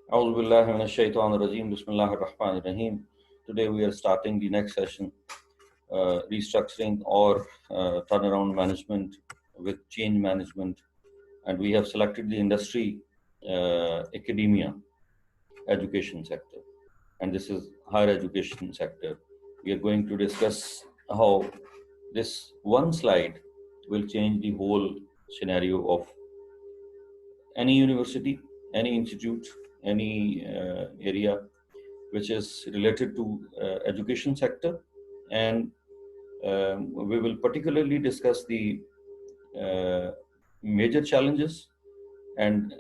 A'udhu billahi minash shaitanir rajeem. Bismillahir Rahmanir Rahim. Today we are starting the next session, restructuring or turnaround management with change management, and we have selected the industry, academia, education sector, and this is higher education sector. We are going to discuss how this one slide will change the whole scenario of any university, any institute, any area which is related to education sector, and we will particularly discuss the uh, major challenges and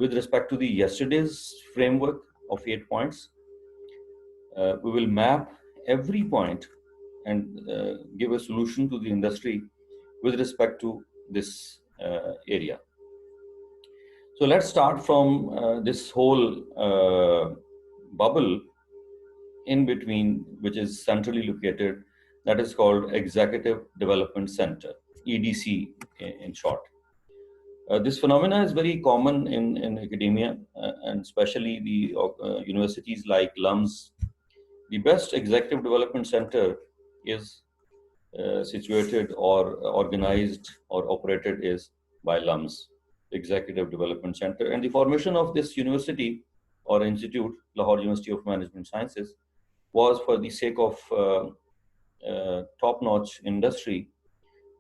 with respect to the yesterday's framework of 8 points. We will map every point and give a solution to the industry with respect to this area. So let's start from this whole bubble in between, which is centrally located, that is called Executive Development Center, EDC in short. This phenomena is very common in academia, and especially the universities like LUMS. The best executive development center is situated or organized or operated is by LUMS, Executive Development Center. And the formation of this university or institute, Lahore University of Management Sciences, was for the sake of top-notch industry,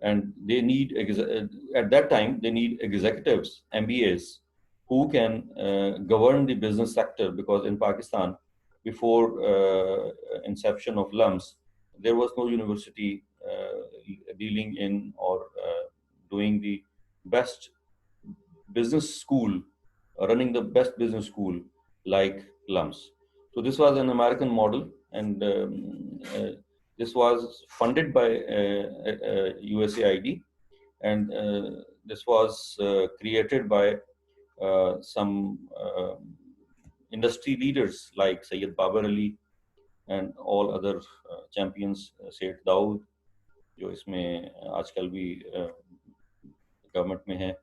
and they need at that time they need executives, MBAs, who can govern the business sector, because in Pakistan, before inception of LUMS, there was no university dealing in or doing the best business school, running the best business school like LUMS. So this was an American model, and this was funded by USAID, and this was created by some industry leaders like Sayyid Babar Ali and all other champions, Sayyid Dawood, जो इसमें आजकल भी government में है,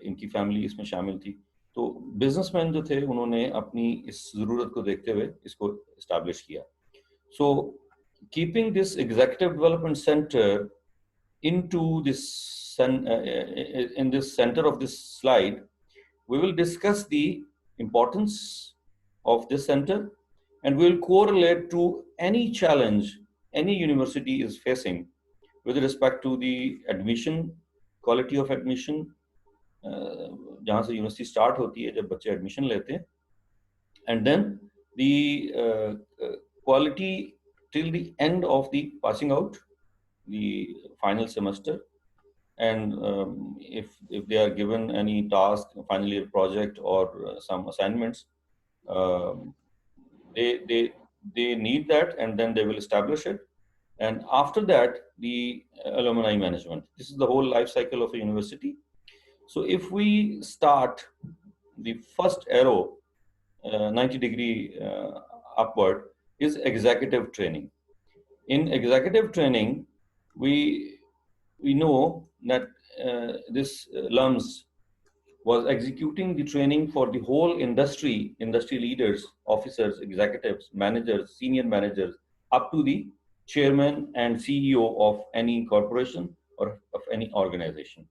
इनकी family इसमें शामिल थी. तो बिजनेसमैन जो थे उन्होंने अपनी इस ज़रूरत को देखते हुए इसको इस्टेब्लिश किया. So keeping this executive development center into this in this center of this slide, we will discuss the importance of this center, and we will correlate to any challenge any university is facing with respect to the admission, quality of admission, जहाँ से university start होती है जब बच्चे admission लेते हैं, and then the quality till the end of the passing out, the final semester, and if they are given any task, final year project or some assignments, um, they they they need that, and then they will establish it. And after that, the alumni management. This is the whole life cycle of a university. So if we start the first arrow, 90-degree upward, is executive training. In executive training, we know that this LUMS was executing the training for the whole industry leaders, officers, executives, managers, senior managers, up to the chairman and CEO of any corporation or of any organization.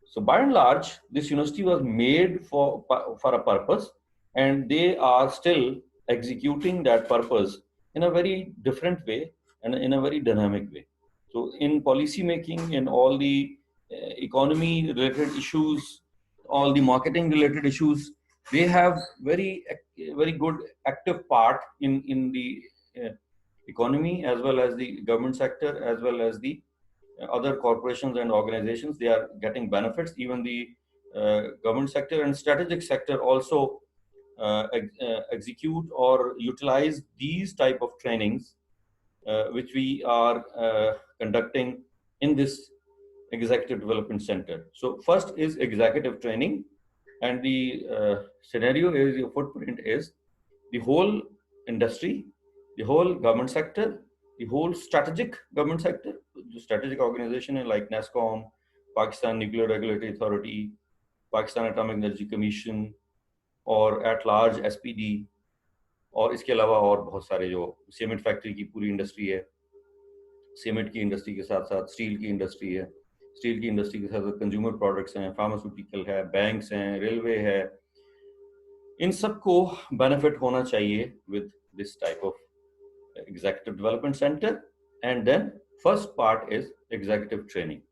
So by and large, this university was made for a purpose, and they are still executing that purpose in a very different way and in a very dynamic way. So in policy making and all the economy related issues, all the marketing related issues, they have very good active part in the uh, economy, as well as the government sector, as well as the other corporations and organizations. They are getting benefits. Even the government sector and strategic sector also execute or utilize these type of trainings, which we are conducting in this executive development center. So first is executive training, and the scenario is, your footprint is the whole industry, the whole government sector, the whole strategic government sector, the strategic organization like NASCOM, Pakistan Nuclear Regulatory Authority, Pakistan Atomic Energy Commission, और at large SPD, और इसके अलावा और बहुत सारे जो cement factory की पूरी इंडस्ट्री है, सीमेंट की इंडस्ट्री के साथ साथ स्टील की इंडस्ट्री है, स्टील की इंडस्ट्री के साथ साथ कंज्यूमर प्रोडक्ट्स हैं, फार्मास्यूटिकल है, बैंक्स हैं, रेलवे है, इन सबको बेनिफिट होना चाहिए with this type of executive development center. And then first part is executive training.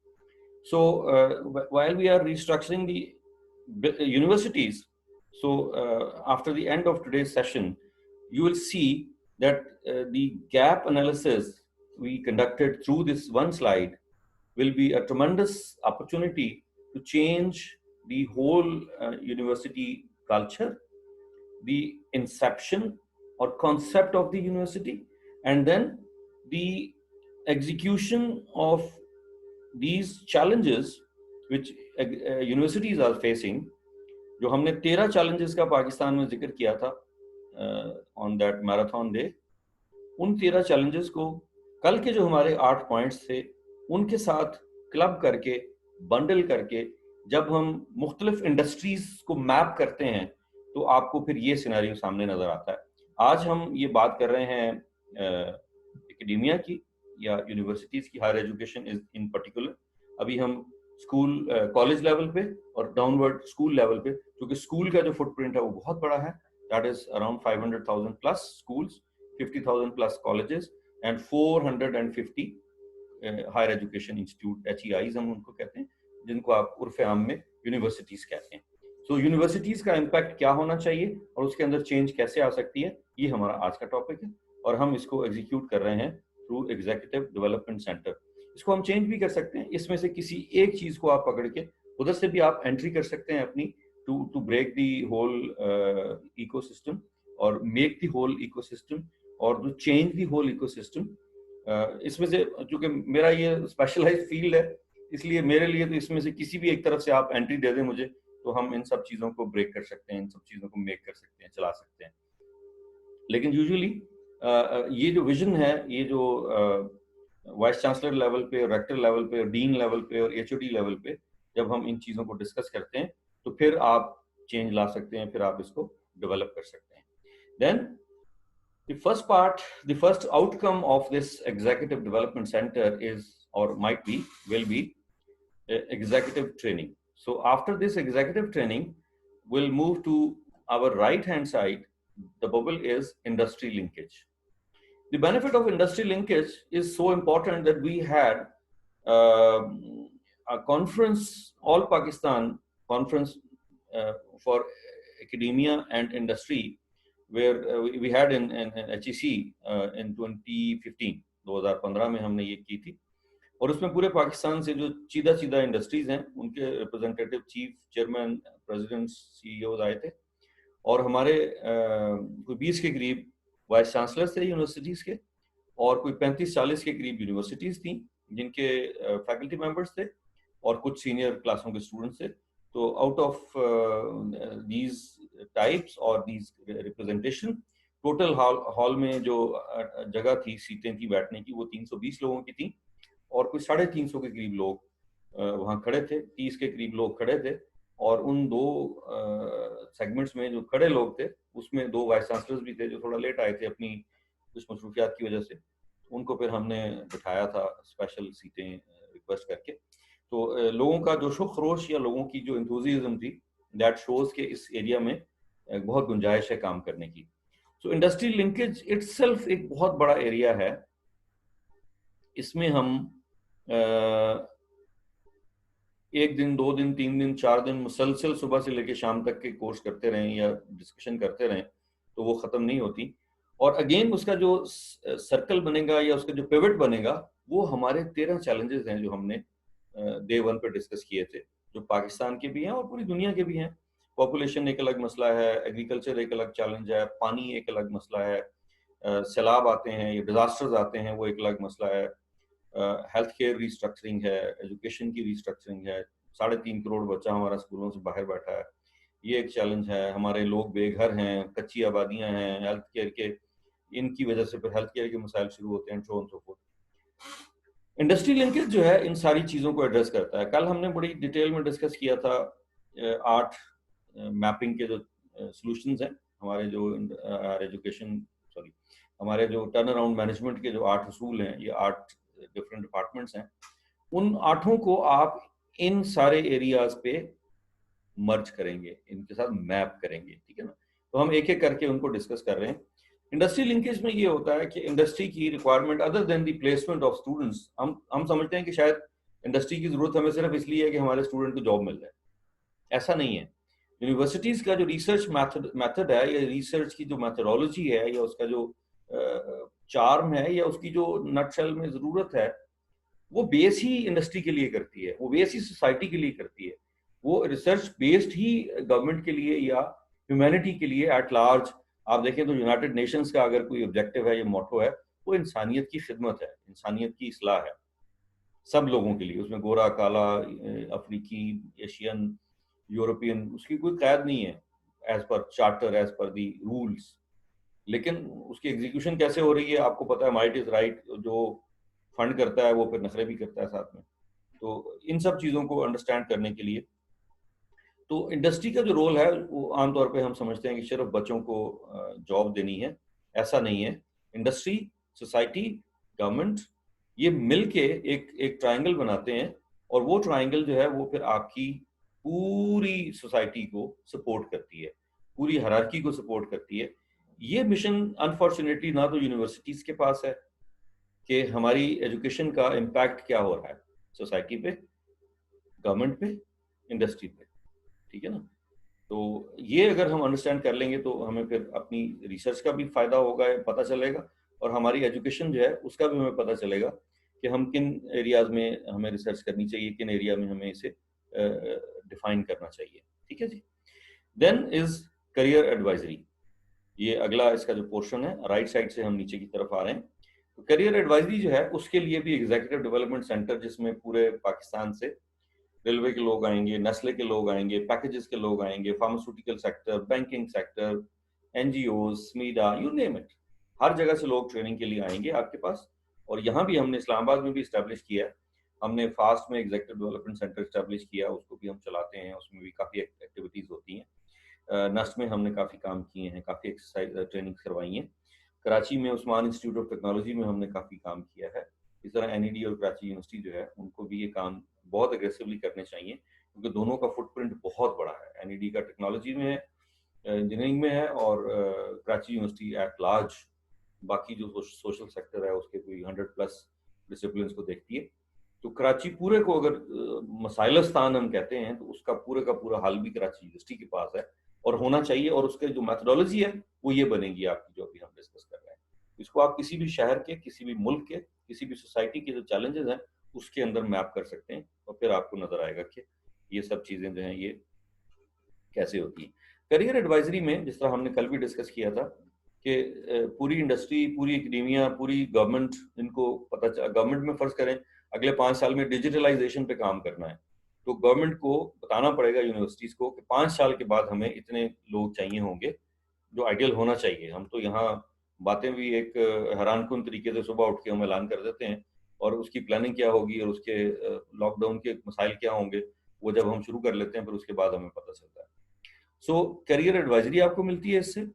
So while we are restructuring the universities, so after the end of today's session, you will see that the gap analysis we conducted through this one slide will be a tremendous opportunity to change the whole university culture, the inception or concept of the university, and then the execution of these challenges which universities are facing. जो हमने 13 challenges का पाकिस्तान में जिक्र किया था on that marathon day, उन 13 challenges को कल के जो हमारे 8 points थे उनके साथ क्लब करके, बंडल करके, जब हम मुख्तलिफ इंडस्ट्रीज को मैप करते हैं तो आपको फिर ये सिनेरियो सामने नजर आता है. आज हम ये बात कर रहे हैं एकेडेमिया की या यूनिवर्सिटीज की, higher education is in particular. अभी हम स्कूल कॉलेज लेवल पे और डाउनवर्ड स्कूल लेवल पे, क्योंकि स्कूल का जो फुटप्रिंट है वो बहुत बड़ा है. That is around 500,000 plus schools, 50,000 plus colleges and 450 higher education institute, HEIs हम उनको कहते हैं, जिनको आप उर्फ आम में यूनिवर्सिटीज कहते हैं. सो यूनिवर्सिटीज का इम्पैक्ट क्या होना चाहिए और उसके अंदर चेंज कैसे आ सकती है, ये हमारा आज का टॉपिक है और हम इसको एग्जीक्यूट कर रहे हैं थ्रू एग्जीक्यूटिव डेवलपमेंट सेंटर. इसको हम चेंज भी कर सकते हैं, इसमें से किसी एक चीज को आप पकड़ के उधर से भी आप एंट्री कर सकते हैं अपनी, to break the whole ecosystem और मेक दी होल इकोसिस्टम और to change the whole ecosystem. इसमें से चूंकि मेरा ये स्पेशलाइज्ड फील्ड है, इसलिए मेरे लिए तो इसमें से किसी भी एक तरफ से आप एंट्री दे दें मुझे, तो हम इन सब चीज़ों को ब्रेक कर सकते हैं, इन सब चीज़ों को मेक कर सकते हैं, चला सकते हैं. लेकिन यूजुअली ये जो विजन है, ये जो वाइस चांसलर लेवल पे, रेक्टर लेवल पे, डीन लेवल पे और HOD लेवल पे जब हम इन चीज़ों को डिस्कस करते हैं तो फिर आप चेंज ला सकते हैं, फिर आप इसको डेवलप कर सकते हैं. Then the first part, the first outcome of this executive development center is, or might be, will be executive training. So after this executive training, we'll move to our right hand side. The bubble is industry linkage. The benefit of industry linkage is so important that we had a conference, All Pakistan conference for academia and industry, where we had in HEC in 2015, 2015 में हमने ये की थी. और उसमें पूरे पाकिस्तान से जो सीधा इंडस्ट्रीज हैं उनके representative, chief, chairman, president, CEOs आए थे और हमारे कोई 20 के करीब वाइस चांसलर्स थे यूनिवर्सिटीज़ के और कोई 35-40 के करीब यूनिवर्सिटीज़ थी जिनके फैकल्टी मेंबर्स थे और कुछ सीनियर क्लासों के स्टूडेंट्स थे. तो आउट ऑफ दीज टाइप्स और दीज रिप्रेजेंटेशन, टोटल हॉल में जो जगह थी, सीटें थी बैठने की, वो 320 लोगों की थी और कुछ 350 के करीब लोग वहाँ खड़े थे, 30 के करीब लोग खड़े थे. और उन दो सेगमेंट्स में जो खड़े लोग थे उसमें 2 वाइस चांसलर्स भी थे जो थोड़ा लेट आए थे अपनी कुछ मसरूफियात की वजह से. उनको फिर हमने बिठाया था स्पेशल सीटें रिक्वेस्ट करके. तो लोगों का जो जोश खरोश या लोगों की जो इंथुजियाज्म थी, दैट शोज के इस एरिया में बहुत गुंजाइश है काम करने की. सो इंडस्ट्री लिंकेज इटसेल्फ एक बहुत बड़ा एरिया है. इसमें हम 1 दिन, 2 दिन, 3 दिन, 4 दिन मुसलसल सुबह से लेकर शाम तक के कोर्स करते रहें या डिस्कशन करते रहें तो वो ख़त्म नहीं होती. और अगेन उसका जो सर्कल बनेगा या उसका जो पिवट बनेगा वो हमारे 13 चैलेंजेस हैं जो हमने डे 1 पे डिस्कस किए थे, जो पाकिस्तान के भी हैं और पूरी दुनिया के भी हैं. पॉपुलेशन एक अलग मसला है, एग्रीकल्चर एक अलग चैलेंज है, पानी एक अलग मसला है, सैलाब आते हैं या डिजास्टर्स आते हैं वो एक अलग मसला है, हेल्थ केयर रिस्ट्रक्चरिंग है, एजुकेशन की रिस्ट्रक्चरिंग है, 3.5 करोड़ बच्चा हमारा स्कूलों से बाहर बैठा है, ये एक चैलेंज है. हमारे लोग बेघर हैं, कच्ची आबादियां हैं, हेल्थ केयर के, इनकी वजह से फिर हेल्थ केयर के मसाइल शुरू होते हैं, so on so fourth. Industry linkage जो है इन सारी चीज़ों को एड्रेस करता है. कल हमने बड़ी डिटेल में डिस्कस किया था 8 मैपिंग के जो सॉल्यूशंस हैं, हमारे जो हायर एजुकेशन, सॉरी, हमारे जो टर्न अराउंड मैनेजमेंट के जो 8 असूल हैं, ये 8 डिफरेंट डिपार्टमेंट्स हैं, उन 8 को आप इन सारे एरियाज पे मर्ज करेंगे, इनके साथ मैप करेंगे, ठीक है ना। तो हम एक एक करके उनको डिस्कस कर रहे हैं। इंडस्ट्री लिंकेज में ये होता है कि इंडस्ट्री की requirement other than the placement of students, हम समझते हैं कि शायद इंडस्ट्री की जरूरत हमें सिर्फ इसलिए है कि हमारे स्टूडेंट को जॉब मिल जाए। ऐसा नहीं है। यूनिवर्सिटीज का जो रिसर्च मेथड है, या रिसर्च की जो मेथडोलॉजी है, या उसका जो चार्म है, या उसकी जो नटशेल में जरूरत है, वो बेस ही इंडस्ट्री के लिए करती है, वो बेस ही सोसाइटी के लिए करती है, वो रिसर्च बेस्ड ही गवर्नमेंट के लिए या ह्यूमैनिटी के लिए एट लार्ज। आप देखें तो यूनाइटेड नेशंस का अगर कोई ऑब्जेक्टिव है या मोटो है, वो इंसानियत की खिदमत है, इंसानियत की इस्लाह है, सब लोगों के लिए। उसमें गोरा काला, अफ्रीकी, एशियन, यूरोपियन, उसकी कोई कैद नहीं है, as per charter, as per दी रूल्स। लेकिन उसकी एग्जीक्यूशन कैसे हो रही है, आपको पता है, माइट इज राइट, जो फंड करता है वो फिर नखरे भी करता है साथ में। तो इन सब चीज़ों को अंडरस्टैंड करने के लिए, तो इंडस्ट्री का जो रोल है वो आमतौर पे हम समझते हैं कि सिर्फ बच्चों को जॉब देनी है, ऐसा नहीं है। इंडस्ट्री, सोसाइटी, गवर्नमेंट, ये मिलके एक एक ट्रायंगल बनाते हैं, और वो ट्रायंगल जो है वो फिर आपकी पूरी सोसाइटी को सपोर्ट करती है, पूरी हायरार्की को सपोर्ट करती है। ये मिशन अनफॉर्चुनेटली ना तो यूनिवर्सिटीज के पास है कि हमारी एजुकेशन का इम्पैक्ट क्या हो रहा है सोसाइटी पे, गवर्नमेंट पे, इंडस्ट्री पे, ठीक है ना। तो ये अगर हम अंडरस्टैंड कर लेंगे तो हमें फिर अपनी रिसर्च का भी फायदा होगा, पता चलेगा, और हमारी एजुकेशन जो है उसका भी हमें पता चलेगा कि हम किन एरियाज में हमें रिसर्च करनी चाहिए, किन एरिया में हमें इसे डिफाइन करना चाहिए, ठीक है जी। देन इज करियर एडवाइजरी, ये अगला इसका जो पोर्शन है, राइट साइड से हम नीचे की तरफ आ रहे हैं। तो करियर एडवाइजरी जो है उसके लिए भी एग्जीक्यूटिव डेवलपमेंट सेंटर, जिसमें पूरे पाकिस्तान से रेलवे के लोग आएंगे, नेस्ले के लोग आएंगे, पैकेजेस के लोग आएंगे, pharmaceutical sector, banking sector, NGO, स्मीडा, यू नेम इट, हर जगह से लोग ट्रेनिंग के लिए आएंगे आपके पास। और यहाँ भी हमने इस्लामाबाद में भी इस्टेब्लिश किया है, हमने फास्ट में एग्जीक्यूटिव डेवलपमेंट सेंटर इस्टेब्लिश किया, उसको भी हम चलाते हैं, उसमें भी काफ़ी एक्टिविटीज़ होती हैं। नस्ट में हमने काफ़ी काम किए हैं, काफ़ी एक्सरसाइज ट्रेनिंग करवाई हैं। कराची में उस्मान इंस्टीट्यूट ऑफ टेक्नोलॉजी में हमने काफ़ी काम किया है। इस तरह एनईडी और कराची यूनिवर्सिटी जो है उनको भी ये काम बहुत अग्रेसिवली करने चाहिए, क्योंकि दोनों का फुटप्रिंट बहुत बड़ा है। एनईडी का टेक्नोलॉजी में है, इंजीनियरिंग में है, और कराची यूनिवर्सिटी एट लार्ज बाकी जो सोशल सेक्टर है उसके कोई 100+ डिसिप्लिन को देखती है। तो कराची पूरे को अगर मसाइलस्तान हम कहते हैं, तो उसका पूरे का पूरा हल भी कराची यूनिवर्सिटी के पास है और होना चाहिए, और उसके जो मैथडोलॉजी है वो ये बनेगी आपकी, जो अभी हम डिस्कस कर रहे हैं। इसको आप किसी भी शहर के, किसी भी मुल्क के, किसी भी सोसाइटी के जो चैलेंजेस हैं उसके अंदर मैप कर सकते हैं, और फिर आपको नजर आएगा कि ये सब चीजें जो हैं ये कैसे होती है। करियर एडवाइजरी में जिस तरह हमने कल भी डिस्कस किया था कि पूरी इंडस्ट्री, पूरी एकेडेमिया, पूरी गवर्नमेंट, इनको पता, गवर्नमेंट में फर्ज करें अगले 5 साल में डिजिटलाइजेशन पे काम करना है, तो गवर्नमेंट को बताना पड़ेगा यूनिवर्सिटीज को कि 5 साल के बाद हमें इतने लोग चाहिए होंगे, जो आइडियल होना चाहिए। हम तो यहाँ बातें भी एक हैरानकुन तरीके से सुबह उठ के हम ऐलान कर देते हैं, और उसकी प्लानिंग क्या होगी और उसके लॉकडाउन के मसाइल क्या होंगे, वो जब हम शुरू कर लेते हैं फिर उसके बाद हमें पता चलता है। सो करियर एडवाइजरी आपको मिलती है इससे,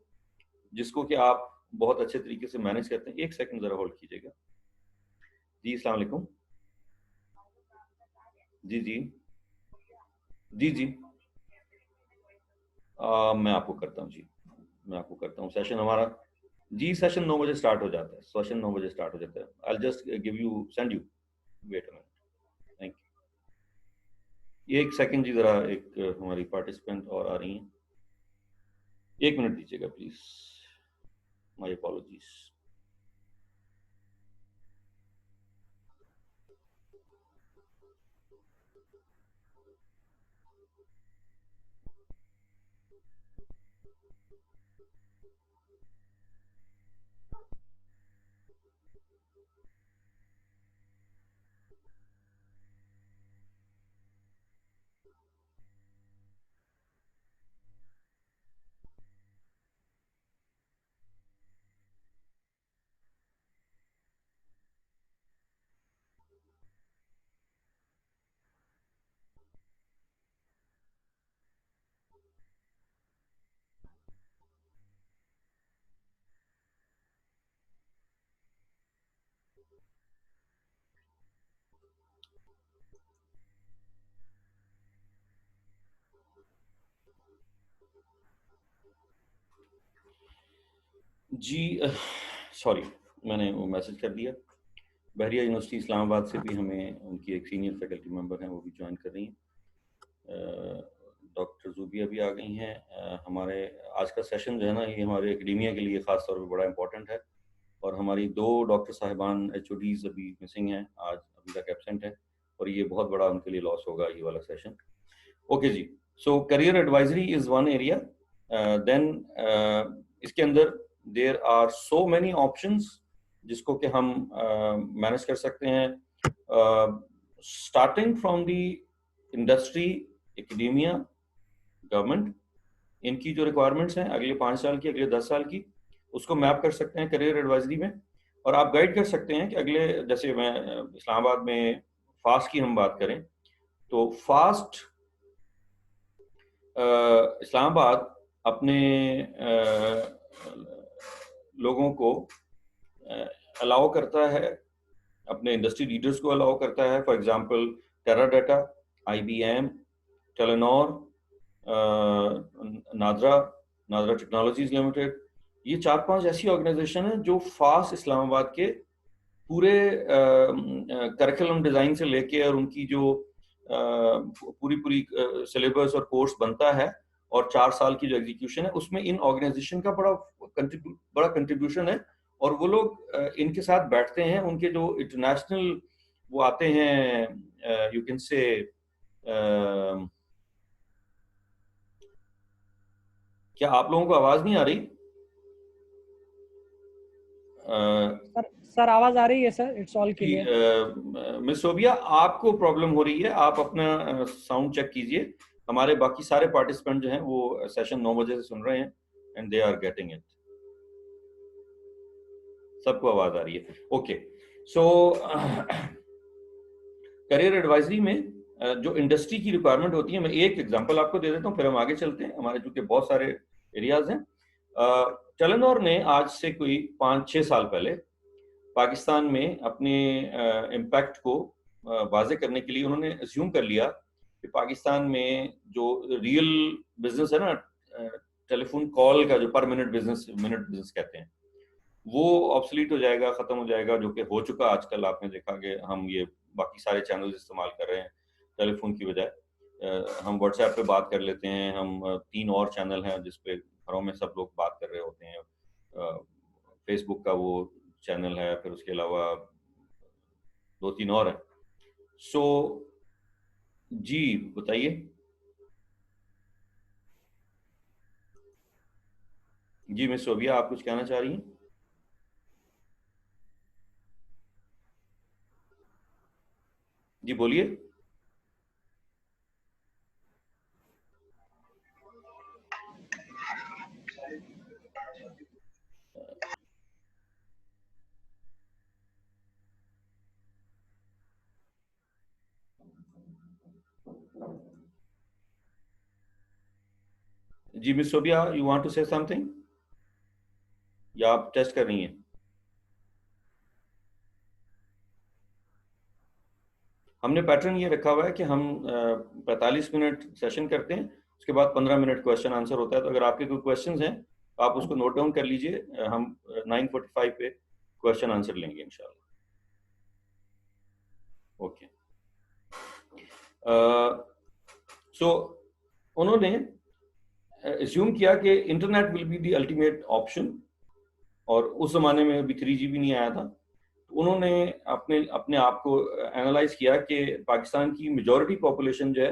जिसको कि आप बहुत अच्छे तरीके से मैनेज करते हैं। एक सेकंड जरा होल्ड कीजिएगा जी। अस्सलाम वालेकुम। जी जी। जी जी। मैं आपको करता हूँ जी, मैं आपको करता हूँ सेशन हमारा। जी सेशन 9 बजे स्टार्ट हो जाता है, सेशन 9 बजे स्टार्ट हो जाता है। I just give you, send you, wait a minute, thank you. एक सेकंड जी, जरा एक हमारी पार्टिसिपेंट और आ रही हैं, 1 मिनट दीजिएगा प्लीज, माय अपॉलॉजीज। जी सॉरी, मैंने वो मैसेज कर दिया। बहरिया यूनिवर्सिटी इस्लामाबाद से भी हमें उनकी एक सीनियर फैकल्टी मेंबर हैं, वो भी ज्वाइन कर रही हैं। डॉक्टर जूबिया भी आ गई हैं। हमारे आज का सेशन जो है ना, ये हमारे एकेडेमिया के लिए ख़ास तौर पे बड़ा इंपॉर्टेंट है, और हमारी 2 डॉक्टर साहिबान HODs अभी मिसिंग हैं, आज अभी तक एब्सेंट है, और ये बहुत बड़ा उनके लिए लॉस होगा ये वाला सेशन। ओके जी, so career advisory is one area. Then इसके अंदर there are so many options जिसको कि हम मैनेज कर सकते हैं, starting from the industry, academia, government. इनकी जो रिक्वायरमेंट्स हैं अगले 5 साल की, अगले 10 साल की, उसको मैप कर सकते हैं करियर एडवाइजरी में, और आप गाइड कर सकते हैं कि अगले, जैसे मैं इस्लामाबाद में फास्ट की हम बात करें तो फास्ट इस्लामाबाद अपने लोगों को अलाउ करता है, अपने इंडस्ट्री लीडर्स को अलाउ करता है। For example Teradata, IBM, Telenor, NADRA, NADRA technologies limited, ये 4-5 ऐसी ऑर्गेनाइजेशन है जो फास्ट इस्लामाबाद के पूरे करिकुलम डिजाइन से लेके और उनकी जो पूरी सिलेबस और कोर्स बनता है और 4 साल की जो एग्जीक्यूशन है, उसमें इन ऑर्गेनाइजेशन का बड़ा कंट्रीब्यूशन है। और वो लोग इनके साथ बैठते हैं, उनके जो इंटरनेशनल वो आते हैं, यू कैन से, क्या आप लोगों को आवाज नहीं आ रही? सर आवाज आ रही है sir, it's all clear. Miss Sobia, आपको प्रॉब्लम हो रही है, आप अपना साउंड चेक कीजिए। हमारे बाकी सारे पार्टिसिपेंट जो हैं वो सेशन 9 बजे से सुन रहे हैं and they are getting it, सबको आवाज आ रही है। ओके, सो करियर एडवाइजरी में जो इंडस्ट्री की रिक्वायरमेंट होती है, मैं एक एग्जांपल आपको दे देता हूँ, फिर हम आगे चलते हैं। हमारे चूंकि बहुत सारे एरियाज हैं। टेलेनॉर ने आज से कोई 5-6 साल पहले पाकिस्तान में अपने इम्पैक्ट को वाजे करने के लिए उन्होंने अज्यूम कर लिया कि पाकिस्तान में जो रियल बिजनेस है ना, टेलीफोन कॉल का जो पर मिनट बिजनेस कहते हैं, वो ऑब्सोलीट हो जाएगा, खत्म हो जाएगा, जो कि हो चुका। आजकल आपने देखा कि हम ये बाकी सारे चैनल इस्तेमाल कर रहे हैं टेलीफोन की बजाय। हम व्हाट्सएप पे बात कर लेते हैं, हम 3 और चैनल हैं जिसपे घरों में सब लोग बात कर रहे होते हैं। फेसबुक का वो चैनल है, फिर उसके अलावा 2-3 और हैं। सो जी बताइए। जी मिस सोबिया, आप कुछ कहना चाह रही हैं? जी बोलिए। जी miss Sobia, you want to say something, या आप टेस्ट कर रही हैं? हमने पैटर्न ये रखा हुआ है कि हम 45 मिनट सेशन करते हैं, उसके बाद 15 मिनट क्वेश्चन आंसर होता है। तो अगर आपके कोई क्वेश्चंस हैं तो आप उसको नोट डाउन कर लीजिए। हम 9:45 पे क्वेश्चन आंसर लेंगे इंशाल्लाह। ओके, सो उन्होंने एज्यूम किया कि internet will be the ultimate option, और उस जमाने में अभी 3G भी नहीं आया था। तो उन्होंने अपने अपने आप को एनालाइज किया कि पाकिस्तान की मेजॉरिटी पॉपुलेशन जो है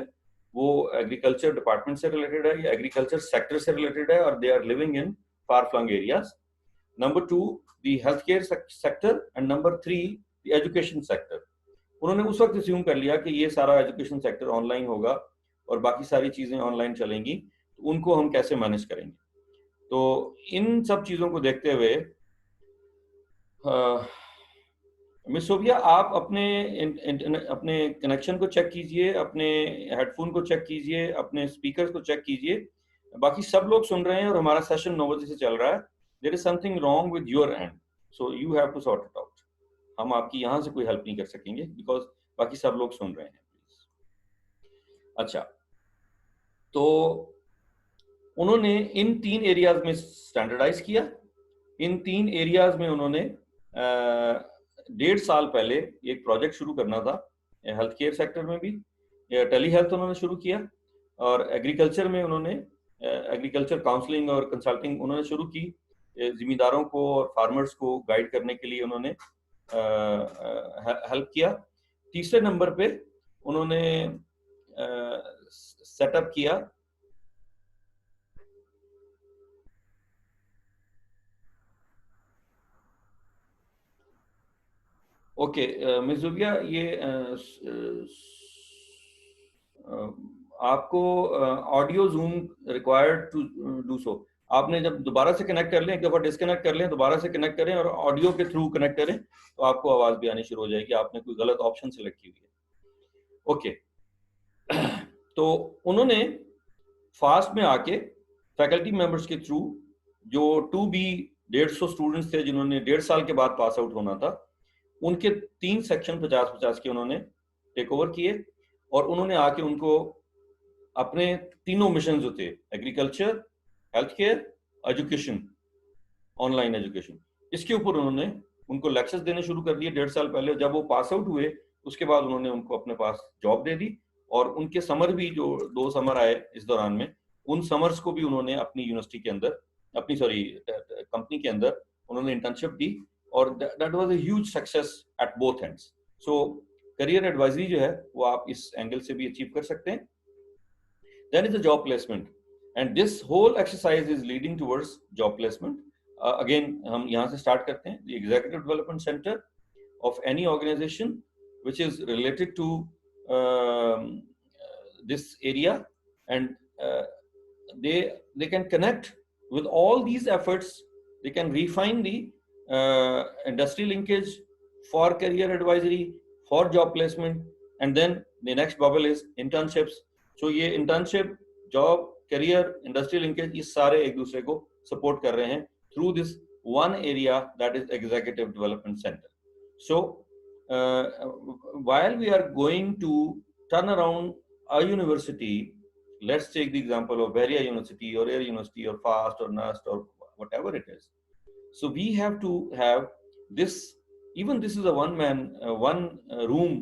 वो एग्रीकल्चर डिपार्टमेंट से रिलेटेड है या एग्रीकल्चर सेक्टर से रिलेटेड है, और they are living in far flung areas. Number 2 the health care sector, and number 3 the education sector. उन्होंने उस वक्त अस्यूम कर लिया कि ये सारा एजुकेशन सेक्टर ऑनलाइन होगा और बाकी सारी चीजें ऑनलाइन चलेंगी, तो उनको हम कैसे मैनेज करेंगे। तो इन सब चीजों को देखते हुए मिस सोबिया, आप अपने कनेक्शन को चेक कीजिए, अपने हेडफोन को चेक कीजिए, अपने स्पीकर को चेक कीजिए। बाकी सब लोग सुन रहे हैं और हमारा सेशन 9 बजे से चल रहा है। There is something wrong with your end, so you have to sort it out. हम आपकी यहाँ से कोई हेल्प नहीं कर सकेंगे बिकॉज बाकी सब लोग सुन रहे हैं। अच्छा, तो उन्होंने इन 3 एरियाज में स्टैंडर्डाइज किया। इन 3 एरियाज में उन्होंने 1.5 साल पहले एक प्रोजेक्ट शुरू करना था, हेल्थ केयर सेक्टर में भी टेली हेल्थ उन्होंने शुरू किया, और एग्रीकल्चर में उन्होंने एग्रीकल्चर काउंसलिंग और कंसल्टिंग उन्होंने शुरू की। जिम्मेदारों को और फार्मर्स को गाइड करने के लिए उन्होंने हेल्प किया। तीसरे नंबर पे उन्होंने सेटअप किया ओके मिस जुबिया, ये आपको audio zoom required to do so. आपने जब दोबारा से कनेक्ट कर लें, एक दफा डिस्कनेक्ट कर लें, दोबारा से कनेक्ट करें और ऑडियो के थ्रू कनेक्ट करें, तो आपको आवाज भी आनी शुरू हो जाएगी। आपने कोई गलत ऑप्शन सेलेक्ट की हुई है। ओके तो उन्होंने फास्ट में आके फैकल्टी मेंबर्स के थ्रू जो 2B 150 स्टूडेंट्स थे जिन्होंने 1.5 साल के बाद पास आउट होना था, उनके 3 सेक्शन 50-50 के उन्होंने टेक ओवर किए, और उन्होंने आके उनको अपने तीनों मिशन जो थे, agriculture, health care, education, online education, इसके ऊपर उन्होंने उनको लेक्चर्स देने शुरू कर दिए 1.5 साल पहले। जब वो पास आउट हुए उसके बाद उन्होंने उनको अपने पास जॉब दे दी, और उनके समर भी जो 2 समर आए इस दौरान में, उन समर्स को भी उन्होंने अपनी यूनिवर्सिटी के अंदर, अपनी कंपनी के अंदर उन्होंने इंटर्नशिप दी, और that was a huge success at both ends. So career advisory जो है वो आप इस एंगल से भी अचीव कर सकते हैं। Then is the job placement, and this whole exercise is leading towards job placement. Again हम यहाँ से स्टार्ट करते हैं। The executive development centre of any organization which is related to this area, and they can connect with all these efforts. They can refine the industry linkage for career advisory, for job placement, and then the next bubble is internships. So ये internship, job, career, industry linkage, ये सारे एक दूसरे को support कर रहे हैं through this one area, that is executive development center. So while we are going to turn around a university, let's take the example of Beria University or Air University or FAST or NUST or whatever it is. So we have to have this, even this is a one room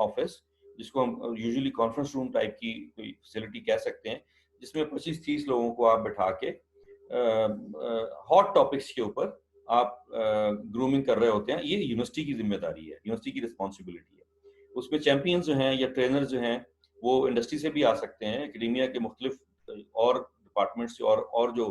office, जिसको हम usually conference room type की कोई facility कह सकते हैं, जिसमें 25-30 लोगों को आप बैठा के hot topics के ऊपर आप ग्रूमिंग कर रहे होते हैं। ये यूनिवर्सिटी की जिम्मेदारी है, यूनिवर्सिटी की रिस्पॉन्सिबिलिटी है। उसमें चैंपियंस जो हैं या ट्रेनर्स जो हैं वो इंडस्ट्री से भी आ सकते हैं, एकेडेमिया के मुख्तलिफ और डिपार्टमेंट से और जो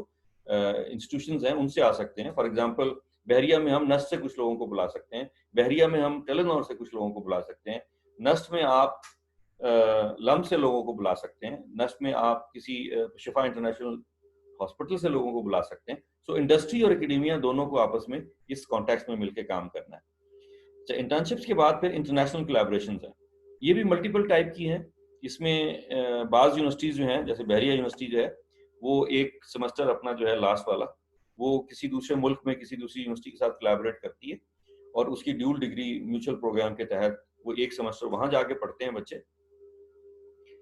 इंस्टीट्यूशंस हैं उनसे आ सकते हैं। फॉर एग्जांपल बहरिया में हम नस्ट से कुछ लोगों को बुला सकते हैं, बहरिया में हम टेलेनॉर से कुछ लोगों को बुला सकते हैं, नस्ट में आप लम से लोगों को बुला सकते हैं, नस्ट में आप किसी शिफा इंटरनेशनल हॉस्पिटल से लोगों को बुला सकते हैं। सो इंडस्ट्री और एकेडेमिया दोनों को आपस में इस कॉन्टेक्स्ट में मिलकर काम करना है। इंटर्नशिप्स के बाद फिर इंटरनेशनल कोलैबोरेशंस हैं, ये भी मल्टीपल टाइप की हैं। इसमें बाज़ यूनिवर्सिटीज़ जो हैं, जैसे बहरिया यूनिवर्सिटी जो है, वो एक सेमेस्टर अपना जो है लास्ट वाला, वो किसी दूसरे मुल्क में किसी दूसरी यूनिवर्सिटी के साथ कोलैबोरेट करती है, और उसकी ड्यूल डिग्री म्यूचुअल प्रोग्राम के तहत वो एक सेमेस्टर वहाँ जाके पढ़ते हैं बच्चे,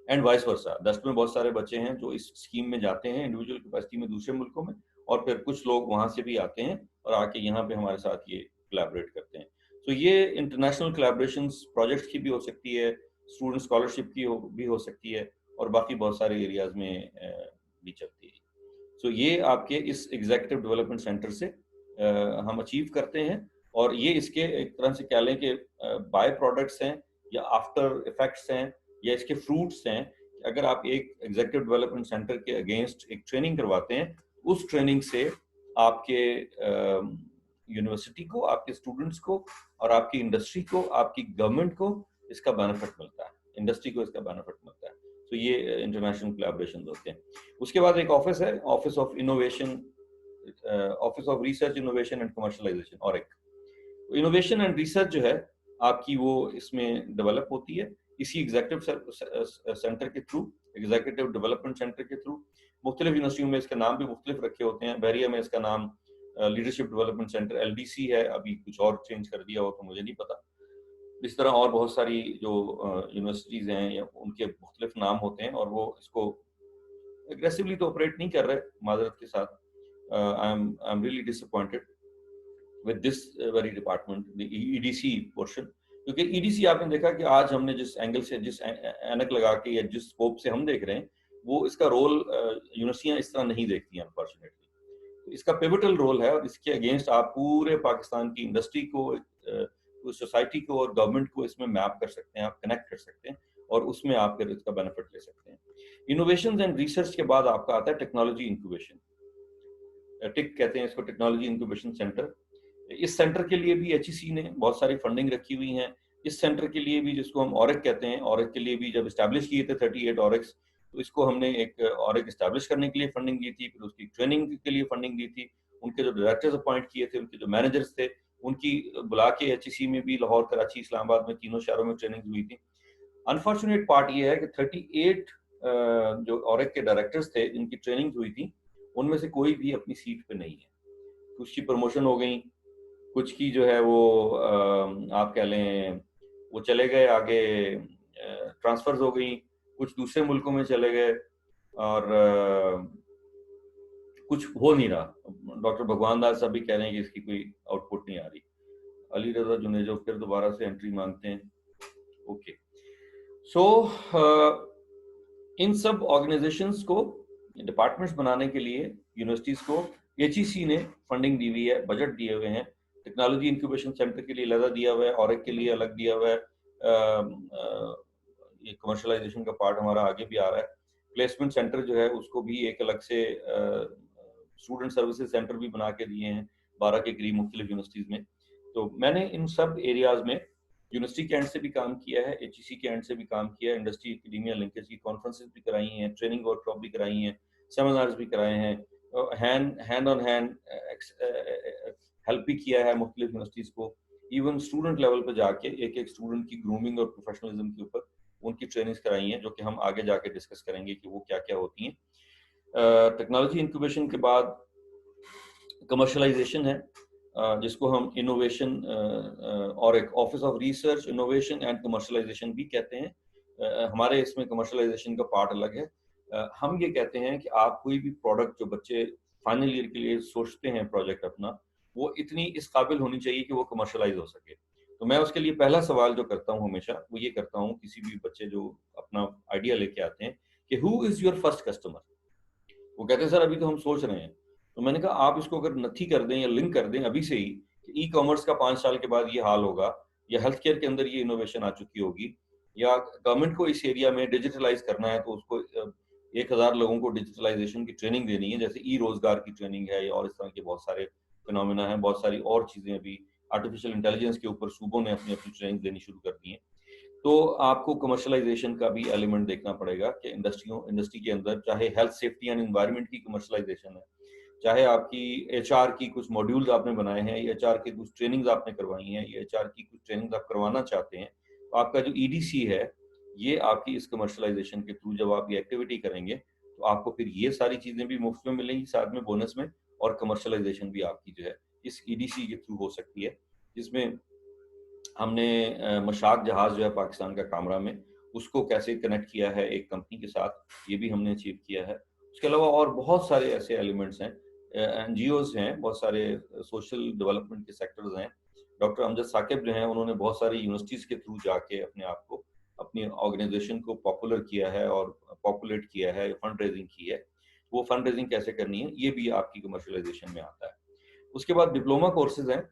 एंड वाइस वर्सा। दस्ट में बहुत सारे बच्चे हैं जो इस स्कीम में जाते हैं इंडिविजुअल कैपेसिटी में दूसरे मुल्कों में, और फिर कुछ लोग वहाँ से भी आते हैं और आके यहाँ पे हमारे साथ ये कोलैबोरेट करते हैं। तो ये इंटरनेशनल कोलैबोरेशंस प्रोजेक्ट्स की भी हो सकती है, स्टूडेंट स्कॉलरशिप की भी हो सकती है, और बाकी बहुत सारे एरियाज में भी चलती है। सो ये आपके इस एग्जीक्यूटिव डेवलपमेंट सेंटर से हम अचीव करते हैं, और ये इसके एक तरह से कह लें कि बाय प्रोडक्ट्स हैं या आफ्टर इफेक्ट्स हैं या इसके फ्रूट्स हैं। अगर आप एक एग्जीक्यूटिव डेवलपमेंट सेंटर के अगेंस्ट एक ट्रेनिंग करवाते हैं, उस ट्रेनिंग से आपके यूनिवर्सिटी को, आपके स्टूडेंट्स को, और आपकी इंडस्ट्री को, आपकी गवर्नमेंट को इसका बेनिफिट मिलता है, इंडस्ट्री को इसका बेनिफिट मिलता है। तो ये इंटरनेशनल कोलैबोरेशन होते हैं। उसके बाद एक ऑफिस है, office of innovation, office of research innovation and commercialisation, और एक इनोवेशन एंड रिसर्च जो है आपकी वो इसमें डेवलप होती है इसी एग्जीक्यूटिव सेंटर के थ्रू, एग्जीक्यूटिव डेवलपमेंट सेंटर के थ्रू। मुख्तलिफ यूनिवर्सिटियों में इसके नाम भी मुख्तलिफ रखे होते हैं। बहरिया में इसका नाम लीडरशिप डेवलपमेंट सेंटर LDC है, अभी कुछ और चेंज कर दिया हो तो मुझे नहीं पता। इस तरह और बहुत सारी जो यूनिवर्सिटीज़ हैं या उनके मुख्तलिफ नाम होते हैं, और वो इसको एग्रेसिवली तो ऑपरेट नहीं कर रहे, माजरत के साथ। I am really disappointed with this very department, the EDC portion. क्योंकि ईडीसी आपने देखा कि आज हमने जिस एंगल से, जिस ऐनक लगा के या जिस स्कोप से हम देख रहे हैं, वो इसका रोल यूनिवर्सिटियां इस तरह नहीं देखती हैं अनफॉर्चुनेटली। तो इसका पिवटल रोल है, और इसके अगेंस्ट आप पूरे पाकिस्तान की इंडस्ट्री को, सोसाइटी को और गवर्नमेंट को इसमें मैप कर सकते हैं, आप कनेक्ट कर सकते हैं, और उसमें आप फिर इसका बेनिफिट ले सकते हैं। इनोवेशन एंड रिसर्च के बाद आपका आता है टेक्नोलॉजी इंक्यूबेशन, टिक कहते हैं इसको, टेक्नोलॉजी इंक्यूबेशन सेंटर। इस सेंटर के लिए भी एचईसी ने बहुत सारी फंडिंग रखी हुई है। इस सेंटर के लिए भी, जिसको हम ऑरिक कहते हैं, ऑरिक के लिए भी जब स्टैब्लिश किए थे 38 ऑरिक्स, तो इसको हमने एक ऑरिक स्टैब्लिश करने के लिए फंडिंग दी थी, फिर उसकी ट्रेनिंग के लिए फंडिंग दी थी। उनके जो डायरेक्टर्स अपॉइंट किए थे, उनके जो मैनेजर्स थे, उनकी बुला के एचईसी में भी, लाहौर, कराची, इस्लामाबाद में, तीनों शहरों में ट्रेनिंग हुई थी। अनफॉर्चुनेट पार्ट ये है कि 38 जो ऑरिक के डायरेक्टर्स थे जिनकी ट्रेनिंग हुई थी, उनमें से कोई भी अपनी सीट पे नहीं है। कुछ की प्रमोशन हो गई, कुछ की जो है वो आप कह लें वो चले गए आगे, ट्रांसफर्स हो गई, कुछ दूसरे मुल्कों में चले गए, और कुछ हो नहीं रहा। डॉक्टर भगवान दास साहब भी कह रहे हैं कि इसकी कोई आउटपुट नहीं आ रही। अली रजा जुनेजो फिर दोबारा से एंट्री मांगते हैं। ओके, सो इन सब ऑर्गेनाइजेशंस को, डिपार्टमेंट्स बनाने के लिए यूनिवर्सिटीज को एचईसी ने फंडिंग दी हुई है, बजट दिए हुए हैं। टेक्नोलॉजी इंक्यूबेशन सेंटर के लिए अलग दिया हुआ है, और के लिए अलग दिया हुआ है। ये कमर्शलाइजेशन का पार्ट हमारा आगे भी आ रहा है। प्लेसमेंट सेंटर जो है उसको भी एक अलग से स्टूडेंट सर्विसेज सेंटर भी बना के दिए हैं 12 के करीब मुख्तलिफ यूनिवर्सिटीज में। तो मैंने इन सब एरियाज में यूनिवर्सिटी के एंड से भी काम किया है, एचईसी के एंड से भी काम किया है, इंडस्ट्री एकेडमिया लिंकेज की कॉन्फ्रेंसेस भी कराई हैं, ट्रेनिंग वर्कशॉप भी कराई हैं, सेमिनार्स भी कराए हैं, हैंड ऑन हैंड हेल्प भी किया है मुख्तलिफ यूनिवर्सिटीज को। इवन स्टूडेंट लेवल पर जाके एक एक स्टूडेंट की ग्रूमिंग और प्रोफेशनलिज्म के ऊपर उनकी ट्रेनिंग्स कराई हैं, जो कि हम आगे जाके डिस्कस करेंगे कि वो क्या क्या होती हैं। टेक्नोलॉजी इंक्यूबेशन के बाद कमर्शलाइजेशन है, जिसको हम इनोवेशन और एक office of research, innovation and commercialisation भी कहते हैं। हमारे इसमें कमर्शलाइजेशन का पार्ट अलग है। हम ये कहते हैं कि आप कोई भी प्रोडक्ट जो बच्चे फाइनल ईयर के लिए सोचते हैं प्रोजेक्ट अपना, वो इतनी इस काबिल होनी चाहिए कि वो कमर्शलाइज हो सके। तो मैं उसके लिए पहला सवाल जो करता हूँ हमेशा, वो ये करता हूँ किसी भी बच्चे जो अपना आइडिया लेके आते हैं कि who is your first customer. वो कहते हैं सर अभी तो हम सोच रहे हैं। तो मैंने कहा आप इसको अगर नथी कर दें या लिंक कर दें अभी से ही, ई कॉमर्स का 5 साल के बाद ये हाल होगा, या हेल्थ केयर के अंदर ये इनोवेशन आ चुकी होगी, या गवर्नमेंट को इस एरिया में डिजिटलाइज करना है तो उसको 1000 लोगों को डिजिटलाइजेशन की ट्रेनिंग देनी है, जैसे ई रोजगार की ट्रेनिंग है, और इस तरह के बहुत सारे फिनोमिना हैं, बहुत सारी और चीजें अभी आर्टिफिशियल इंटेलिजेंस के ऊपर सूबों ने अपनी अपनी ट्रेनिंग देनी शुरू कर दी है। तो आपको कमर्शलाइजेशन का भी एलिमेंट देखना पड़ेगा कि इंडस्ट्री के अंदर, चाहे हेल्थ सेफ्टी एंड एनवायरनमेंट की कमर्शलाइजेशन है, चाहे आपकी एचआर की कुछ मॉड्यूल्स आपने बनाए हैं, या एचआर के कुछ ट्रेनिंग्स आपने करवाई हैं, या एचआर की कुछ ट्रेनिंग्स आप करवाना चाहते हैं, तो आपका जो ईडीसी है, ये आपकी इस कमर्शलाइजेशन के थ्रू जब आप ये एक्टिविटी करेंगे, तो आपको फिर ये सारी चीजें भी मुफ्त में मिलेंगी साथ में बोनस में, और कमर्शलाइजेशन भी आपकी जो है इस ईडीसी के थ्रू हो सकती है, जिसमें हमने मशाक जहाज जो है पाकिस्तान का कामरा में, उसको कैसे कनेक्ट किया है एक कंपनी के साथ, ये भी हमने अचीव किया है। उसके अलावा और बहुत सारे ऐसे एलिमेंट्स हैं, एनजीओज हैं, बहुत सारे सोशल डेवलपमेंट के सेक्टर्स हैं। डॉक्टर अमजद साकिब जो हैं, उन्होंने बहुत सारी यूनिवर्सिटीज़ के थ्रू जाके अपने आप को, अपनी ऑर्गेनाइजेशन को पॉपुलर किया है और पॉपुलेट किया है, फंड रेजिंग की है। वो फंड रेजिंग कैसे करनी है, ये भी आपकी कमर्शलाइजेशन में आता है। उसके बाद डिप्लोमा कोर्सेज हैं।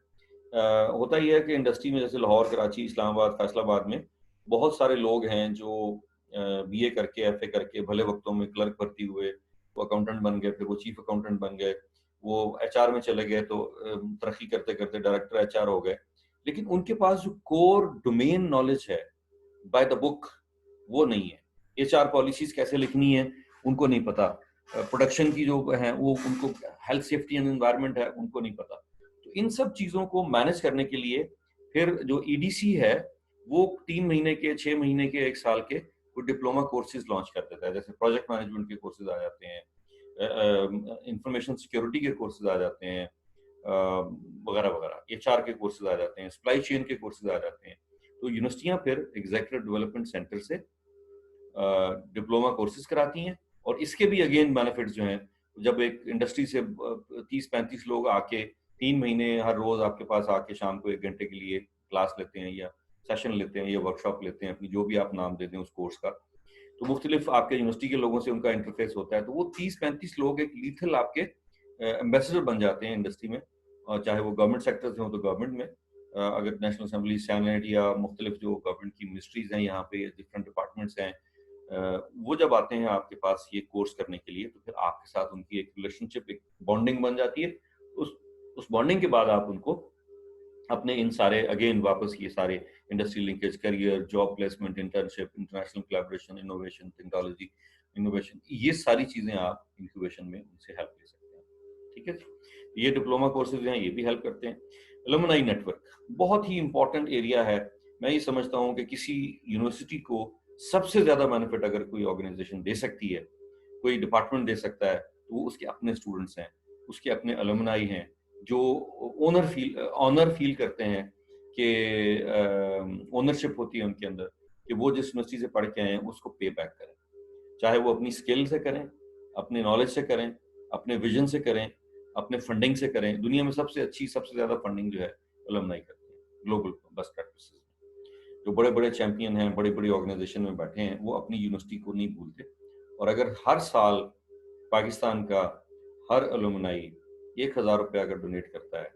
होता ही है कि इंडस्ट्री में जैसे लाहौर, कराची, इस्लामाबाद, फैसलाबाद में बहुत सारे लोग हैं जो बीए करके, एफए करके, भले वक्तों में क्लर्क भर्ती हुए, वो अकाउंटेंट बन गए, फिर वो चीफ अकाउंटेंट बन गए, वो एचआर में चले गए, तो तरक्की करते करते डायरेक्टर एचआर हो गए। लेकिन उनके पास जो कोर डोमेन नॉलेज है बाय द बुक, वो नहीं है। एचआर पॉलिसीज कैसे लिखनी है उनको नहीं पता, प्रोडक्शन की जो है वो उनको, हेल्थ सेफ्टी एंड एनवायरनमेंट है उनको नहीं पता। तो इन सब चीजों को मैनेज करने के लिए फिर जो ईडीसी है वो 3 महीने के, 6 महीने के, 1 साल के वो डिप्लोमा कोर्सेज लॉन्च कर देता है। जैसे प्रोजेक्ट मैनेजमेंट के कोर्सेज आ जाते हैं, इंफॉर्मेशन सिक्योरिटी के कोर्सेज आ जाते हैं, वगैरह वगैरह, एचआर के कोर्सेज आ जाते हैं, सप्लाई चेन के कोर्सेज आ जाते हैं। तो यूनिवर्सिटियां फिर एग्जीक्यूटिव डेवलपमेंट सेंटर से डिप्लोमा कोर्सेज कराती हैं, और इसके भी अगेन बेनिफिट्स जो हैं, जब एक इंडस्ट्री से 30-35 लोग आके 3 महीने हर रोज आपके पास आके शाम को 1 घंटे के लिए क्लास लेते हैं या सेशन लेते हैं या वर्कशॉप लेते हैं, अपनी जो भी आप नाम देते हैं उस कोर्स का, तो मुख्तलिफ आपके यूनिवर्सिटी के लोगों से उनका इंटरफेस होता है, तो वो 30-35 लोग एक लीथल आपके एम्बेसडर बन जाते हैं इंडस्ट्री में, और चाहे वो गवर्नमेंट सेक्टर से हो तो गवर्नमेंट में, अगर नेशनल असेंबली, सेनेट या मुख्तलिफ जो गवर्नमेंट की मिनिस्ट्रीज हैं यहाँ पे, डिफरेंट डिपार्टमेंट्स हैं, वो जब आते हैं आपके पास ये कोर्स करने के लिए, तो फिर आपके साथ उनकी एक रिलेशनशिप, एक बॉन्डिंग बन जाती है। उस बॉन्डिंग के बाद आप उनको अपने इन सारे अगेन वापस ये सारे industry linkage, career, job placement, internship, international collaboration, innovation, technology innovation, ये सारी चीजें आप इंक्यूबेशन में उनसे हेल्प ले सकते हैं। ठीक है जी, ये डिप्लोमा कोर्सेज हैं, ये भी हेल्प करते हैं। एलुमनाई नेटवर्क बहुत ही इंपॉर्टेंट एरिया है। मैं ये समझता हूँ कि किसी यूनिवर्सिटी को सबसे ज्यादा बेनिफिट अगर कोई ऑर्गेनाइजेशन दे सकती है, कोई डिपार्टमेंट दे सकता है, तो वो उसके अपने स्टूडेंट्स हैं, उसके अपने एलुमनाई हैं, जो ऑनर फील करते हैं कि ओनरशिप होती है उनके अंदर, कि वो जिस यूनिवर्सिटी से पढ़ के आए हैं उसको पे बैक करें, चाहे वो अपनी स्किल से करें, अपने नॉलेज से करें, अपने विजन से करें, अपने फंडिंग से करें। दुनिया में सबसे अच्छी, सबसे ज्यादा फंडिंग जो है एलुमनाई करते हैं, ग्लोबल बेस्ट प्रैक्टिसेस। जो बड़े बड़े चैंपियन हैं, बड़ी बड़ी ऑर्गेनाइजेशन में बैठे हैं, वो अपनी यूनिवर्सिटी को नहीं भूलते, और अगर हर साल पाकिस्तान का हर एलुमनाई 1,000 रुपया अगर डोनेट करता है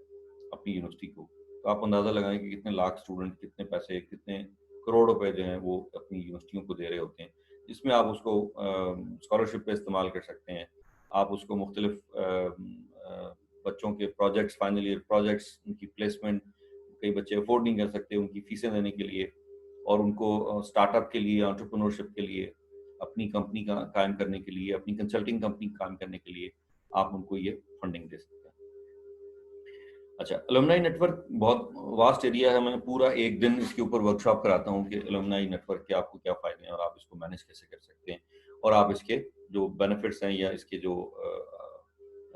अपनी यूनिवर्सिटी को, तो आप अंदाजा लगाएं कि कितने लाख स्टूडेंट, कितने पैसे, कितने करोड़ रुपए जो हैं वो अपनी यूनिवर्सिटियों को दे रहे होते हैं, जिसमें आप उसको स्कॉलरशिप पे इस्तेमाल कर सकते हैं, आप उसको मुख्तलिफ बच्चों के प्रोजेक्ट्स, फाइनल ईयर प्रोजेक्ट्स, उनकी प्लेसमेंट, कई बच्चे अफोर्ड नहीं कर सकते उनकी फीसें देने के लिए, और उनको स्टार्टअप के लिए, एंटरप्रेन्योरशिप के लिए, अपनी कंपनी का कायम करने के लिए, अपनी कंसल्टिंग कंपनी कायम करने के लिए आप उनको ये फंडिंग दे सकते हैं। अच्छा, एलुमनाई नेटवर्क बहुत वास्ट एरिया है, मैं पूरा एक दिन इसके ऊपर वर्कशॉप कराता हूँ कि एलुमनाई नेटवर्क के आपको क्या फायदे हैं और आप इसको मैनेज कैसे कर सकते हैं, और आप इसके जो बेनिफिट्स हैं या इसके जो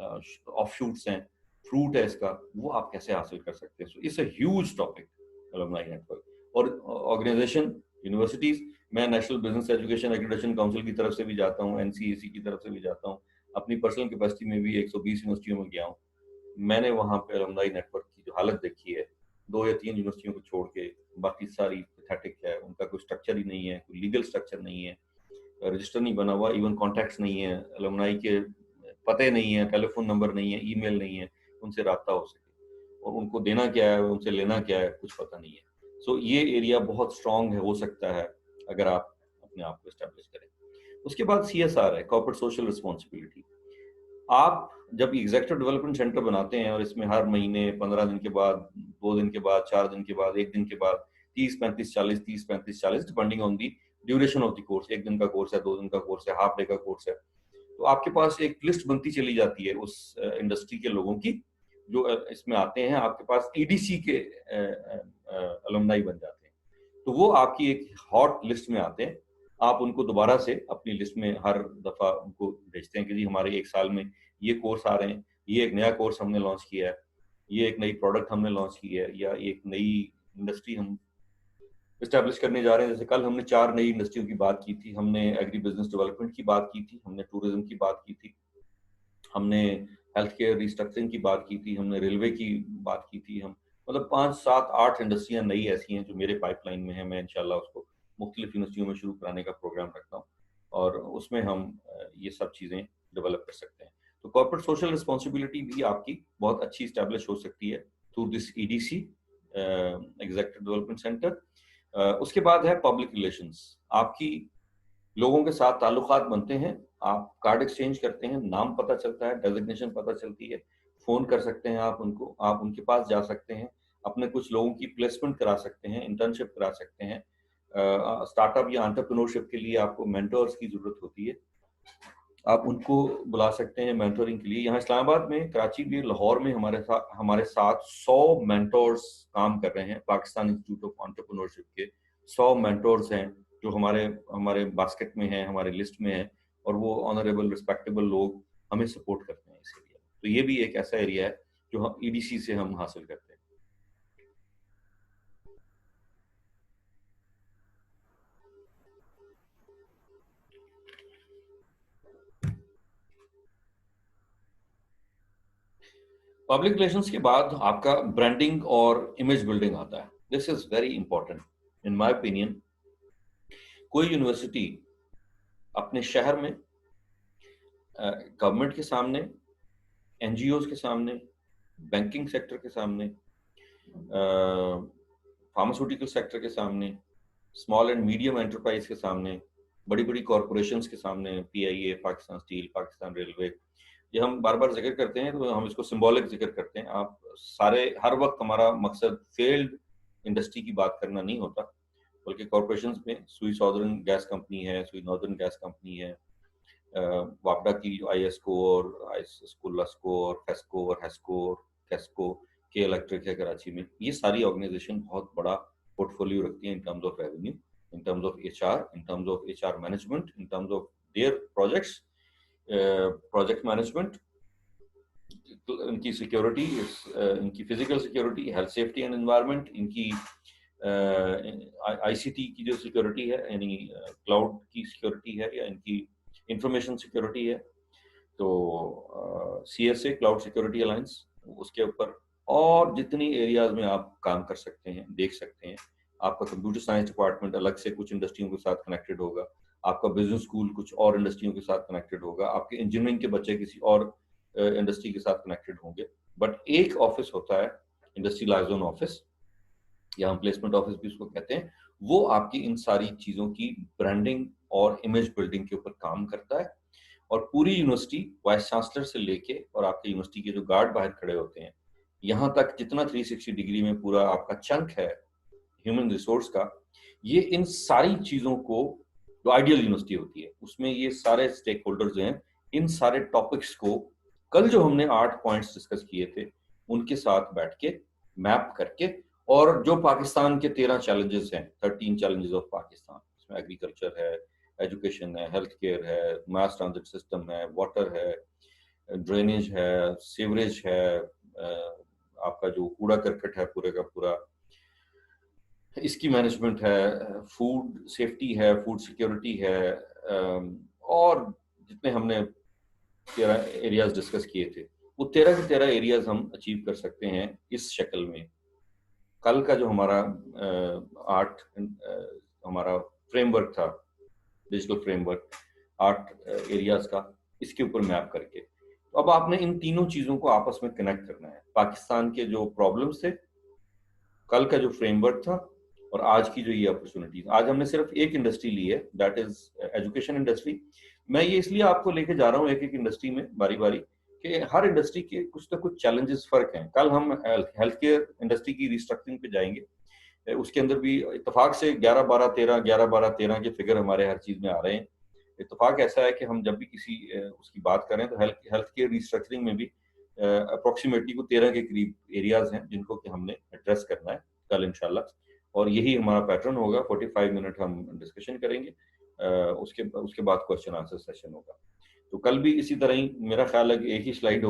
ऑफशूट्स हैं, फ्रूट है इसका, वो आप कैसे हासिल कर सकते हैं। So it's a huge topic alumni network. और ऑर्गेनाइजेशन, यूनिवर्सिटीज, मैं national business education accreditation council की तरफ से भी जाता हूँ, एनसीईसी की तरफ से भी जाता हूँ, अपनी पर्सनल कैपेसिटी में भी 120 यूनिवर्सिटियों में गया हूँ। मैंने वहाँ पे एलुमनाई नेटवर्क की जो हालत देखी है, 2 या 3 यूनिवर्सिटियों को छोड़ के बाकी सारी पैथेटिक है, उनका कोई स्ट्रक्चर ही नहीं है, कोई लीगल स्ट्रक्चर नहीं है, रजिस्टर नहीं बना हुआ, इवन कॉन्टैक्ट्स नहीं है, एलुमनाई के पते नहीं है, टेलीफोन नंबर नहीं है, ईमेल नहीं है, उनसे रब्ता हो सके, और उनको देना क्या है, उनसे लेना क्या है, कुछ पता नहीं है। सो ये एरिया बहुत स्ट्रांग है, हो सकता है अगर आप अपने आप को एस्टेब्लिश करें। उसके बाद CSR है, कॉर्पोरेट सोशल रिस्पॉन्सिबिलिटी। आप जब एग्जीक्यूटिव डेवलपमेंट सेंटर बनाते हैं और इसमें हर महीने 15 दिन के बाद, 2 दिन के बाद, 4 दिन के बाद, 1 दिन के बाद 30-35-40, 30-35-40, depending on the duration of the course, 1 दिन का कोर्स है, 2 दिन का कोर्स है, हाफ डे का कोर्स है, तो आपके पास एक लिस्ट बनती चली जाती है उस इंडस्ट्री के लोगों की जो इसमें आते हैं, आपके पास EDC के अलुमनाई बन जाते हैं, तो वो आपकी एक हॉट लिस्ट में आते हैं। आप उनको दोबारा से अपनी लिस्ट में हर दफा उनको भेजते हैं कि जी हमारे 1 साल में ये कोर्स आ रहे हैं, ये एक नया कोर्स हमने लॉन्च किया है, ये एक नई प्रोडक्ट हमने लॉन्च की है, या एक नई इंडस्ट्री हम एस्टेब्लिश करने जा रहे हैं। जैसे कल हमने 4 नई इंडस्ट्रियों की बात की थी, हमने एग्री बिजनेस डेवलपमेंट की बात की थी, हमने टूरिज्म की बात की थी, हमने हेल्थ केयर रिस्ट्रक्चरिंग की बात की थी, हमने रेलवे की बात की थी। हम मतलब 5, 7, 8 इंडस्ट्रियां नई ऐसी हैं जो मेरे पाइपलाइन में है। मैं इंशाल्लाह उसको मुख्तलिफ यूनिवर्सिटियों में शुरू कराने का प्रोग्राम रखता हूँ, और उसमें हम ये सब चीज़ें डेवलप कर सकते हैं। तो कॉर्पोरेट सोशल रिस्पॉन्सिबिलिटी भी आपकी बहुत अच्छी इस्टेब्लिश हो सकती है through this EDC, executive development centre. उसके बाद है पब्लिक रिलेशंस। आपकी लोगों के साथ ताल्लुकात बनते हैं, आप कार्ड एक्सचेंज करते हैं, नाम पता चलता है, डेजिग्नेशन पता चलती है, फोन कर सकते हैं आप उनको, आप उनके पास जा सकते हैं, अपने कुछ लोगों की प्लेसमेंट करा सकते हैं, इंटर्नशिप करा सकते हैं। स्टार्टअप या एंटरप्रेन्योरशिप के लिए आपको मेंटर्स की जरूरत होती है, आप उनको बुला सकते हैं मेंटरिंग के लिए। यहाँ इस्लामाबाद में, कराची में, लाहौर में हमारे साथ 100 मेंटर्स काम कर रहे हैं। पाकिस्तान इंस्टीट्यूट ऑफ एंटरप्रेन्योरशिप के 100 मेंटर्स हैं जो हमारे हमारे बास्केट में हैं, हमारे लिस्ट में हैं, और वो ऑनरेबल रिस्पेक्टेबल लोग हमें सपोर्ट करते हैं इस एरिया में। तो ये भी एक ऐसा एरिया है जो हम EDC से हम हासिल करते हैं। पब्लिक रिलेशंस के बाद आपका ब्रांडिंग और इमेज बिल्डिंग आता है। This is very important in my opinion. कोई यूनिवर्सिटी अपने शहर में गवर्नमेंट के सामने, एनजीओज के सामने, बैंकिंग सेक्टर के सामने, फार्मास्यूटिकल सेक्टर के सामने, स्मॉल एंड मीडियम एंटरप्राइज के सामने, बड़ी बड़ी कॉरपोरेशंस के सामने, PIA, Pakistan steel, Pakistan railway, ये हम बार बार जिक्र करते हैं तो हम इसको सिंबॉलिक जिक्र करते हैं। आप सारे हर वक्त हमारा मकसद फेल्ड इंडस्ट्री की बात करना नहीं होता, बल्कि कॉरपोरेशंस में सुई सॉदर्न गैस कंपनी है, सुई नॉर्दर्न गैस कंपनी है, वापडा की आईएसको और आईएसको, लस्को और फेस्को और हेस्को और कैस्को, के इलेक्ट्रिक है कराची में। ये सारी ऑर्गेनाइजेशन बहुत बड़ा पोर्टफोलियो रखती है in terms of revenue, in terms of HR, in terms of HR management, in terms of their projects, project management, इनकी सिक्योरिटी, इनकी physical security, health safety and environment, इनकी आईसीटी की जो सिक्योरिटी है, यानी क्लाउड की सिक्योरिटी है, या इनकी इंफॉर्मेशन सिक्योरिटी है। तो सीएसए, क्लाउड सिक्योरिटी अलायंस, उसके ऊपर और जितनी एरियाज में आप काम कर सकते हैं, देख सकते हैं। आपका कंप्यूटर साइंस डिपार्टमेंट अलग से कुछ इंडस्ट्रियों के साथ कनेक्टेड होगा, आपका बिजनेस स्कूल कुछ और इंडस्ट्रियों के साथ कनेक्टेड होगा, आपके इंजीनियरिंग के बच्चे किसी और इंडस्ट्री के साथ कनेक्टेड होंगे। बट एक ऑफिस होता है, इंडस्ट्री लाइजन ऑफिस, या हम प्लेसमेंट ऑफिस भी उसको कहते हैं, वो आपकी इन सारी चीजों की ब्रांडिंग और इमेज बिल्डिंग के ऊपर काम करता है। और पूरी यूनिवर्सिटी, वाइस चांसलर से लेके और आपके यूनिवर्सिटी के जो गार्ड बाहर खड़े होते हैं, यहाँ तक जितना 360 डिग्री में पूरा आपका चंक है ह्यूमन रिसोर्स का, ये इन सारी चीजों को, जो आइडियल यूनिवर्सिटी होती है उसमें ये सारे स्टेक होल्डर्स जो हैं, इन सारे टॉपिक्स को कल जो हमने 8 पॉइंट्स डिस्कस किए थे उनके साथ बैठ के मैप करके, और जो पाकिस्तान के 13 चैलेंजेस हैं, 13 चैलेंजेस ऑफ पाकिस्तान, इसमें एग्रीकल्चर है, एजुकेशन है, हेल्थ केयर है, मास ट्रांजिट सिस्टम है, वाटर है, ड्रेनेज है, सीवरेज है, आपका जो कूड़ा करकट है पूरे का पूरा, इसकी मैनेजमेंट है, फूड सेफ्टी है, फूड सिक्योरिटी है, और जितने हमने 13 एरियाज डिस्कस किए थे, वो 13 के 13 एरियाज हम अचीव कर सकते हैं इस शक्ल में। कल का जो हमारा हमारा फ्रेमवर्क था, डिजिटल फ्रेमवर्क 8 एरियाज का, इसके ऊपर मैप करके, तो अब आपने इन तीनों चीजों को आपस में कनेक्ट करना है। पाकिस्तान के जो प्रॉब्लम्स थे, कल का जो फ्रेमवर्क था, और आज की जो ये अपॉर्चुनिटीज। आज हमने सिर्फ एक इंडस्ट्री ली है, दैट इज एजुकेशन इंडस्ट्री। मैं ये इसलिए आपको लेके जा रहा हूँ एक एक इंडस्ट्री में बारी बारी, कि हर इंडस्ट्री के कुछ ना कुछ चैलेंजेस, फर्क हैं। कल हम हेल्थ केयर इंडस्ट्री की रिस्ट्रक्चरिंग पे जाएंगे, उसके अंदर भी इत्तेफाक से 11-12-13 11-12-13 के फिगर हमारे हर चीज में आ रहे हैं। इत्तेफाक ऐसा है कि हम जब भी किसी उसकी बात करें तो हेल्थ केयर रिस्ट्रक्चरिंग में भी अप्रोक्सीमेटली को 13 के करीब एरियाज हैं जिनको कि हमने एड्रेस करना है कल इंशाल्लाह। और यही हमारा पैटर्न होगा, 45 मिनट हम डिस्कशन करेंगे, उसके बाद क्वेश्चन आंसर सेशन होगा। तो कल भी इसी तरह ही मेरा ख्याल है कि एक ही स्लाइड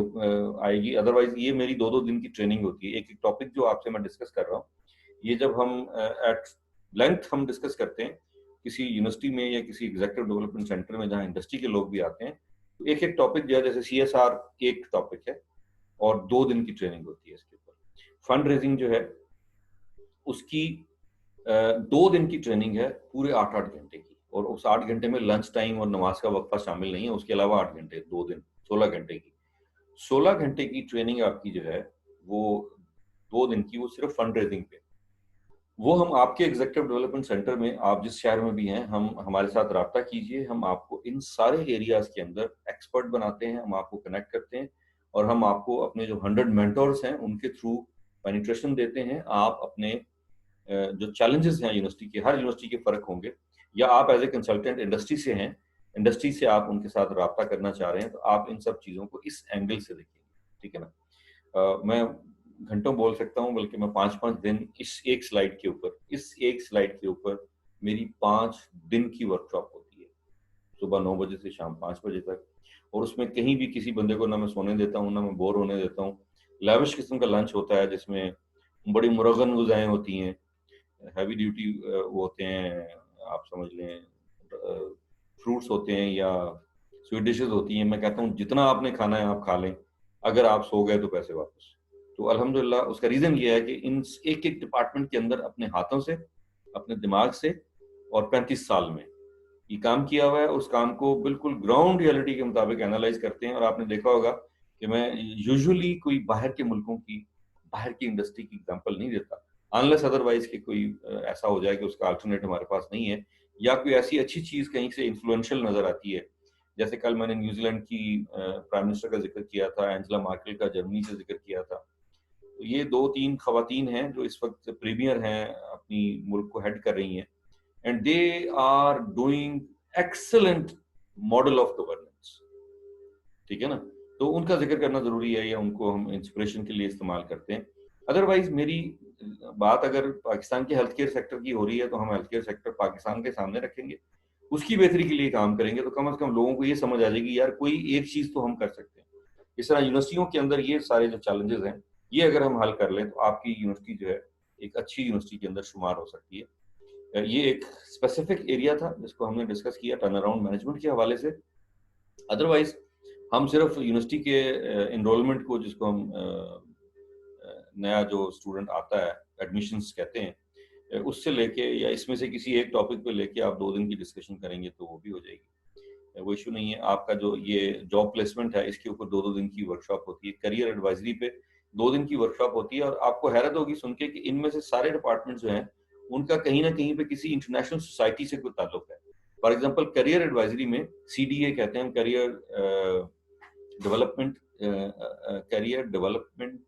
आएगी, अदरवाइज ये मेरी 2-2 दिन की ट्रेनिंग होती है। एक एक टॉपिक जो आपसे मैं डिस्कस कर रहा हूँ, ये जब हम एट लेंथ हम डिस्कस करते हैं किसी यूनिवर्सिटी में या किसी एग्जीक्यूटिव डेवलपमेंट सेंटर में जहाँ इंडस्ट्री के लोग भी आते हैं, तो एक एक टॉपिक जो है, जैसे CSR एक टॉपिक है और 2 दिन की ट्रेनिंग होती है इसके ऊपर। फंड रेजिंग जो है उसकी 2 दिन की ट्रेनिंग है, पूरे 8-8 घंटे की, और उस 8 घंटे में लंच टाइम और नमाज का वक्फा शामिल नहीं है। उसके अलावा 8 घंटे, 2 दिन 16 घंटे की, 16 घंटे की ट्रेनिंग आपकी जो है वो 2 दिन की, वो सिर्फ फंड रेजिंग पे। वो हम आपके एग्जीक्यूटिव डेवलपमेंट सेंटर में, आप जिस शहर में भी हैं, हम हमारे साथ राब्ता कीजिए, हम आपको इन सारे एरियाज के अंदर एक्सपर्ट बनाते हैं, हम आपको कनेक्ट करते हैं, और हम आपको अपने जो 100 मेंटोर्स हैं उनके थ्रू पेनिट्रेशन देते हैं। आप अपने जो चैलेंजेस हैं यूनिवर्सिटी के, हर यूनिवर्सिटी के फर्क होंगे, या आप एज ए कंसल्टेंट इंडस्ट्री से हैं, इंडस्ट्री से आप उनके साथ राब्ता करना चाह रहे हैं, तो आप इन सब चीज़ों को इस एंगल से देखेंगे, ठीक है ना। मैं घंटों बोल सकता हूँ, बल्कि मैं 5-5 दिन इस एक स्लाइड के ऊपर, मेरी 5 दिन की वर्कशॉप होती है, सुबह 9 बजे से शाम 5 बजे तक। और उसमें कहीं भी किसी बंदे को ना मैं सोने देता हूँ, ना मैं बोर होने देता हूँ। लैविश किस्म का लंच होता है जिसमें बड़ी मुरगन गुज़ाएं होती हैं, हैवी ड्यूटी वो होते हैं, आप समझ लें फ्रूट्स होते हैं या स्वीट डिशेस होती हैं। मैं कहता हूँ जितना आपने खाना है आप खा लें, अगर आप सो गए तो पैसे वापस। तो अल्हम्दुलिल्लाह उसका रीजन ये है कि इन एक एक डिपार्टमेंट के अंदर अपने हाथों से, अपने दिमाग से और 35 साल में ये काम किया हुआ है। उस काम को बिल्कुल ग्राउंड रियलिटी के मुताबिक एनालाइज करते हैं। और आपने देखा होगा कि मैं यूजुअली कोई बाहर के मुल्कों की, बाहर की इंडस्ट्री की एग्जांपल नहीं देता, अनलेस अदरवाइज कि कोई ऐसा हो जाए कि उसका अल्टरनेट हमारे पास नहीं है, या कोई ऐसी अच्छी चीज कहीं से इन्फ्लुएंशियल नजर आती है। जैसे कल मैंने न्यूजीलैंड की प्राइम मिनिस्टर का जिक्र किया था, एंजेला मार्केल का जर्मनी से जिक्र किया था। तो ये दो तीन खवातीन हैं जो इस वक्त प्रीमियर हैं, अपनी मुल्क को हेड कर रही हैं, and they are doing excellent model of governance। ठीक है ना, तो उनका जिक्र करना जरूरी है, या उनको हम इंस्पिरेशन के लिए इस्तेमाल करते हैं। अदरवाइज मेरी बात अगर पाकिस्तान के हेल्थ केयर सेक्टर की हो रही है तो हम हेल्थ केयर सेक्टर पाकिस्तान के सामने रखेंगे, उसकी बेहतरी के लिए काम करेंगे, तो कम से कम लोगों को ये समझ आ जाएगी यार कोई एक चीज तो हम कर सकते हैं। इस तरह यूनिवर्सिटियों के अंदर ये सारे जो चैलेंजेस हैं, ये अगर हम हल कर लें तो आपकी यूनिवर्सिटी जो है एक अच्छी यूनिवर्सिटी के अंदर शुमार हो सकती है। ये एक स्पेसिफिक एरिया था जिसको हमने डिस्कस किया टर्न अराउंड मैनेजमेंट के हवाले से। अदरवाइज हम सिर्फ यूनिवर्सिटी के इनरोलमेंट को, जिसको हम नया जो स्टूडेंट आता है एडमिशन्स कहते हैं, उससे लेके या इसमें से किसी एक टॉपिक पे लेके आप 2 दिन की डिस्कशन करेंगे तो वो भी हो जाएगी, वो इशू नहीं है। आपका जो ये जॉब प्लेसमेंट है इसके ऊपर 2-2 दिन की वर्कशॉप होती है, करियर एडवाइजरी पे 2 दिन की वर्कशॉप होती है। और आपको हैरत होगी सुन के कि इनमें से सारे डिपार्टमेंट जो हैं उनका कहीं ना कहीं पे किसी इंटरनेशनल सोसाइटी से कोई ताल्लुक है। फॉर एग्जाम्पल करियर एडवाइजरी में CDA कहते हैं, career development career development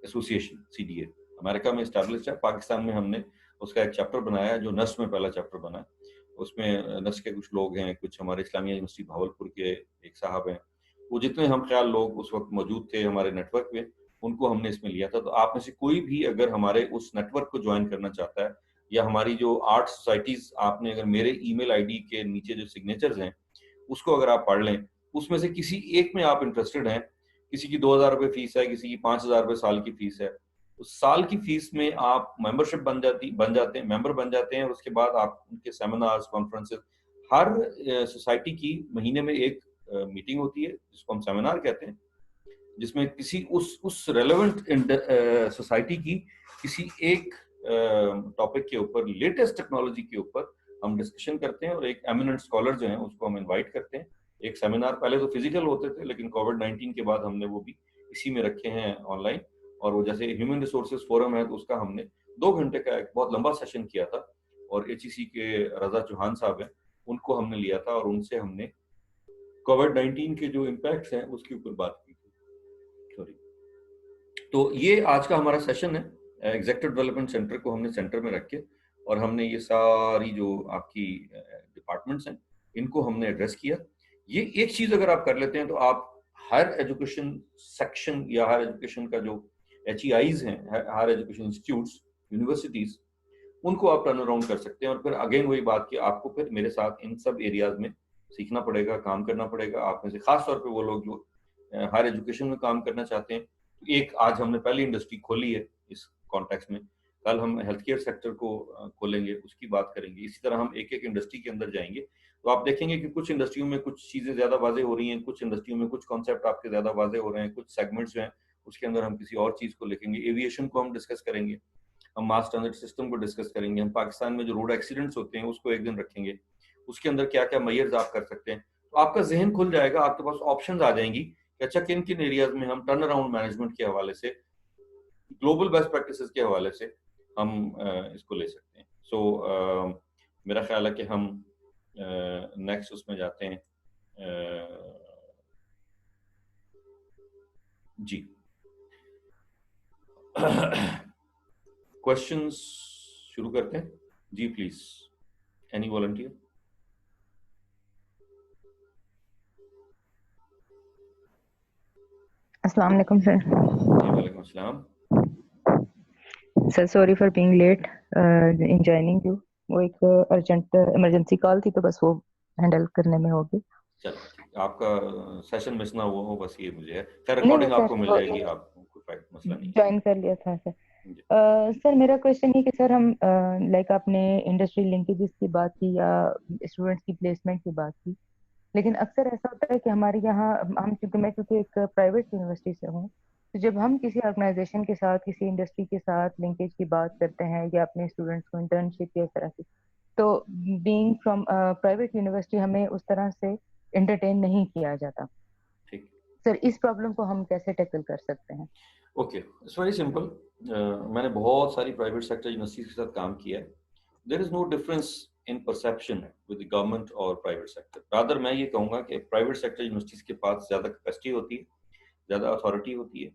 association, CDA America में स्टैब्लिश्ड है। पाकिस्तान में हमने उसका एक चैप्टर बनाया है जो नस में पहला चैप्टर बना है। उसमें नस के कुछ लोग हैं, कुछ हमारे इस्लामिया यूनिवर्सिटी भावलपुर के एक साहब हैं, वो जितने हम ख्याल लोग उस वक्त मौजूद थे हमारे नेटवर्क में, उनको हमने इसमें लिया था। तो आप में से कोई भी अगर हमारे उस नेटवर्क को ज्वाइन करना चाहता है, या हमारी जो 8 सोसाइटीज, आपने अगर मेरे ईमेल आईडी के नीचे जो सिग्नेचर्स हैं उसको अगर आप पढ़ लें, उसमें से किसी एक में आप इंटरेस्टेड हैं, किसी की 2,000 रुपये फीस है, किसी की 5,000 रुपये साल की फीस है, उस साल की फीस में आप मेंबरशिप बन जाते हैं, मेंबर बन जाते हैं। और उसके बाद आप उनके सेमिनार्स, कॉन्फ्रेंसेस, हर सोसाइटी की महीने में एक मीटिंग होती है जिसको हम सेमिनार कहते हैं, जिसमें किसी उस रेलेवेंट सोसाइटी की किसी एक टॉपिक के ऊपर, लेटेस्ट टेक्नोलॉजी के ऊपर हम डिस्कशन करते हैं। और एक एमिनेंट स्कॉलर जो हैं उसको हम इनवाइट करते हैं। एक सेमिनार पहले तो फिजिकल होते थे, लेकिन कोविड-19 के बाद हमने वो भी इसी में रखे हैं ऑनलाइन। और वो जैसे ह्यूमन रिसोर्सेज फोरम है तो उसका हमने 2 घंटे का एक बहुत लंबा सेशन किया था। और HEC के रजा चौहान साहब हैं, उनको हमने लिया था और उनसे हमने कोविड-19 के जो इम्पैक्ट्स हैं उसके ऊपर बात की थी। सॉरी। तो ये आज का हमारा सेशन है। एग्जीक्यूटिव डेवलपमेंट सेंटर को हमने सेंटर में रख के, और हमने ये सारी जो आपकी डिपार्टमेंट्स हैं इनको हमने एड्रेस किया। ये एक चीज अगर आप कर लेते हैं तो आप हायर एजुकेशन सेक्शन या हायर एजुकेशन का जो HEIs हैं, हायर एजुकेशन इंस्टीट्यूट्स, यूनिवर्सिटीज, उनको आप टर्न अराउंड कर सकते हैं। और फिर अगेन वही बात कि आपको फिर मेरे साथ इन सब एरियाज में सीखना पड़ेगा, काम करना पड़ेगा। आप में से खास तौर पे वो लोग जो हायर एजुकेशन में काम करना चाहते हैं, एक आज हमने पहली इंडस्ट्री खोली है इस कॉन्टेक्स्ट में, कल हम हेल्थ केयर सेक्टर को खोलेंगे, उसकी बात करेंगे। इसी तरह हम एक एक इंडस्ट्री के अंदर जाएंगे तो आप देखेंगे कि कुछ इंडस्ट्रियों में कुछ चीजें ज्यादा वाजे हो रही हैं, कुछ इंडस्ट्रियों में कुछ कॉन्सेप्ट आपके ज्यादा वाजे हो रहे हैं, कुछ सेगमेंट्स जो हैं उसके अंदर हम किसी और चीज को लिखेंगे। एविएशन को हम डिस्कस करेंगे, हम मास ट्रांजिट सिस्टम को डिस्कस करेंगे, हम पाकिस्तान में जो रोड एक्सीडेंट्स होते हैं उसको एक दिन रखेंगे, उसके अंदर क्या क्या मेजर्स आप कर सकते हैं। तो आपका जहन खुल जाएगा, आपके पास ऑप्शंस आ जाएंगी कि अच्छा किन किन एरियाज में हम टर्न अराउंड मैनेजमेंट के हवाले से, ग्लोबल बेस्ट प्रैक्टिसेस के हवाले से हम इसको ले सकते हैं। सो मेरा ख्याल है कि हम नेक्स्ट उसमें जाते हैं। जी क्वेश्चंस शुरू करते हैं। जी प्लीज, एनी वॉलंटियर। अस्सलाम वालेकुम सर। वालेकुम अस्सलाम sir, sorry for being late in joining you. वो एक अर्जेंट इमरजेंसी कॉल थी तो बस वो हैंडल करने में होगी। चलो, आपका सेशन मिस ना हुआ हो बस ये मुझे है। खैर रिकॉर्डिंग आपको मिल जाएगी, आपको कोई मसला नहीं है। ज्वाइन कर लिया था सर। सर मेरा क्वेश्चन है कि सर हम लाइक आपने इंडस्ट्री लिंकेजेस की बात की या स्टूडेंट्स की प्लेसमेंट की बात की, लेकिन अक्सर ऐसा होता है कि हमारे यहाँ क्योंकि एक प्राइवेट यूनिवर्सिटी से हूँ, तो जब हम किसी ऑर्गेनाइजेशन के साथ, किसी इंडस्ट्री के साथ लिंकेज की बात करते हैं या अपने स्टूडेंट्स को इंटर्नशिप या इस तरह की, तो बीइंग फ्रॉम प्राइवेट यूनिवर्सिटी हमें उस तरह से एंटरटेन नहीं किया जाता। ठीक, सर इस प्रॉब्लम को हम कैसे टैकल कर सकते हैं? Okay, it's very simple. मैंने बहुत सारी प्राइवेट सेक्टर यूनिवर्सिटीज के साथ काम किया है। There is no difference in perception with the government और प्राइवेट सेक्टर। रादर मैं ये कहूँगा कि प्राइवेट सेक्टर यूनिवर्सिटीज के पास ज़्यादा कैपेसिटी होती है, ज़्यादा अथॉरिटी होती है,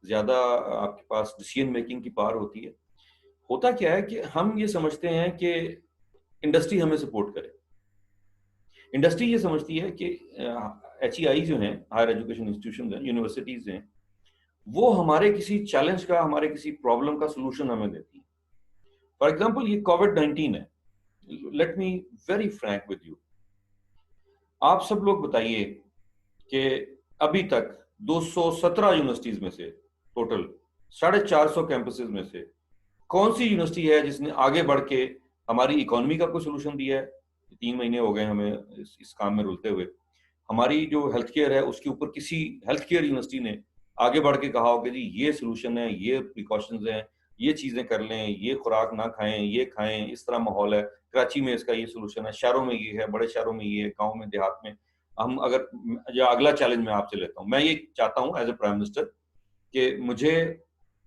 ज़्यादा आपके पास डिसीजन मेकिंग की पावर होती है। होता क्या है कि हम ये समझते हैं कि इंडस्ट्री हमें सपोर्ट करे। इंडस्ट्री ये समझती है कि HEI जो हैं, हायर एजुकेशन इंस्टीट्यूशन हैं, यूनिवर्सिटीज हैं, वो हमारे किसी चैलेंज का, हमारे किसी प्रॉब्लम का सोल्यूशन हमें देती है। फॉर एग्जाम्पल ये कोविड-19 है। Let me very Frank with you, आप सब लोग बताइए कि अभी तक 217 यूनिवर्सिटीज में से टोटल 450 कैंपसेस में से कौन सी यूनिवर्सिटी है जिसने आगे बढ़ के हमारी इकोनॉमी का कोई सोल्यूशन दिया है? 3 महीने हो गए हमें इस काम में रुलते हुए। हमारी जो हेल्थ केयर है उसके ऊपर किसी हेल्थ केयर यूनिवर्सिटी ने आगे बढ़ के कहा हो कि जी ये सोल्यूशन है, ये प्रिकॉशंस हैं, ये चीजें कर लें, ये खुराक ना खाएं, ये खाएं, इस तरह माहौल है, कराची में इसका ये सोल्यूशन है, शहरों में ये है, बड़े शहरों में ये है, गाँव में, देहात में। हम अगर या अगला चैलेंज मैं आपसे लेता हूँ, मैं ये चाहता हूँ एज ए प्राइम मिनिस्टर कि मुझे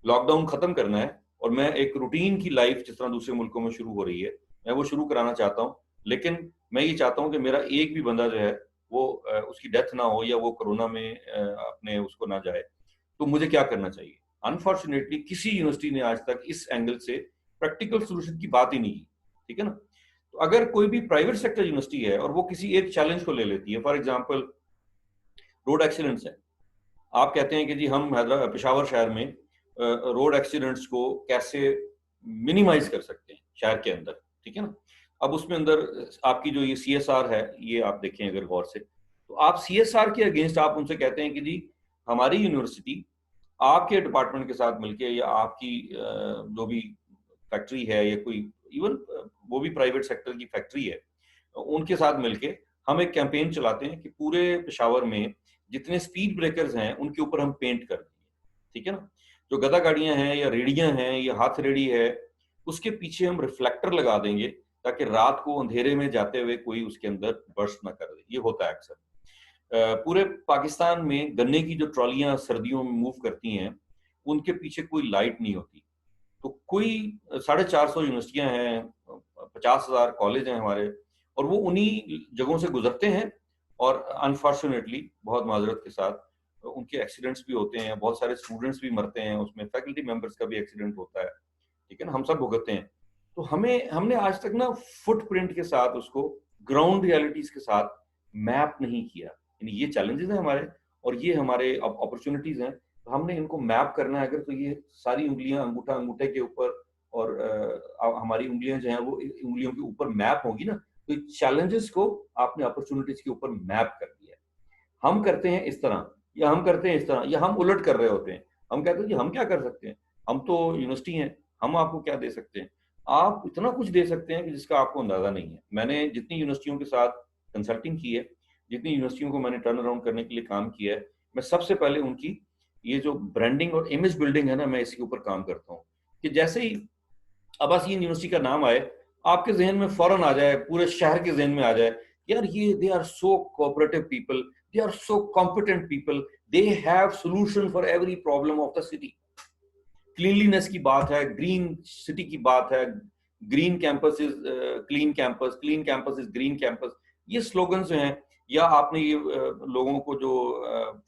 लॉकडाउन खत्म करना है और मैं एक रूटीन की लाइफ जिस तरह दूसरे मुल्कों में शुरू हो रही है, मैं वो शुरू कराना चाहता हूँ। लेकिन मैं ये चाहता हूँ कि मेरा एक भी बंदा जो है वो उसकी डेथ ना हो या वो कोरोना में अपने उसको ना जाए। तो मुझे क्या करना चाहिए? अनफॉर्चुनेटली किसी यूनिवर्सिटी ने आज तक इस एंगल से प्रैक्टिकल सोल्यूशन की बात ही नहीं की। ठीक है ना? तो अगर कोई भी प्राइवेट सेक्टर यूनिवर्सिटी है और वो किसी एक चैलेंज को ले लेती है, फॉर एग्जाम्पल रोड एक्सीडेंट्स है, आप कहते हैं कि जी हम पेशावर शहर में रोड एक्सीडेंट्स को कैसे मिनिमाइज कर सकते हैं शहर के अंदर। ठीक है ना? अब उसमें अंदर आपकी जो ये CSR है, ये आप देखें अगर गौर से, तो आप CSR के अगेंस्ट आप उनसे कहते हैं कि जी हमारी यूनिवर्सिटी आपके डिपार्टमेंट के साथ मिलके या आपकी जो भी फैक्ट्री है या कोई इवन वो भी प्राइवेट सेक्टर की फैक्ट्री है, उनके साथ मिलके हम एक कैंपेन चलाते हैं कि पूरे पेशावर में जितने स्पीड ब्रेकर्स हैं उनके ऊपर हम पेंट कर देंगे। ठीक है ना? जो गधा गाड़ियां हैं या रेडियां हैं या हाथ रेडी है, उसके पीछे हम रिफ्लेक्टर लगा देंगे ताकि रात को अंधेरे में जाते हुए कोई उसके अंदर बर्स्ट ना कर दे। ये होता है अक्सर। पूरे पाकिस्तान में गन्ने की जो ट्रॉलियां सर्दियों में मूव करती हैं, उनके पीछे कोई लाइट नहीं होती। तो कोई 450 यूनिवर्सिटियां हैं, 50,000 कॉलेज हैं हमारे, और वो उन्हीं जगहों से गुजरते हैं और अनफॉर्चुनेटली बहुत माजरत के साथ उनके एक्सीडेंट्स भी होते हैं, बहुत सारे स्टूडेंट्स भी मरते हैं, उसमें फैकल्टी मेंबर्स का भी एक्सीडेंट होता है। ठीक है ना? हम सब भुगतते हैं। तो हमने आज तक ना फुटप्रिंट के साथ उसको ग्राउंड रियलिटीज के साथ मैप नहीं किया। यानी ये चैलेंजेस हैं हमारे और ये हमारे अपॉर्चुनिटीज हैं, तो हमने इनको मैप करना है। अगर तो ये सारी उंगलियां अंगूठा अंगूठे के ऊपर और हमारी उंगलियां जो हैं वो उंगलियों के ऊपर मैप होंगी ना, तो चैलेंजेस को आपने अपॉर्चुनिटीज के ऊपर मैप कर दिया है। हम करते हैं इस तरह या हम करते हैं इस तरह या हम उलट कर रहे होते हैं। हम कहते हैं कि हम क्या कर सकते हैं, हम तो यूनिवर्सिटी हैं, हम आपको क्या दे सकते हैं? आप इतना कुछ दे सकते हैं कि जिसका आपको अंदाजा नहीं है। मैंने जितनी यूनिवर्सिटियों के साथ कंसल्टिंग की है, जितनी यूनिवर्सिटियों को मैंने टर्न अराउंड करने के लिए काम किया है, मैं सबसे पहले उनकी ये जो ब्रांडिंग और इमेज बिल्डिंग है ना, मैं इसी के ऊपर काम करता हूँ कि जैसे ही अब्बासियन यूनिवर्सिटी का नाम आए, आपके जहन में फौरन आ जाए, पूरे शहर के जहन में आ जाए, यार ये they are so cooperative people, they are so competent people, they have solution for every problem of the city. Cleanliness की बात है, ग्रीन सिटी की बात है, green campus is clean campus, clean campus is green campus. ये slogans जो हैं, या आपने ये लोगों को जो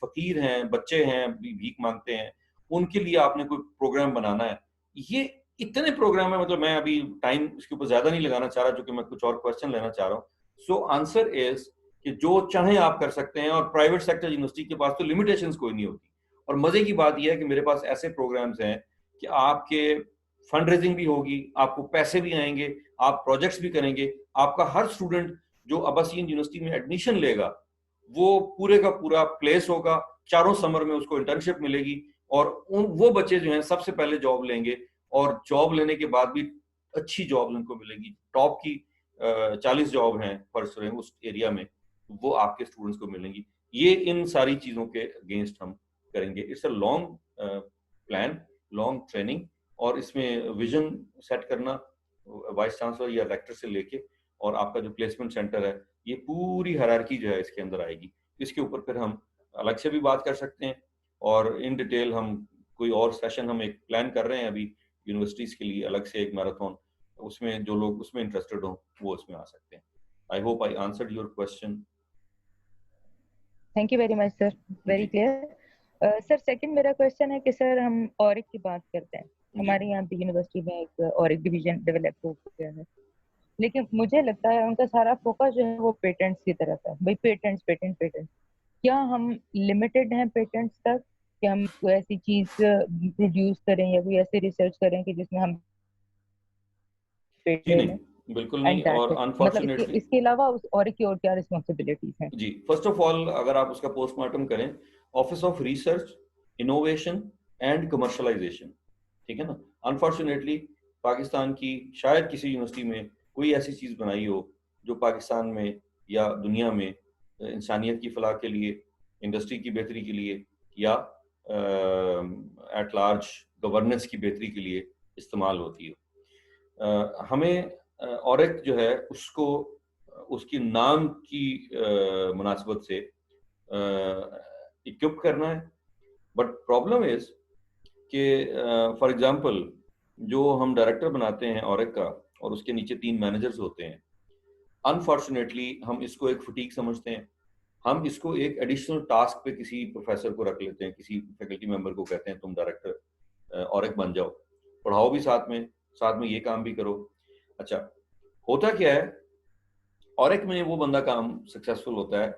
फकीर हैं, बच्चे हैं, भीख मांगते हैं, उनके लिए आपने कोई प्रोग्राम बनाना है। ये इतने प्रोग्राम है, मतलब मैं अभी टाइम इसके ऊपर ज्यादा नहीं लगाना चाह रहा, क्योंकि मैं कुछ और क्वेश्चन लेना चाह रहा हूँ। सो आंसर इज कि जो चाहे आप कर सकते हैं, और प्राइवेट सेक्टर यूनिवर्सिटी के पास तो लिमिटेशंस कोई नहीं होती। और मजे की बात यह है कि मेरे पास ऐसे प्रोग्राम्स हैं कि आपके फंड रेजिंग भी होगी, आपको पैसे भी आएंगे, आप प्रोजेक्ट्स भी करेंगे। आपका हर स्टूडेंट जो अब्बासियन यूनिवर्सिटी में एडमिशन लेगा, वो पूरे का पूरा प्लेस होगा, चारों समर में उसको इंटर्नशिप मिलेगी, और वो बच्चे जो हैं सबसे पहले जॉब लेंगे, और जॉब लेने के बाद भी अच्छी जॉब उनको मिलेगी। टॉप की 40 जॉब हैं फर्स्ट रैंक उस एरिया में, वो आपके स्टूडेंट्स को मिलेंगी। ये इन सारी चीज़ों के अगेंस्ट हम करेंगे। It's a long plan, long training, और इसमें विजन सेट करना वाइस चांसलर या रेक्टर से लेके और आपका जो प्लेसमेंट सेंटर है, ये पूरी हायरार्की जो है इसके अंदर आएगी। इसके ऊपर फिर हम अलग से भी बात कर सकते हैं, और इन डिटेल हम कोई और सेशन हम एक प्लान कर रहे हैं अभी यूनिवर्सिटीज के लिए, अलग से एक मैराथन, उसमें जो लोग उसमें इंटरेस्टेड हो वो उसमें आ सकते हैं। I hope I answered your question. Thank you very much sir, very clear. Sir second मेरा क्वेश्चन है कि सर हम ऑरिक की बात करते हैं, हमारे यहाँ पे यूनिवर्सिटी में एक ऑरिक डिवीजन डेवलप हो गया है, लेकिन मुझे लगता है उनका सारा फोकस जो है वो पेटेंट्स की तरफ है, भाई पेटेंट्स पेटेंट पेटेंट। क्या हम लिमिटेड हैं पेटेंट्स तक, कि हम कोई ऐसी चीज प्रोड्यूस करें या कोई ऐसी रिसर्च करें कि जिसमें हम जी नहीं, बिल्कुल नहीं। और मतलब अनफॉर्चुनेटली इसके अलावा उस ऑरिक की और क्या रिस्पॉन्सिबिलिटीज हैं? जी, फर्स्ट ऑफ ऑल अगर आप उसका पोस्टमार्टम करें, office of research, innovation and commercialisation, ठीक है ना। अनफॉर्चुनेटली पाकिस्तान की शायद किसी यूनिवर्सिटी में कोई ऐसी चीज़ बनाई हो जो पाकिस्तान में या दुनिया में इंसानियत की फलाह के लिए, इंडस्ट्री की बेहतरी के लिए, या एट लार्ज गवर्नेंस की बेहतरी के लिए इस्तेमाल होती हो। हमें ऑरिक जो है उसको उसकी नाम की मुनासिबत से इक्विप करना है। बट प्रॉब्लम इज कि फॉर एग्जांपल जो हम डायरेक्टर बनाते हैं ऑरिक का और उसके नीचे 3 मैनेजर्स होते हैं, अनफॉर्चुनेटली हम इसको एक फटीक समझते हैं। हम इसको एक एडिशनल टास्क पे किसी प्रोफेसर को रख लेते हैं, किसी फैकल्टी मेंबर को कहते हैं तुम डायरेक्टर ऑरिक बन जाओ, पढ़ाओ भी साथ में ये काम भी करो। अच्छा, होता क्या है, ऑरिक में वो बंदा काम सक्सेसफुल होता है,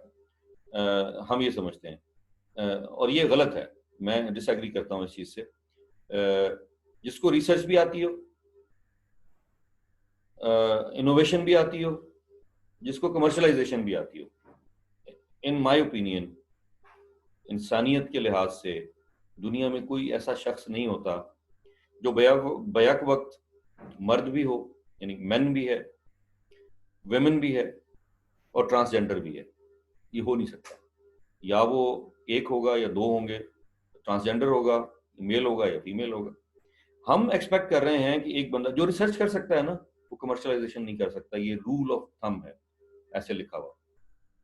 हम ये समझते हैं, और ये गलत है, मैं डिसएग्री करता हूँ इस चीज़ से। जिसको रिसर्च भी आती हो, इनोवेशन भी आती हो, जिसको कमर्शलाइजेशन भी आती हो, इन माय ओपिनियन इंसानियत के लिहाज से दुनिया में कोई ऐसा शख्स नहीं होता जो बैक वक्त मर्द भी हो, यानी मैन भी है, वेमेन भी है और ट्रांसजेंडर भी है। ये हो नहीं सकता। या वो एक होगा या 2 होंगे, ट्रांसजेंडर होगा, मेल होगा या फीमेल होगा। हम एक्सपेक्ट कर रहे हैं कि एक बंदा जो रिसर्च कर सकता है ना, वो कमर्शलाइजेशन नहीं कर सकता। ये रूल ऑफ थंब है, ऐसे लिखा हुआ,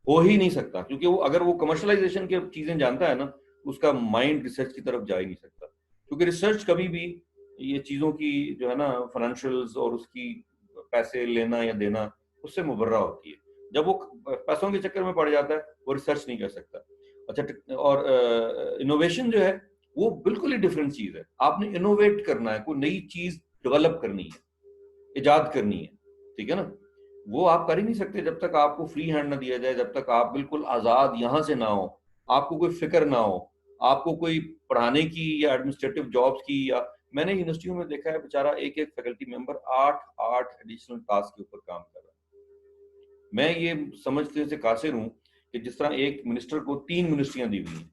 हो ही नहीं सकता। क्योंकि वो अगर वो कमर्शलाइजेशन की चीजें जानता है ना, उसका माइंड रिसर्च की तरफ जा ही नहीं सकता। क्योंकि रिसर्च कभी भी ये चीजों की जो है ना फाइनेंशियल्स और उसकी पैसे लेना या देना, उससे मुबर्रा होती है। जब वो पैसों के चक्कर में पड़ जाता है, वो रिसर्च नहीं कर सकता। अच्छा, और इनोवेशन जो है वो बिल्कुल ही डिफरेंट चीज है। आपने इनोवेट करना है, कोई नई चीज डेवलप करनी है, इजाद करनी है, ठीक है ना। वो आप कर ही नहीं सकते जब तक आपको फ्री हैंड ना दिया जाए, जब तक आप बिल्कुल आजाद यहां से ना हो, आपको कोई फिक्र ना हो, आपको कोई पढ़ाने की या एडमिनिस्ट्रेटिव जॉब्स की। या मैंने यूनिवर्सिटियों में देखा है, बेचारा एक फैकल्टी मेंबर 8 एडिशनल टास्क के ऊपर काम कर रहा है। मैं ये समझते से कासिर हूं कि जिस तरह एक मिनिस्टर को 3 मिनिस्ट्रियां दी हुई हैं।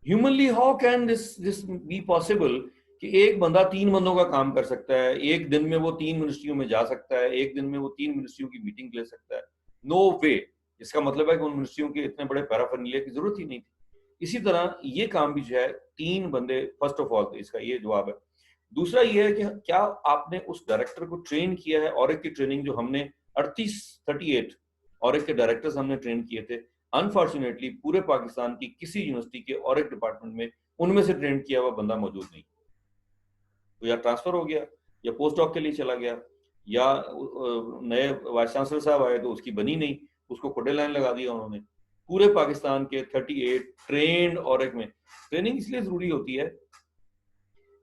Humanly how can this be possible कि एक बंदा 3 बंदों का काम कर सकता है, एक दिन में वो 3 मिनिस्ट्रियों में जा सकता है, एक दिन में वो 3 मिनिस्ट्रियों की मीटिंग ले सकता है? नो वे। इसका मतलब है कि उन मिनिस्ट्रियों के इतने बड़े पैराफर्नालिया की जरूरत ही नहीं थी। इसी तरह ये काम भी जो है 3 बंदे, फर्स्ट ऑफ ऑल इसका ये जवाब है। दूसरा ये है कि क्या आपने उस डायरेक्टर को ट्रेन किया है? ऑरिक की ट्रेनिंग जो हमने 38 ऑरिक के डायरेक्टर्स हमने ट्रेन किए थे, अनफॉर्चुनेटली पूरे पाकिस्तान की किसी यूनिवर्सिटी के ऑरिक डिपार्टमेंट में उनमें से ट्रेन किया हुआ बंदा मौजूद नहीं। तो या ट्रांसफर हो गया, या पोस्ट डॉक के लिए चला गया, या नए वाइस चांसलर साहब आए तो उसकी बनी नहीं, उसको खुडे लाइन लगा दिया उन्होंने। पूरे पाकिस्तान के 38 ट्रेंड ऑरिक में। ट्रेनिंग इसलिए जरूरी होती है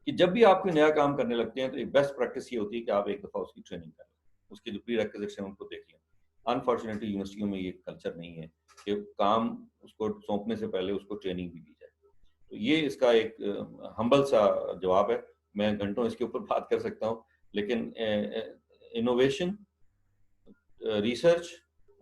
कि जब भी आप कोई नया काम करने लगते हैं तो एक बेस्ट प्रैक्टिस ये होती है कि आप एक दफा उसकी ट्रेनिंग करें, उसके जो प्रीरेक्विजिट्स हैं उनको देख लें। अनफॉर्चुनेटली यूनिवर्सिटियों में ये कल्चर नहीं है कि काम उसको सौंपने से पहले उसको ट्रेनिंग भी दी जाए। तो ये इसका एक हम्बल सा जवाब है। मैं घंटों इसके ऊपर बात कर सकता हूँ, लेकिन इनोवेशन, रिसर्च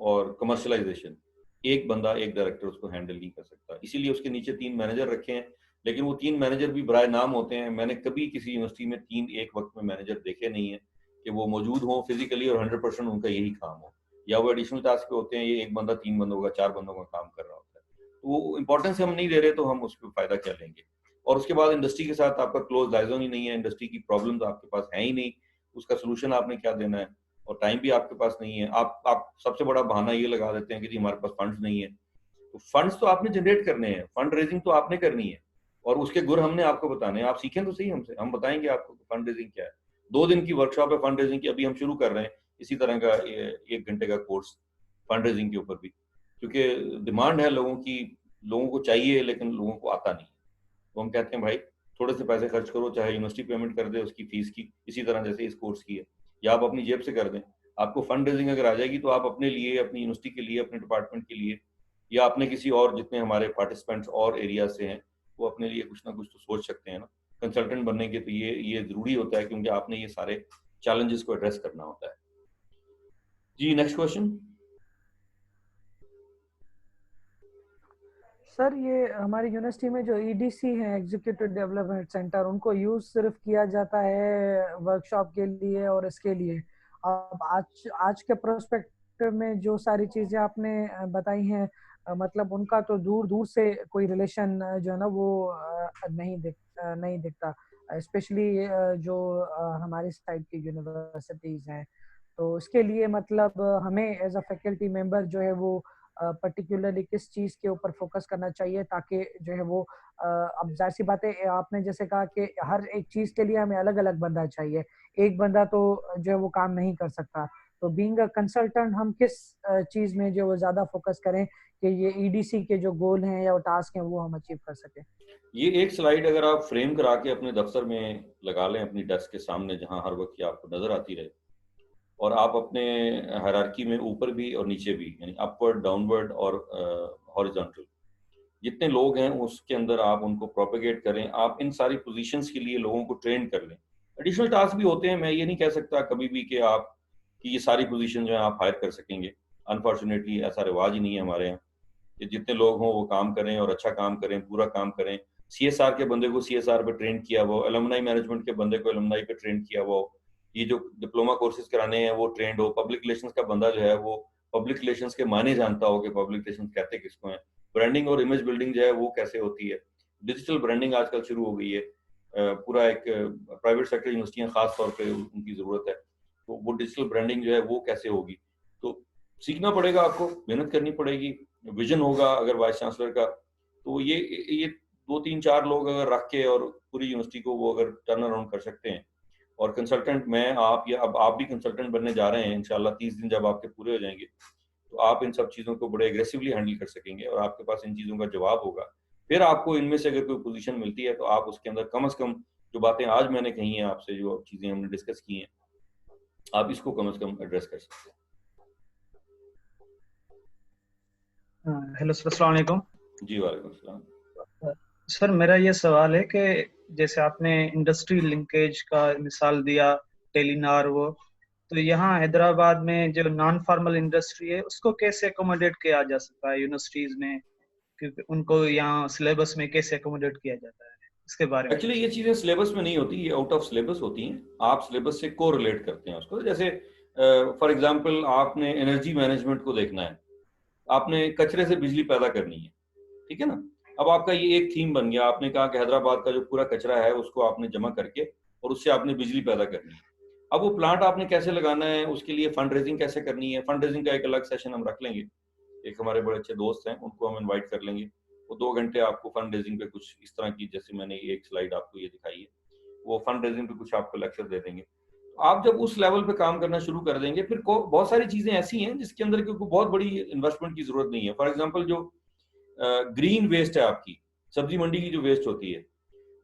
और कमर्शलाइजेशन एक बंदा, एक डायरेक्टर उसको हैंडल नहीं कर सकता। इसीलिए उसके नीचे 3 मैनेजर रखे हैं, लेकिन वो 3 मैनेजर भी बराए नाम होते हैं। मैंने कभी किसी यूनिवर्सिटी में 3 एक वक्त में मैनेजर देखे नहीं है कि वो मौजूद हों फिजिकली और 100% उनका यही काम हो। या वो एडिशनल टास्क पे होते हैं, ये एक बंदा 3 बंदों का 4 बंदों का काम कर रहा होता है, तो वो इंपॉर्टेंस हम नहीं दे रहे, तो हम उस पर फायदा क्या लेंगे। और उसके बाद इंडस्ट्री के साथ आपका क्लोज लाइजन ही नहीं है, इंडस्ट्री की प्रॉब्लम्स आपके पास है ही नहीं, उसका सोल्यूशन आपने क्या देना है, और टाइम भी आपके पास नहीं है। आप सबसे बड़ा बहाना ये लगा देते हैं कि जी हमारे पास फंड्स नहीं है। तो फंड्स तो आपने जनरेट करने हैं, फंड रेजिंग तो आपने करनी है, और उसके गुर हमने आपको बताने हैं। आप सीखें तो सही हमसे, हम बताएंगे आपको फंड रेजिंग क्या है। 2 दिन की वर्कशॉप है फंड रेजिंग की, अभी हम शुरू कर रहे हैं इसी तरह का 1 घंटे का कोर्स फंड रेजिंग के ऊपर भी, क्योंकि डिमांड है लोगों की, लोगों को चाहिए लेकिन लोगों को आता नहीं। तो हम कहते हैं भाई थोड़े से पैसे खर्च करो, चाहे यूनिवर्सिटी पेमेंट कर दे उसकी फीस की, इसी तरह जैसे इस कोर्स की है, या आप अपनी जेब से कर दें। आपको फंड रेजिंग अगर आ जाएगी तो आप अपने लिए, अपनी यूनिवर्सिटी के लिए, अपने डिपार्टमेंट के लिए, या अपने किसी और जितने हमारे पार्टिसिपेंट्स और एरिया से हैं, वो अपने लिए कुछ ना कुछ तो सोच सकते हैं ना। कंसल्टेंट बनने के तो ये जरूरी होता है, क्योंकि आपने ये सारे चैलेंजेस को एड्रेस करना होता है। जी नेक्स्ट क्वेश्चन। सर ये हमारी यूनिवर्सिटी में जो ईडीसी है, एग्जीक्यूटिव डेवलपमेंट सेंटर, उनको यूज सिर्फ किया जाता है वर्कशॉप के लिए और इसके लिए। अब आज के प्रोस्पेक्टिव में जो सारी चीजें आपने बताई हैं, मतलब उनका तो दूर दूर से कोई रिलेशन जो है ना वो नहीं दिखता, स्पेशली जो हमारी साइड की यूनिवर्सिटीज हैं। तो इसके लिए मतलब हमें एज अ फैकल्टी मेंबर जो है वो पर्टिकुलरली किस चीज के ऊपर फोकस करना चाहिए, ताकि जो है वो अब जाहिर सी बात है, आपने जैसे कहा कि हर एक चीज के लिए हमें अलग अलग बंदा चाहिए, एक बंदा तो जो है वो काम नहीं कर सकता। तो बीइंग अ कंसल्टेंट हम किस चीज में जो वो ज्यादा फोकस करें कि ये ईडीसी के जो गोल हैं या टास्क हैं वो हम अचीव कर सकें। ये एक स्लाइड अगर आप फ्रेम करा के अपने दफ्तर में लगा लें, अपनी डेस्क के सामने, जहां हर वक्त आपको नजर आती रहे, और आप अपने हायरार्की में ऊपर भी और नीचे भी, यानी अपवर्ड, डाउनवर्ड और हॉरिजॉन्टल, जितने लोग हैं उसके अंदर आप उनको प्रोपेगेट करें। आप इन सारी पोजीशंस के लिए लोगों को ट्रेन कर लें। एडिशनल टास्क भी होते हैं, मैं ये नहीं कह सकता कभी भी कि आप कि ये सारी पोजीशन जो है आप हायर कर सकेंगे। अनफॉर्चुनेटली ऐसा रिवाज ही नहीं है हमारे यहाँ कि जितने लोग हों वो काम करें और अच्छा काम करें, पूरा काम करें। सीएसआर के बंदे को सीएसआर पे ट्रेन किया हुआ, एलुमनाई मैनेजमेंट के बंदे को एलुमनाई पे ट्रेन किया हुआ, ये जो डिप्लोमा कोर्सेज कराने हैं वो ट्रेंड हो, पब्लिक रिलेशंस का बंदा जो है वो पब्लिक रिलेशंस के माने जानता हो कि पब्लिक रिलेशंस कहते किसको हैं, ब्रांडिंग और इमेज बिल्डिंग जो है वो कैसे होती है, डिजिटल ब्रांडिंग आजकल शुरू हो गई है। पूरा एक प्राइवेट सेक्टर यूनिवर्सिटियां खास तौर पे उनकी जरूरत है, तो वो डिजिटल ब्रांडिंग जो है वो कैसे होगी, तो सीखना पड़ेगा, आपको मेहनत करनी पड़ेगी। विजन होगा अगर वाइस चांसलर का, तो ये 2 3 4 लोग अगर रख के और पूरी यूनिवर्सिटी को वो अगर टर्न अराउंड कर सकते हैं, और कंसल्टेंट मैं, आप, या अब आप भी कंसल्टेंट बनने जा रहे हैं इंशाल्लाह, 30 दिन जब आपके पूरे हो जाएंगे तो आप इन सब चीज़ों को बड़े एग्रेसिवली हैंडल कर सकेंगे और आपके पास इन चीज़ों का जवाब होगा। फिर आपको इनमें से अगर कोई पोजीशन मिलती है तो आप उसके अंदर कम से कम जो बातें आज मैंने कही हैं आपसे, जो चीज़ें हमने डिस्कस की हैं, आप इसको कम से कम एड्रेस कर सकते हैं। हेलो सर, अस्सलाम वालेकुम। जी वालेकुम सलाम। सर मेरा ये सवाल है कि जैसे आपने इंडस्ट्री लिंकेज का मिसाल दिया, टेलीनार, वो तो यहाँ हैदराबाद में जो नॉन फॉर्मल इंडस्ट्री है उसको कैसे अकोमोडेट किया जा सकता है यूनिवर्सिटीज में, क्योंकि उनको यहाँ सिलेबस में कैसे अकोमोडेट किया जाता है, इसके बारे में। एक्चुअली ये चीज़ें सिलेबस में नहीं होती, ये आउट ऑफ सिलेबस होती हैं। आप सिलेबस से को रिलेट करते हैं उसको। जैसे फॉर एग्जांपल आपने एनर्जी मैनेजमेंट को देखना है, आपने कचरे से बिजली पैदा करनी है, ठीक है ना। अब आपका ये एक थीम बन गया, आपने कहा कि हैदराबाद का जो पूरा कचरा है उसको आपने जमा करके और उससे आपने बिजली पैदा करनी है। अब वो प्लांट आपने कैसे लगाना है, उसके लिए फंड रेजिंग कैसे करनी है, फंड रेजिंग का एक अलग सेशन हम रख लेंगे। एक हमारे बड़े अच्छे दोस्त हैं, उनको हम इनवाइट कर लेंगे, वो 2 घंटे आपको फंड रेजिंग पे कुछ इस तरह की, जैसे मैंने एक स्लाइड आपको ये दिखाई है, वो फंड रेजिंग पे कुछ आपको लेक्चर दे देंगे। आप जब उस लेवल पे काम करना शुरू कर देंगे, फिर बहुत सारी चीजें ऐसी हैं जिसके अंदर क्योंकि बहुत बड़ी इन्वेस्टमेंट की जरूरत नहीं है। फॉर एग्जांपल जो ग्रीन वेस्ट है आपकी, सब्जी मंडी की जो वेस्ट होती है,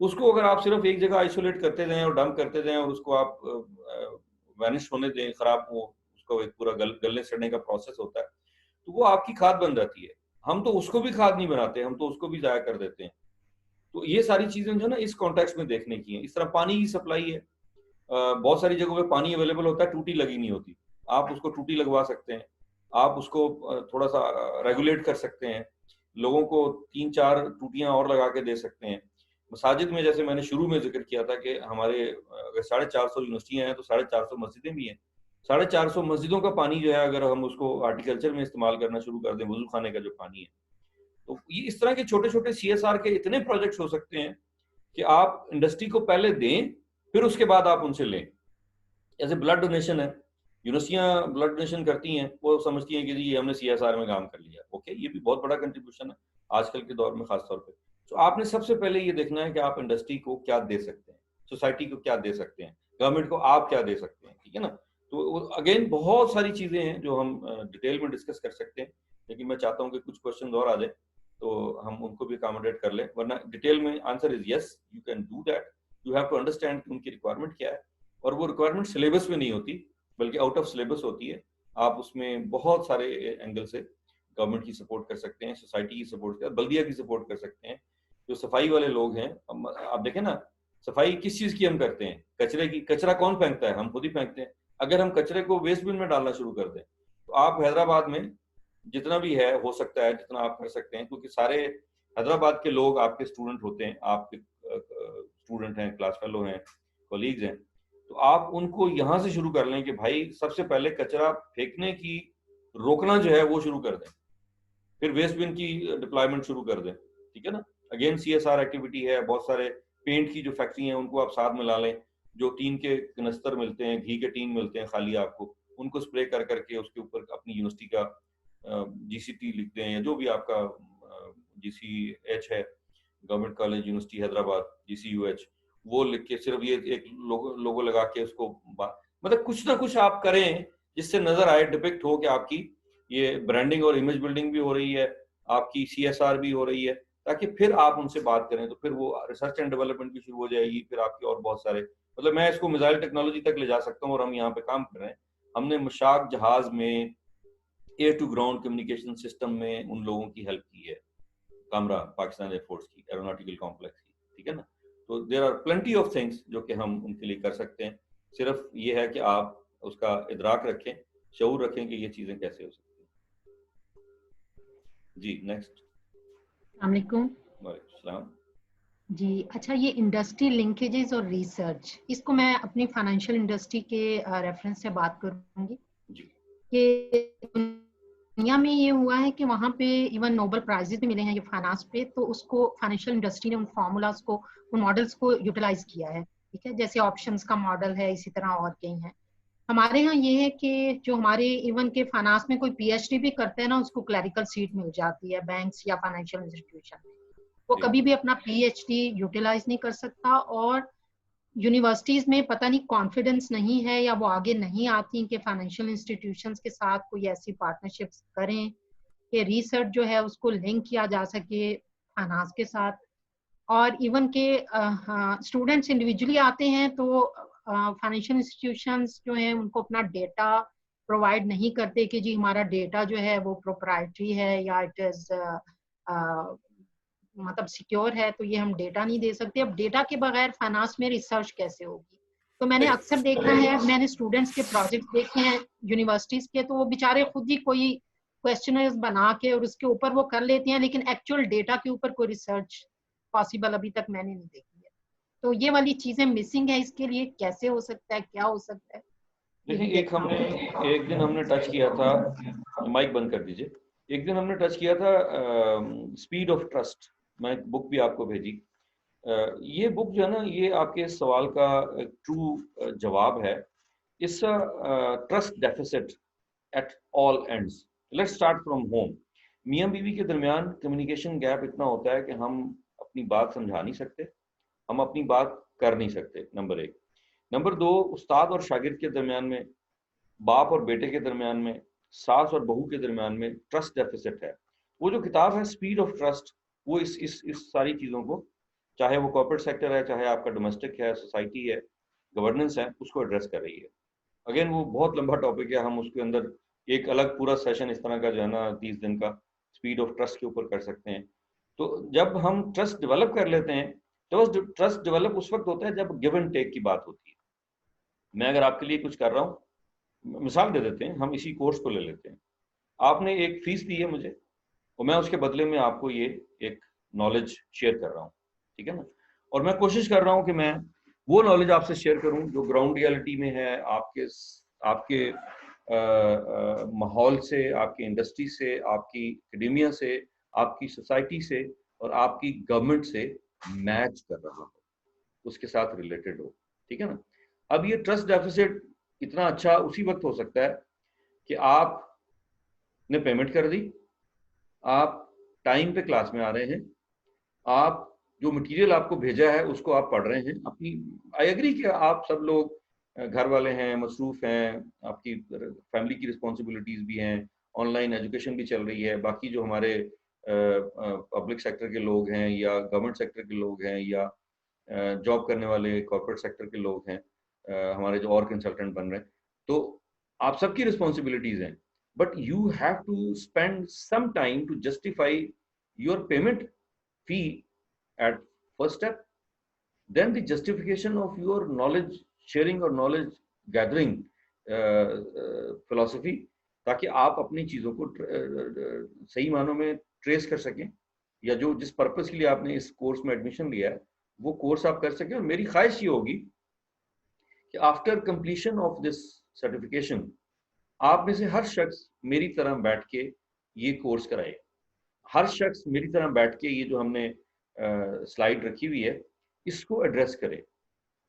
उसको अगर आप सिर्फ एक जगह आइसोलेट करते जाएं और डंप करते जाएं और उसको आप वैनिश होने दें, खराब हो, उसको एक पूरा गलने सड़ने का प्रोसेस होता है, तो वो आपकी खाद बन जाती है। हम तो उसको भी खाद नहीं बनाते, हम तो उसको भी जाया कर देते हैं। तो ये सारी चीजें जो है ना इस कॉन्टेक्स्ट में देखने की हैं। इस तरह पानी की सप्लाई है, बहुत सारी जगहों पे पानी अवेलेबल होता है, टूटी लगी नहीं होती, आप उसको टूटी लगवा सकते हैं, आप उसको थोड़ा सा रेगुलेट कर सकते हैं, लोगों को 3 4 टूटियां और लगा के दे सकते हैं। मसाजिद में जैसे मैंने शुरू में जिक्र किया था कि हमारे अगर 450 यूनिवर्सिटियां हैं तो 450 मस्जिदें भी हैं, 450 मस्जिदों का पानी जो है अगर हम उसको हार्टिकल्चर में इस्तेमाल करना शुरू कर दें, वजू खाने का जो पानी है, तो ये इस तरह के छोटे छोटे CSR के इतने प्रोजेक्ट्स हो सकते हैं कि आप इंडस्ट्री को पहले दें, फिर उसके बाद आप उनसे लें। जैसे ब्लड डोनेशन है, यूनिवर्सिटियां ब्लड डोनेशन करती हैं, वो समझती हैं कि जी हमने CSR में काम कर लिया, ओके, ये भी बहुत बड़ा कंट्रीब्यूशन है आजकल के दौर में खास तौर पे। तो आपने सबसे पहले ये देखना है कि आप इंडस्ट्री को क्या दे सकते हैं, सोसाइटी को क्या दे सकते हैं, गवर्नमेंट को आप क्या दे सकते हैं, ठीक है ना। तो अगेन बहुत सारी चीजें हैं जो हम डिटेल में डिस्कस कर सकते हैं, लेकिन मैं चाहता हूँ कि कुछ क्वेश्चन और आ जाए तो हम उनको भी अकोमोडेट कर लें, वरना डिटेल में answer is yes, you can do that. You have to understand उनकी रिक्वायरमेंट क्या है, और वो रिक्वायरमेंट सिलेबस में नहीं होती बल्कि आउट ऑफ सिलेबस होती है। आप उसमें बहुत सारे एंगल से गवर्नमेंट की सपोर्ट कर सकते हैं, सोसाइटी की सपोर्ट कर, बल्दिया की सपोर्ट कर सकते हैं, जो सफाई वाले लोग हैं। आप देखें ना, सफाई किस चीज की हम करते हैं, कचरे की। कचरा कौन फेंकता है? हम खुद ही फेंकते हैं। अगर हम कचरे को वेस्ट बिन में डालना शुरू कर दें, तो आप हैदराबाद में जितना भी है हो सकता है जितना आप कर सकते हैं, क्योंकि सारे हैदराबाद के लोग आपके स्टूडेंट होते हैं, आपके स्टूडेंट हैं, क्लास फेलो हैं, कोलीग्स हैं, तो आप उनको यहाँ से शुरू कर लें कि भाई सबसे पहले कचरा फेंकने की रोकना जो है वो शुरू कर दें, फिर वेस्ट बिन की डिप्लॉयमेंट शुरू कर दें, ठीक है ना। अगेन CSR एक्टिविटी है, बहुत सारे पेंट की जो फैक्ट्री हैं उनको आप साथ में ला लें, जो टीन के कनस्तर मिलते हैं, घी के टीन मिलते हैं खाली आपको, उनको स्प्रे कर करके उसके ऊपर अपनी यूनिवर्सिटी का GCT लिख दें, या जो भी आपका GCH है, government college university Hyderabad, GCUH, वो लिख के सिर्फ ये एक लोगो लगा के उसको मतलब कुछ ना कुछ आप करें जिससे नजर आए, डिपिक्ट हो कि आपकी ये ब्रांडिंग और इमेज बिल्डिंग भी हो रही है, आपकी CSR भी हो रही है, ताकि फिर आप उनसे बात करें तो फिर वो रिसर्च एंड डेवलपमेंट भी शुरू हो जाएगी, फिर आपके और बहुत सारे, मतलब मैं इसको मिसाइल टेक्नोलॉजी तक ले जा सकता हूँ, और हम यहाँ पे काम कर रहे हैं। हमने मशाक जहाज में air to ground communication system में उन लोगों की हेल्प की है, कामरा पाकिस्तान एयरफोर्स की एरोनॉटिकल कॉम्प्लेक्स की, ठीक है ना। तो there are plenty of things जो कि हम उनके लिए कर सकते हैं, सिर्फ ये है कि आप उसका इदराक रखें, शऊर रखें कि ये चीजें कैसे हो सकती हैं। जी नेक्स्ट। अस्सलाम वालेकुम। वालेकुम सलाम। जी अच्छा, ये इंडस्ट्री लिंकेजेस और रिसर्च, इसको मैं अपनी फाइनेंशियल इंडस्ट्री के रेफरेंस से बात करूंगी कि दुनिया में ये हुआ है कि वहाँ पे इवन नोबेल प्राइजेस भी मिले हैं ये फाइनेंस पे, तो उसको फाइनेंशियल इंडस्ट्री ने उन फार्मूलाज को, उन मॉडल्स को यूटिलाइज किया है, ठीक है। जैसे ऑप्शंस का मॉडल है, इसी तरह और कई हैं। हमारे यहाँ ये है कि जो हमारे इवन के फाइनेंस में कोई PhD भी करते हैं ना, उसको क्लरिकल सीट मिल जाती है बैंक्स या फाइनेंशियल इंस्टीट्यूशन में, वो कभी भी अपना PhD यूटिलाइज नहीं कर सकता। और यूनिवर्सिटीज में पता नहीं कॉन्फिडेंस नहीं है या वो आगे नहीं आती कि फाइनेंशियल इंस्टीट्यूशंस के साथ कोई ऐसी पार्टनरशिप्स करें कि रिसर्च जो है उसको लिंक किया जा सके फाइनेंस के साथ। और इवन के स्टूडेंट्स इंडिविजुअली आते हैं तो फाइनेंशियल इंस्टीट्यूशंस जो हैं उनको अपना डेटा प्रोवाइड नहीं करते कि जी हमारा डेटा जो है वो प्रोप्राइटरी है या इट इज मतलब सिक्योर है, तो ये हम डेटा नहीं दे सकते। अब डेटा के बगैर फाइनेंस में रिसर्च कैसे होगी? तो मैंने अक्सर देखा है, मैंने स्टूडेंट्स के प्रोजेक्ट देखे हैं यूनिवर्सिटीज के, तो वो बेचारे खुद ही कोई क्वेश्चनर्स बना के और उसके ऊपर वो कर लेते हैं, लेकिन एक्चुअल डेटा के ऊपर कोई रिसर्च पॉसिबल अभी तक मैंने नहीं देखी है। तो ये वाली चीजें मिसिंग है, इसके लिए कैसे हो सकता है, क्या हो सकता है? देखिए एक दिन हमने टच किया था, माइक बंद कर दीजिए। एक दिन हमने टच किया था स्पीड ऑफ ट्रस्ट, मैं एक बुक भी आपको भेजी। ये बुक जो है ना, ये आपके सवाल का ट्रू जवाब है। It's trust deficit at all ends. Let's start from home. मियाँ बीवी के दरमियान कम्युनिकेशन गैप इतना होता है कि हम अपनी बात समझा नहीं सकते, हम अपनी बात कर नहीं सकते, नंबर एक। नंबर दो, उस्ताद और शागिर्द के दरमियान में, बाप और बेटे के दरमियान में, सास और बहू के दरमियान में ट्रस्ट डेफिसिट है। वो जो किताब है स्पीड ऑफ ट्रस्ट, वो इस सारी चीज़ों को, चाहे वो कॉर्पोरेट सेक्टर है, चाहे आपका डोमेस्टिक है, सोसाइटी है, गवर्नेंस है, उसको एड्रेस कर रही है। अगेन वो बहुत लंबा टॉपिक है, हम उसके अंदर एक अलग पूरा सेशन इस तरह का जो है ना 30 दिन का स्पीड ऑफ ट्रस्ट के ऊपर कर सकते हैं। तो जब हम ट्रस्ट डेवलप कर लेते हैं, तो ट्रस्ट डेवलप उस वक्त होता है जब गिव एंड टेक की बात होती है। मैं अगर आपके लिए कुछ कर रहा हूँ, मिसाल दे देते हैं, हम इसी कोर्स को ले लेते हैं, आपने एक फीस दी है मुझे और मैं उसके बदले में आपको ये एक नॉलेज शेयर कर रहा हूँ, ठीक है ना। और मैं कोशिश कर रहा हूँ कि मैं वो नॉलेज आपसे शेयर करूँ जो ग्राउंड रियलिटी में है, आपके आपके माहौल से, आपकी इंडस्ट्री से, आपकी एकेडेमिया से, आपकी सोसाइटी से और आपकी गवर्नमेंट से मैच कर रहा हो, उसके साथ रिलेटेड हो, ठीक है ना। अब ये ट्रस्ट डेफिसिट इतना अच्छा उसी वक्त हो सकता है कि आपने पेमेंट कर दी, आप टाइम पे क्लास में आ रहे हैं, आप जो मटेरियल आपको भेजा है उसको आप पढ़ रहे हैं अपनी। आई एग्री कि आप सब लोग घर वाले हैं, मसरूफ हैं, आपकी फैमिली की रिस्पॉन्सिबिलिटीज भी हैं, ऑनलाइन एजुकेशन भी चल रही है, बाकी जो हमारे पब्लिक सेक्टर के लोग हैं या गवर्नमेंट सेक्टर के लोग हैं या जॉब करने वाले कॉर्पोरेट सेक्टर के लोग हैं, हमारे जो और कंसल्टेंट बन रहे हैं, तो आप सबकी रिस्पॉन्सिबिलिटीज हैं, but you have to spend some time to justify your payment fee at first step, then the justification of your knowledge sharing or knowledge gathering philosophy, ताकि आप अपनी चीज़ों को सही मानों में ट्रेस कर सकें, या जो जिस पर्पस के लिए आपने इस कोर्स में एडमिशन लिया है वो कोर्स आप कर सकें। और मेरी ख्वाहिश ये होगी कि after completion of this certification आप में से हर शख्स मेरी तरह बैठ के ये कोर्स कराए, हर शख्स मेरी तरह बैठ के ये जो हमने स्लाइड रखी हुई है इसको एड्रेस करे,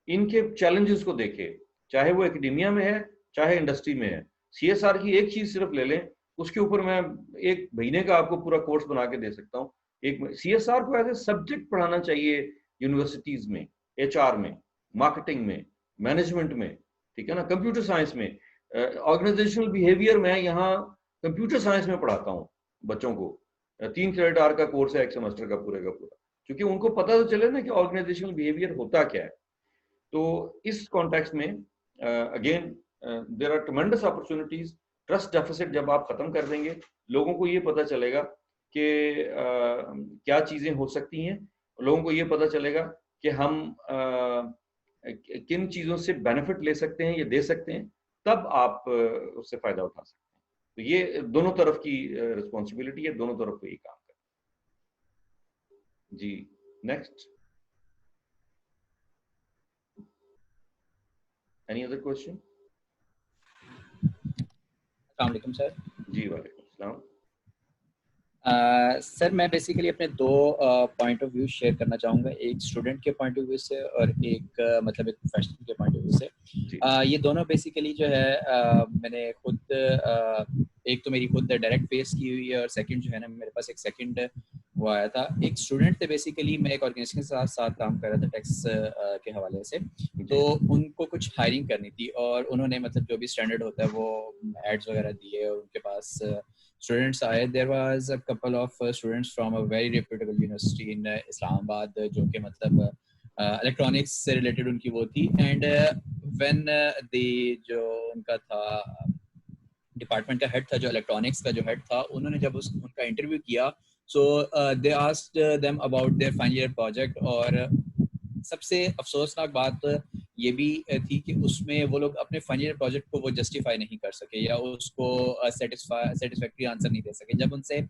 इनके चैलेंजेस को देखे, चाहे वो एकेडेमिया में है चाहे इंडस्ट्री में है। सीएसआर की एक चीज सिर्फ ले लें, उसके ऊपर मैं एक महीने का आपको पूरा कोर्स बना के दे सकता हूँ। एक सीएसआर को एज ए सब्जेक्ट पढ़ाना चाहिए यूनिवर्सिटीज में, एचआर में, मार्केटिंग में, मैनेजमेंट में, ठीक है ना, कंप्यूटर साइंस में, ऑर्गेनाइजेशनल बिहेवियर में यहाँ कंप्यूटर साइंस में पढ़ाता हूँ बच्चों को। 3 क्रेडिट आवर का कोर्स है एक सेमेस्टर का पूरे का पूरा, क्योंकि उनको पता तो चले ना कि ऑर्गेनाइजेशनल बिहेवियर होता क्या है। तो इस कॉन्टेक्स्ट में again there are tremendous opportunities. Trust deficit जब आप खत्म कर देंगे, लोगों को ये पता चलेगा कि क्या चीजें हो सकती हैं, लोगों को ये पता चलेगा कि हम किन चीजों से बेनिफिट ले सकते हैं या दे सकते हैं, तब आप उससे फायदा उठा सकते हैं। तो ये दोनों तरफ की रिस्पॉन्सिबिलिटी है, दोनों तरफ को ये काम कर। जी नेक्स्ट, एनी अदर क्वेश्चन? अस्सलाम वालेकुम सर। जी वालेकुम अस्सलाम। सर मैं बेसिकली अपने दो पॉइंट ऑफ व्यू शेयर करना चाहूँगा, एक स्टूडेंट के पॉइंट ऑफ व्यू से और एक मतलब एक प्रोफेशनल के पॉइंट ऑफ व्यू से। ये दोनों बेसिकली जो है मैंने खुद एक तो मेरी खुद डायरेक्ट फेस की हुई है और सेकंड जो है ना मेरे पास एक सेकंड वो आया था। एक स्टूडेंट थे, बेसिकली मैं एक ऑर्गेनाइजेशन के साथ काम कर रहा था टैक्स के हवाले से, तो उनको कुछ हायरिंग करनी थी और उन्होंने मतलब जो भी स्टैंडर्ड होता है वो एड्स वगैरह दिए और उनके पास students आए। There was a couple of students from a very reputable university in Islamabad, जो कि मतलब electronics से related उनकी वो थी। And when the जो उनका था डिपार्टमेंट का हेड था, जो इलेक्ट्रॉनिक्स का जो हेड था, उन्होंने जब उनका इंटरव्यू किया, so they asked them about their final year project। और सबसे अफसोसनाक बात ये भी थी कि उसमें वो लोग अपने फाइनल ईयर प्रोजेक्ट को वो जस्टिफाई नहीं कर सके या उसको सेटिस्फैक्टरी आंसर नहीं दे सके। जब उनसे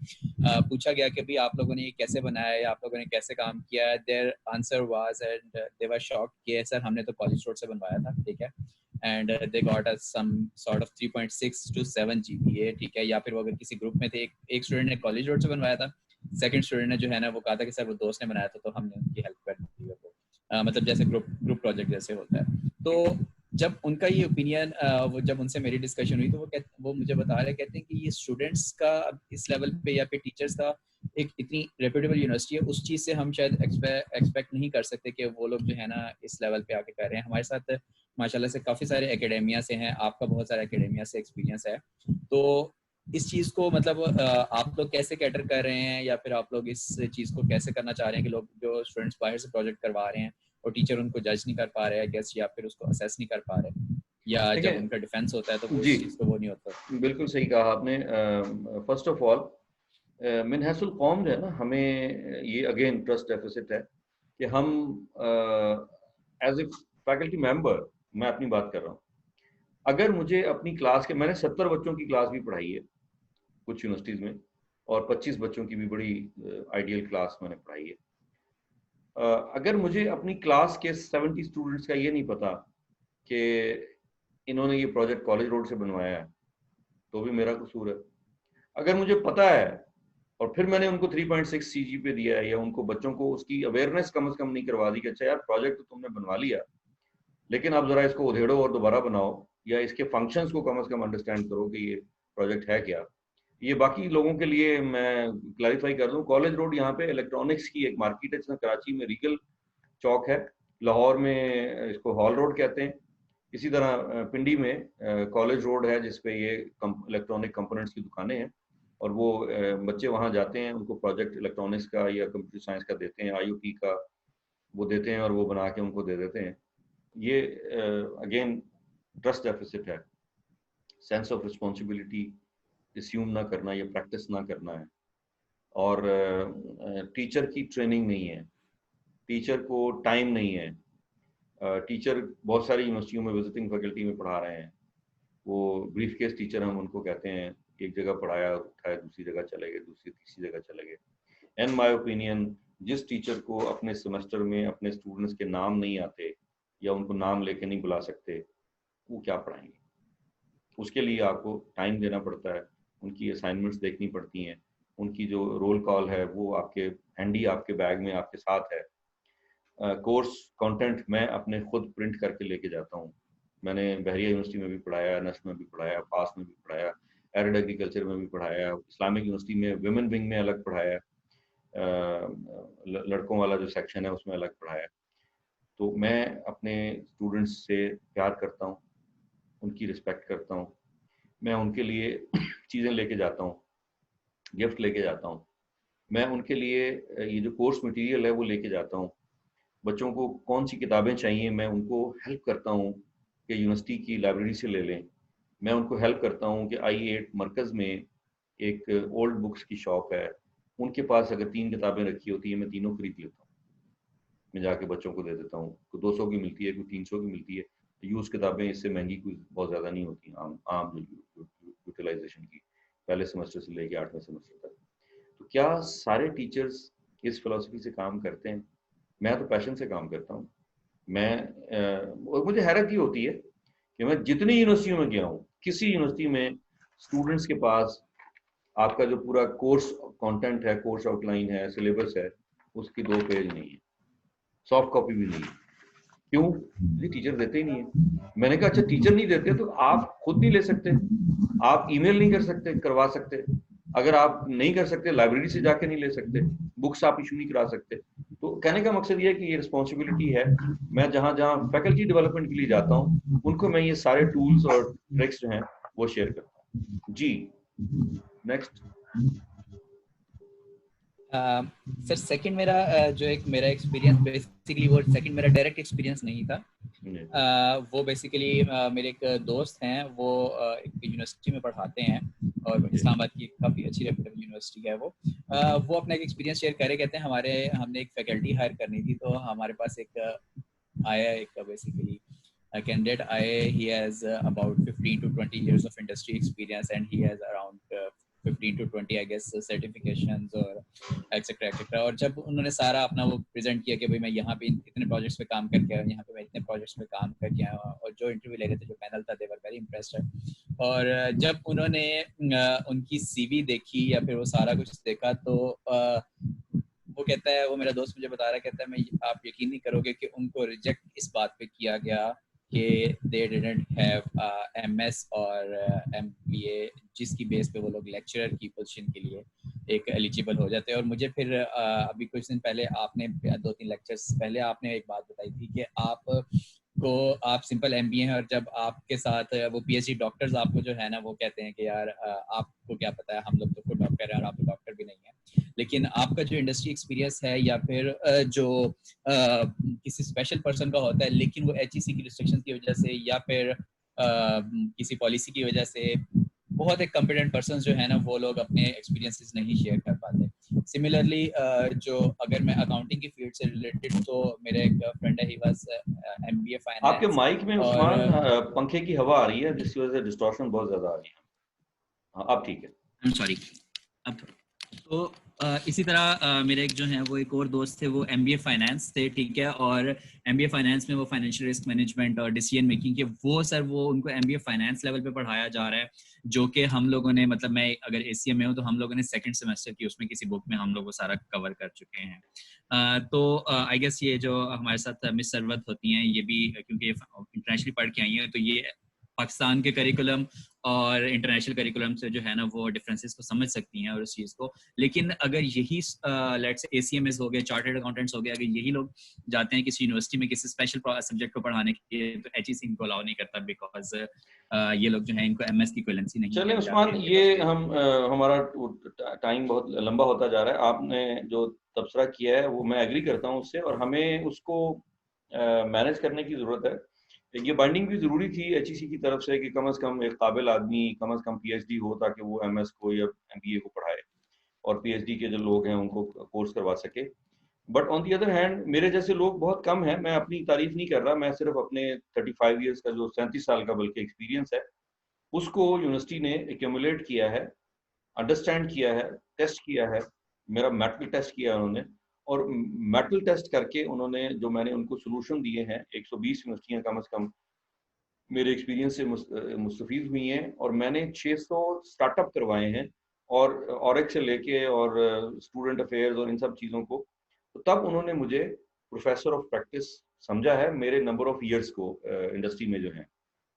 पूछा गया कि भाई आप लोगों ने ये कैसे बनाया है, आप लोगों ने कैसे काम किया है, their answer was and they were shocked कि सर हमने तो कॉलेज रोड से बनवाया था, ठीक है, and they got us some sort of 3.6 to 7 GPA, ठीक है। या फिर वो अगर किसी ग्रुप में थे, एक स्टूडेंट ने कॉलेज रोड से बनवाया था, सेकंड स्टूडेंट ने जो है ना वो कहा था कि सर वो दोस्त ने बनाया था तो हमने उनकी हेल्प कर दी है, मतलब जैसे ग्रुप प्रोजेक्ट जैसे होता है। तो जब उनका ये ओपिनियन वो जब उनसे मेरी डिस्कशन हुई तो वो मुझे बता रहे, कहते हैं कि ये स्टूडेंट्स का इस लेवल पे या फिर टीचर्स का एक इतनी रेप्यूटेबल यूनिवर्सिटी है, उस चीज़ से हम शायद एक्सपेक्ट नहीं कर सकते कि वो लोग जो है ना इस लेवल पे आके कर रहे हैं। हमारे साथ माशाल्लाह से काफ़ी सारे एकेडेमिया से हैं, आपका बहुत सारा एकेडेमिया से एक्सपीरियंस है, तो इस चीज़ को मतलब आप लोग कैसे कैटर कर रहे हैं या फिर आप लोग इस चीज़ को कैसे करना चाह रहे हैं कि लोग जो स्टूडेंट्स बाहर से प्रोजेक्ट करवा रहे हैं और टीचर उनको जज नहीं कर पा रहे हैं गेस्ट, या फिर उसको असेस नहीं कर पा रहे, या जब उनका डिफेंस होता है तो वो इस चीज़ को वो नहीं होता। बिल्कुल सही कहा आपने। फर्स्ट ऑफ ऑल मिनहसुल कौम जो है ना, हमें ये अगेन ट्रस्ट डेफिसिट है कि हम एज ए फैकल्टी मेंबर, मैं अपनी बात कर रहा हूँ, अगर मुझे अपनी क्लास के, मैंने 70 बच्चों की क्लास भी पढ़ाई है कुछ यूनिवर्सिटीज़ में और 25 बच्चों की भी बड़ी आइडियल क्लास मैंने पढ़ाई है। अगर मुझे अपनी क्लास के 70 स्टूडेंट्स का ये नहीं पता कि इन्होंने ये प्रोजेक्ट कॉलेज रोड से बनवाया है तो भी मेरा कसूर है। अगर मुझे पता है और फिर मैंने उनको 3.6 सीजी पे दिया है, या उनको बच्चों को उसकी अवेयरनेस कम से कम नहीं करवा दी कि अच्छा यार प्रोजेक्ट तो तुमने बनवा लिया, लेकिन आप जरा इसको उधेड़ो और दोबारा बनाओ, या इसके फंक्शंस को कम से कम अंडरस्टैंड करो कि ये प्रोजेक्ट है क्या। ये बाकी लोगों के लिए मैं क्लैरिफाई कर दूं, कॉलेज रोड यहाँ पे इलेक्ट्रॉनिक्स की एक मार्केट है, जिसमें कराची में रीगल चौक है, लाहौर में इसको हॉल रोड कहते हैं, इसी तरह पिंडी में कॉलेज रोड है जिसपे ये इलेक्ट्रॉनिक कंपोनेंट्स की दुकानें हैं, और वो बच्चे वहाँ जाते हैं, उनको प्रोजेक्ट इलेक्ट्रॉनिक्स का या कंप्यूटर साइंस का देते हैं, IoT का वो देते हैं और वो बना के उनको दे देते हैं। ये अगेन ट्रस्ट डेफिसिट है, सेंस ऑफ रिस्पॉन्सिबिलिटी अस्यूम ना करना या प्रैक्टिस ना करना है, और टीचर की ट्रेनिंग नहीं है, टीचर को टाइम नहीं है। टीचर बहुत सारी यूनिवर्सिटियों में विजिटिंग फैकल्टी में पढ़ा रहे हैं, वो ब्रीफ केस टीचर हम उनको कहते हैं, एक जगह पढ़ाया उठाया दूसरी जगह चले गए, दूसरी तीसरी जगह चले गए। इन माय ओपिनियन जिस टीचर को अपने सेमेस्टर में अपने स्टूडेंट्स के नाम नहीं आते या उनको नाम लेके नहीं बुला सकते, वो क्या पढ़ाएंगे। उसके लिए आपको टाइम देना पड़ता है, उनकी असाइनमेंट्स देखनी पड़ती हैं, उनकी जो रोल कॉल है वो आपके हैंडी आपके बैग में आपके साथ है। कोर्स कंटेंट मैं अपने खुद प्रिंट करके लेके जाता हूँ। मैंने बहरिया यूनिवर्सिटी में भी पढ़ाया, नस्ट में भी पढ़ाया, पास में भी पढ़ाया, एरिड एग्रीकल्चर में भी पढ़ाया, इस्लामिक यूनिवर्सिटी में विमेन विंग में अलग पढ़ाया, लड़कों वाला जो सेक्शन है उसमें अलग पढ़ाया। तो मैं अपने स्टूडेंट्स से प्यार करता हूँ, उनकी रिस्पेक्ट करता हूँ, मैं उनके लिए चीज़ें लेके जाता हूँ, गिफ्ट लेके जाता हूँ, मैं उनके लिए ये जो कोर्स मटेरियल है वो लेके जाता हूँ। बच्चों को कौन सी किताबें चाहिए मैं उनको हेल्प करता हूँ कि यूनिवर्सिटी की लाइब्रेरी से ले लें। मैं उनको हेल्प करता हूँ कि I8 मरकज़ में एक ओल्ड बुक्स की शॉप है, उनके पास अगर 3 किताबें रखी होती है मैं तीनों खरीद लेता हूँ, मैं जाके बच्चों को दे देता हूँ। कोई 200 की मिलती है, कोई 300 की मिलती है। यूज़ किताबें इससे महंगी कोई बहुत ज़्यादा नहीं होती, आम यूटिलाइजेशन की, पहले सेमेस्टर से लेके 8वें सेमेस्टर तक। तो क्या सारे टीचर्स इस फिलॉसफी से काम करते हैं? मैं तो पैशन से काम करता हूँ। और मुझे हैरत ही होती है कि मैं जितनी यूनिवर्सिटियों में गया हूँ, किसी यूनिवर्सिटी में स्टूडेंट्स के पास आपका जो पूरा कोर्स कंटेंट है, कोर्स आउटलाइन है, सिलेबस है, उसकी 2 पेज नहीं है, सॉफ्ट कॉपी भी नहीं है। क्यों? जी टीचर देते ही नहीं है। मैंने कहा अच्छा टीचर नहीं देते तो आप खुद नहीं ले सकते, आप ईमेल नहीं कर सकते, करवा सकते, अगर आप नहीं कर सकते लाइब्रेरी से जाके नहीं ले सकते, बुक्स आप इशू नहीं करा सकते। तो कहने का मकसद ये है कि ये रिस्पॉन्सिबिलिटी है। मैं जहाँ जहाँ फैकल्टी डेवलपमेंट के लिए जाता हूँ उनको मैं ये सारे टूल्स और ट्रिक्स जो हैं वो शेयर करता हूँ। जी नेक्स्ट। सर सेकंड मेरा जो एक मेरा एक्सपीरियंस बेसिकली वो सेकंड मेरा डायरेक्ट एक्सपीरियंस नहीं था। वो बेसिकली मेरे एक दोस्त हैं, वो एक यूनिवर्सिटी में पढ़ाते हैं और इस्लामाबाद की काफ़ी अच्छी रेप्यूटेबल यूनिवर्सिटी है वो अपना एक एक्सपीरियंस शेयर करे, कहते हैं हमने एक फैकल्टी हायर करनी थी, तो हमारे पास एक आया एक बेसिकली कैंडिडेट आए, he has about 15 to 20 years of industry experience and he has around 15 to 20 I guess certifications और etc. और जब उन्होंने सारा अपना वो प्रेजेंट किया कि भाई मैं यहाँ पे इतने प्रोजेक्ट्स पे काम करके आया, यहाँ पे मैं इतने प्रोजेक्ट्स पे काम करके आया, और जो इंटरव्यू ले रहे थे, जो पैनल था, दे वर वेरी इम्प्रेस्ड। और जब उन्होंने उनकी CV देखी या फिर वो सारा कुछ देखा, तो वो कहता है, वो मेरा दोस्त मुझे बता रहा है, कहता है आप यकीन नहीं करोगे कि उनको रिजेक्ट इस बात पे किया गया कि दे डिडंट हैव MS और MBA, जिसकी बेस पे वो लोग लेक्चरर की पोजीशन के लिए एक एलिजिबल हो जाते हैं। और मुझे फिर अभी कुछ दिन पहले आपने 2-3 लेक्चर्स पहले आपने एक बात बताई थी कि आप सिंपल MBA हैं, और जब आपके साथ वो PhD डॉक्टर्स आपको जो है ना वो कहते हैं कि यार आपको क्या पता है, हम लोग तो खुद डॉक्टर हैं और आप तो डॉक्टर भी नहीं है, लेकिन आपका जो इंडस्ट्री एक्सपीरियंस है या फिर जो किसी स्पेशल पर्सन का होता है, लेकिन वो HEC की रिस्ट्रिक्शन की वजह से या फिर किसी पॉलिसी की वजह से बहुत एक कॉम्पिटेंट पर्सन जो है ना वो लोग अपने एक्सपीरियंसेस नहीं शेयर कर पाते। सिमिलरली जो अगर मैं अकाउंटिंग की फील्ड से रिलेटेड, तो मेरा एक फ्रेंड है, ही वाज MBA फाइनेंस। आपके माइक में उस्मान पंखे की हवा आ रही है जिसकी वजह से डिस्टॉर्शन बहुत ज्यादा आ रही है। अब ठीक है। I am sorry. अब तो इसी तरह मेरे एक जो है वो एक और दोस्त थे, वो MBA फाइनेंस थे, ठीक है, और MBA फाइनेंस में वो फाइनेंशियल रिस्क मैनेजमेंट और डिसीजन मेकिंग के वो सर वो उनको MBA फाइनेंस लेवल पे पढ़ाया जा रहा है, जो कि हम लोगों ने मतलब मैं अगर ACM में हूँ तो हम लोगों ने सेकंड सेमेस्टर की उसमें किसी बुक में हम लोग वो सारा कवर कर चुके हैं। तो आई गेस ये जो हमारे साथ मिस सरवत होती हैं ये भी क्योंकि इंटरनेशनली पढ़ के आई हैं, तो ये पाकिस्तान के करिकुलम और इंटरनेशनल करिकुलम से जो है ना वो डिफरेंसेस को समझ सकती हैं और उस चीज़ को। लेकिन अगर यही लेट्स से ACMS हो गए, चार्टर्ड अकाउंटेंट्स हो गए, अगर यही लोग जाते हैं किसी यूनिवर्सिटी में किसी स्पेशल सब्जेक्ट को पढ़ाने के लिए, तो HEC इनको अलाउ नहीं करता, बिकॉज ये लोग जो है इनको MS की इक्विवेलेंसी नहीं चलिए उस्मान, ये हम हमारा टाइम बहुत लंबा होता जा रहा है। आपने जो तबसरा किया है वो मैं एग्री करता हूँ उससे, और हमें उसको मैनेज करने की ज़रूरत है। ये बाइंडिंग भी ज़रूरी थी HEC की तरफ से कि कम से कम एक काबिल आदमी कम से कम PhD हो, ताकि वो MS को या MBA को पढ़ाए और PhD के जो लोग हैं उनको कोर्स करवा सके। But on the other hand मेरे जैसे लोग बहुत कम हैं। मैं अपनी तारीफ नहीं कर रहा, मैं सिर्फ अपने 35 ईयर्स का जो 37 साल का बल्कि एक्सपीरियंस है उसको यूनिवर्सिटी ने एक्यूमुलेट किया है, अंडरस्टैंड किया है, टेस्ट किया है। मेरा मेटल टेस्ट किया उन्होंने, और मेटल टेस्ट करके उन्होंने जो मैंने उनको सोल्यूशन दिए हैं, 120 यूनिवर्सिटियां कम से कम मेरे एक्सपीरियंस से मुस्तफीद हुई हैं, और मैंने 600 स्टार्टअप करवाए हैं, और ऑरेक्स से लेके और स्टूडेंट अफेयर्स और इन सब चीज़ों को। तो तब उन्होंने मुझे प्रोफेसर ऑफ प्रैक्टिस समझा है, मेरे नंबर ऑफ ईयर्स को इंडस्ट्री में जो है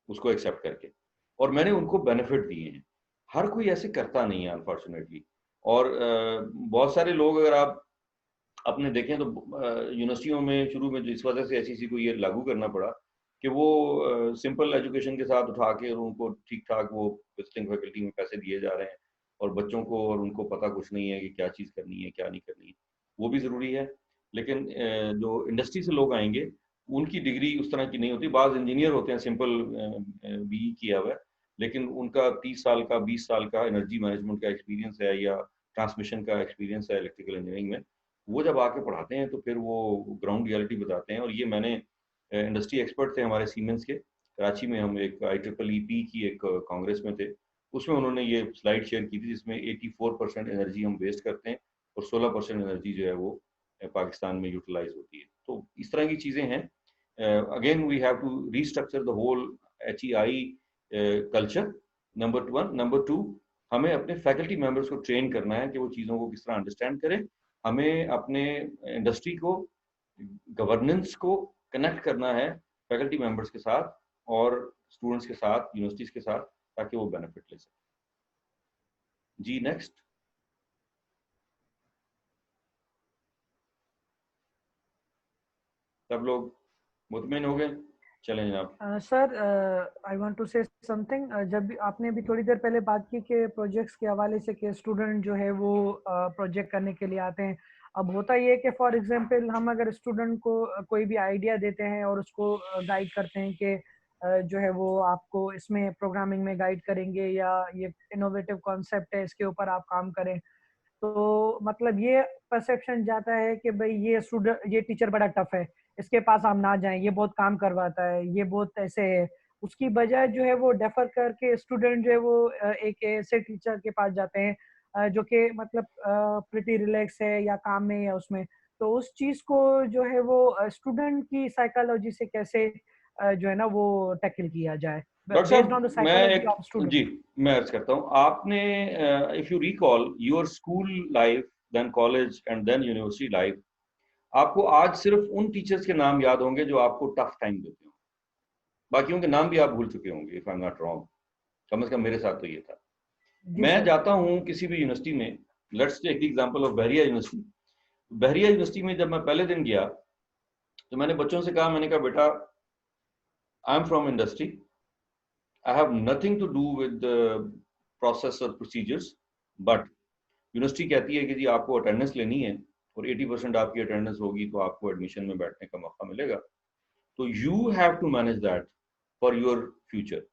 उसको एक्सेप्ट करके, और मैंने उनको बेनिफिट दिए हैं। हर कोई ऐसे करता नहीं है अनफॉर्चुनेटली। और बहुत सारे लोग अगर आप अपने देखें तो यूनिवर्सिटियों में शुरू में जिस वजह से HEC को ये लागू करना पड़ा कि वो सिंपल एजुकेशन के साथ उठा के उनको ठीक ठाक वो विजिटिंग फैकल्टी में पैसे दिए जा रहे हैं, और बच्चों को और उनको पता कुछ नहीं है कि क्या चीज़ करनी है क्या नहीं करनी है। वो भी ज़रूरी है, लेकिन जो इंडस्ट्री से लोग आएंगे उनकी डिग्री उस तरह की नहीं होती। बाज़ इंजीनियर होते हैं सिंपल BE किया हुआ है, लेकिन उनका 30 साल का 20 साल का एनर्जी मैनेजमेंट का एक्सपीरियंस है या ट्रांसमिशन का एक्सपीरियंस है इलेक्ट्रिकल इंजीनियरिंग में। वो जब आके पढ़ाते हैं तो फिर वो ग्राउंड रियलिटी बताते हैं। और ये मैंने इंडस्ट्री एक्सपर्ट थे हमारे सीमेंस के, कराची में हम एक IEEE की एक कांग्रेस में थे, उसमें उन्होंने ये स्लाइड शेयर की थी जिसमें 84% एनर्जी हम वेस्ट करते हैं और 16% एनर्जी जो है वो पाकिस्तान में यूटिलाइज होती है। तो इस तरह की चीज़ें हैं। Again we have to restructure the whole HEI culture, number 1। Number 2, हमें अपने फैकल्टी मेंबर्स को ट्रेन करना है कि वो चीज़ों को किस तरह अंडरस्टैंड करें। हमें अपने इंडस्ट्री को, गवर्नेंस को कनेक्ट करना है फैकल्टी मेंबर्स के साथ और स्टूडेंट्स के साथ, यूनिवर्सिटीज के साथ, ताकि वो बेनिफिट ले सकें। जी नेक्स्ट। सब लोग मुतमिन हो गए? चलें जनाब। Sir I want to say something. जब भी आपने भी थोड़ी देर पहले बात की कि प्रोजेक्ट्स के हवाले से कि स्टूडेंट जो है वो प्रोजेक्ट करने के लिए आते हैं। अब होता ये है कि फॉर एग्जांपल हम अगर स्टूडेंट को कोई भी आइडिया देते हैं और उसको गाइड करते हैं कि जो है वो आपको इसमें प्रोग्रामिंग में गाइड करेंगे या ये इनोवेटिव कॉन्सेप्ट है इसके ऊपर आप काम करें, तो मतलब ये परसेप्शन जाता है कि भाई ये टीचर बड़ा टफ है, इसके पास आप ना जाएं, ये बहुत काम करवाता है, ये बहुत ऐसे है। उसकी बजाय जो है वो डेफर करके स्टूडेंट जो है वो एक ऐसे टीचर के पास जाते हैं जो कि मतलब प्रिटी रिलैक्स है या काम में या उसमें। तो उस चीज को जो है वो स्टूडेंट की साइकोलॉजी से कैसे जो है ना वो टैकल किया जाए डॉक्टर बेस्ड ऑन द साहब, मैं साइकोलॉजी ऑफ स्टूडेंट। जी मैं अर्ज करता हूँ, आपने if you recall your school life, then college and then university life, आपको आज सिर्फ उन टीचर्स के नाम याद होंगे जो आपको टफ टाइम देते हो, बाकियों के नाम भी आप भूल चुके होंगे, if I am not wrong. कम से कम मेरे साथ तो ये था। मैं जाता हूँ किसी भी यूनिवर्सिटी में, let's take the example of Bahria university. Bahria university में जब मैं पहले दिन गया तो मैंने बच्चों से कहा, मैंने कहा बेटा, I am from industry, I have nothing to do with process और प्रोसीजर्स, बट यूनिवर्सिटी कहती है कि जी आपको अटेंडेंस लेनी है और 80% आपकी अटेंडेंस होगी तो आपको एडमिशन में बैठने का मौका मिलेगा। तो you have to manage that for your future.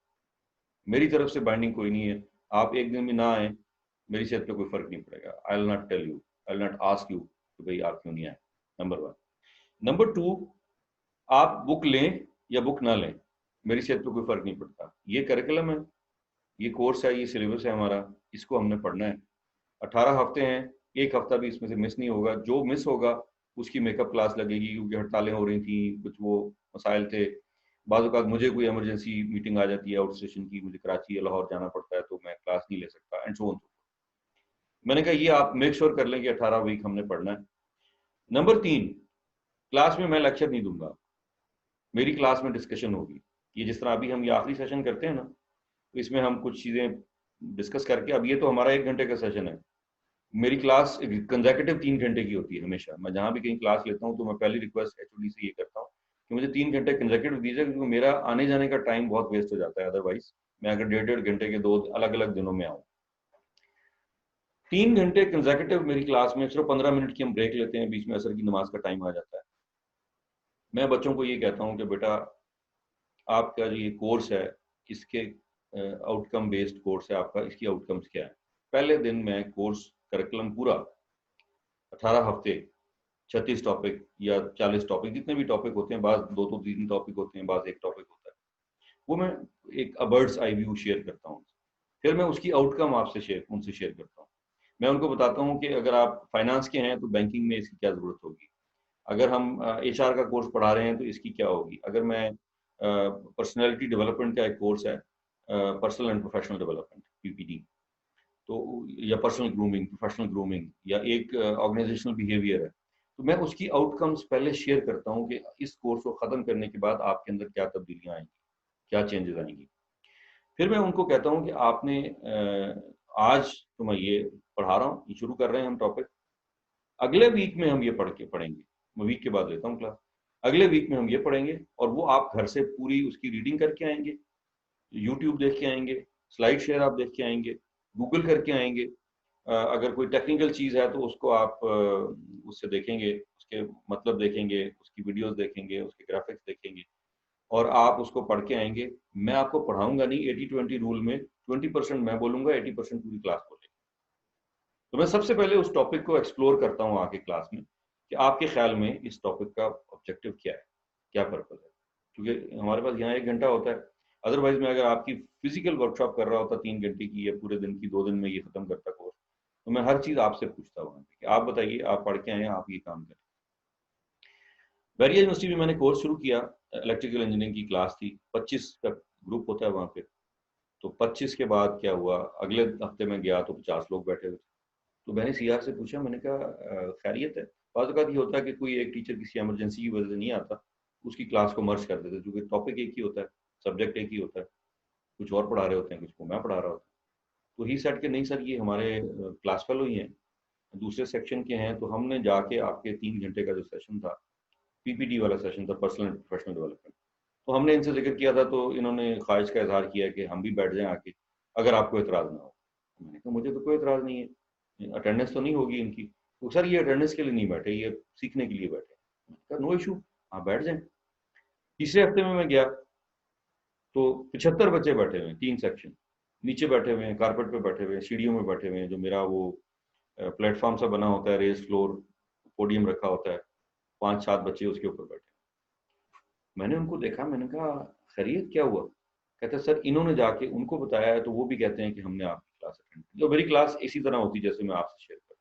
मेरी तरफ से बाइंडिंग कोई नहीं है, आप एक दिन भी ना आए मेरी सेहत पे कोई फर्क नहीं पड़ेगा। I will not tell you, I will not ask you कि भाई आप क्यों नहीं आए, नंबर 1। नंबर 2, आप बुक लें या बुक ना लें, मेरी सेहत पे कोई फर्क नहीं पड़ता। ये करिकुलम है, ये कोर्स है, ये सिलेबस है हमारा, इसको हमने पढ़ना है। 18 हफ्ते हैं, एक हफ्ता भी इसमें से मिस नहीं होगा। जो मिस होगा उसकी मेकअप क्लास लगेगी, क्योंकि हड़तालें हो रही थी, कुछ वो मसाइल थे। बाज़ औक़ात मुझे कोई इमरजेंसी मीटिंग आ जाती है आउट स्टेशन की, मुझे कराची या लाहौर जाना पड़ता है, तो मैं क्लास नहीं ले सकता, एंड सो ऑन। मैंने कहा ये आप मेक श्योर कर लें कि 18 वीक हमने पढ़ना है। नंबर 3, क्लास में मैं लेक्चर नहीं दूंगा, मेरी क्लास में डिस्कशन होगी। ये जिस तरह अभी हम ये आखिरी सेशन करते हैं ना, तो इसमें हम कुछ चीज़ें डिस्कस करके, अब ये तो हमारा 1 घंटे का सेशन है, मेरी क्लास कंसेक्यूटिव 3 घंटे की होती है हमेशा। मैं जहाँ भी कहीं क्लास लेता हूँ तो मैं पहली रिक्वेस्ट एचओडी से ये करता हूँ कि मुझे 3 घंटे कंसेक्यूटिव दीजिए, क्योंकि मेरा आने जाने का टाइम बहुत वेस्ट हो जाता है अदरवाइज मैं अगर 1.5 घंटे के 2 अलग अलग दिनों में आऊँ। 3 घंटे कंसेक्यूटिव मेरी क्लास में, सिर्फ 15 मिनट की हम ब्रेक लेते हैं, बीच में असर की नमाज का टाइम आ जाता है। मैं बच्चों को ये कहता हूँ कि बेटा आपका जो ये कोर्स है, इसके आउटकम बेस्ड कोर्स है आपका, इसकी आउटकम्स क्या है। पहले दिन मैं कोर्स करिकुलम पूरा 18 हफ्ते 36 टॉपिक या 40 टॉपिक, जितने भी टॉपिक होते हैं, बाज़ 2-3 टॉपिक होते हैं, बाज़ 1 टॉपिक होता है, वो मैं एक बर्ड्स आई व्यू शेयर करता हूँ। फिर मैं उसकी आउटकम आपसे उनसे शेयर करता हूँ। मैं उनको बताता हूँ कि अगर आप फाइनेंस के हैं तो बैंकिंग में इसकी क्या ज़रूरत होगी, अगर हम एचआर का कोर्स पढ़ा रहे हैं तो इसकी क्या होगी, अगर मैं पर्सनैलिटी डेवलपमेंट का एक कोर्स है, personal and professional development PPD, तो या पर्सनल ग्रूमिंग, प्रोफेशनल ग्रूमिंग, या एक ऑर्गेनाइजेशनल बिहेवियर है, तो मैं उसकी आउटकम्स पहले शेयर करता हूँ कि इस कोर्स को ख़त्म करने के बाद आपके अंदर क्या तब्दीलियाँ आएंगी, क्या चेंजेस आएंगी। फिर मैं उनको कहता हूँ कि आपने आज तो मैं ये पढ़ा रहा हूँ, ये शुरू कर रहे हैं हम टॉपिक, अगले वीक में हम ये पढ़ेंगे, मैं वीक के बाद लेता हूँ क्लास, अगले वीक में हम ये पढ़ेंगे, और वो आप घर से पूरी उसकी रीडिंग करके आएंगे, यूट्यूब देख के आएंगे, स्लाइड शेयर आप देख के आएंगे, गूगल करके आएंगे, अगर कोई टेक्निकल चीज़ है तो उसको आप उससे देखेंगे, उसके मतलब देखेंगे, उसकी वीडियोस देखेंगे, उसके ग्राफिक्स देखेंगे, और आप उसको पढ़ के आएंगे। मैं आपको पढ़ाऊंगा नहीं 80-20 रूल में, 20% मैं बोलूंगा, 80% पूरी क्लास बोलेगी। तो मैं सबसे पहले उस टॉपिक को एक्सप्लोर करता हूँ आके क्लास में कि आपके ख्याल में इस टॉपिक का ऑब्जेक्टिव क्या है, क्या पर्पज है, क्योंकि हमारे पास यहाँ 1 घंटा होता है। अदरवाइज मैं अगर आपकी फिजिकल वर्कशॉप कर रहा होता 3 घंटे की, या पूरे दिन की, 2 दिन में ये खत्म करता कोर्स, तो मैं हर चीज आपसे पूछता हूँ कि आप बताइए, आप पढ़ के आए हैं, आप ये काम करें। बैरियर यूनिवर्सिटी में मैंने कोर्स शुरू किया, इलेक्ट्रिकल इंजीनियरिंग की क्लास थी, 25 का ग्रुप होता है वहाँ पे। तो 25 के बाद क्या हुआ, अगले हफ्ते में गया तो 50 लोग बैठे हुए थे। तो मैंने सीआर से पूछा, मैंने कहा खैरियत है। बात ये होता है कि कोई एक टीचर किसी इमरजेंसी की वजह से नहीं आता, उसकी क्लास को मर्ज कर देते, क्योंकि टॉपिक एक ही होता है, सब्जेक्ट एक ही होता है, कुछ और पढ़ा रहे होते हैं, कुछ को मैं पढ़ा रहा होता हूँ। तो ही सेट के नहीं सर, ये हमारे क्लास फेलो ही हैं, दूसरे सेक्शन के हैं। तो हमने जाके आपके 3 घंटे का जो सेशन था, पीपीटी वाला सेशन था, पर्सनल एंड प्रोफेशनल डेवलपमेंट, तो हमने इनसे जिक्र किया था, तो इन्होंने ख्वाहिश का इजहार किया कि हम भी बैठ जाएं आके, अगर आपको एतराज़ ना हो। मैंने कहा मुझे तो कोई एतराज़ नहीं है, अटेंडेंस तो नहीं होगी इनकी। तो सर ये अटेंडेंस के लिए नहीं बैठे, ये सीखने के लिए बैठे। मैंने कहा नो इशू, आप बैठ जाएं। तीसरे हफ्ते में मैं गया तो 75 बच्चे बैठे हुए हैं, 3 सेक्शन, नीचे बैठे हुए हैं, कारपेट पे बैठे हुए हैं, सीढ़ियों में बैठे हुए हैं, जो मेरा वो प्लेटफॉर्म सा बना होता है, रेस फ्लोर, पोडियम रखा होता है, 5-7 बच्चे उसके ऊपर बैठे। मैंने उनको देखा, मैंने कहा खैरियत क्या हुआ? कहते सर इन्होंने जाके उनको बताया है, तो वो भी कहते हैं कि हमने आपकी क्लास अटेंड की। तो मेरी क्लास इसी तरह होती जैसे मैं आपसे शेयर कर,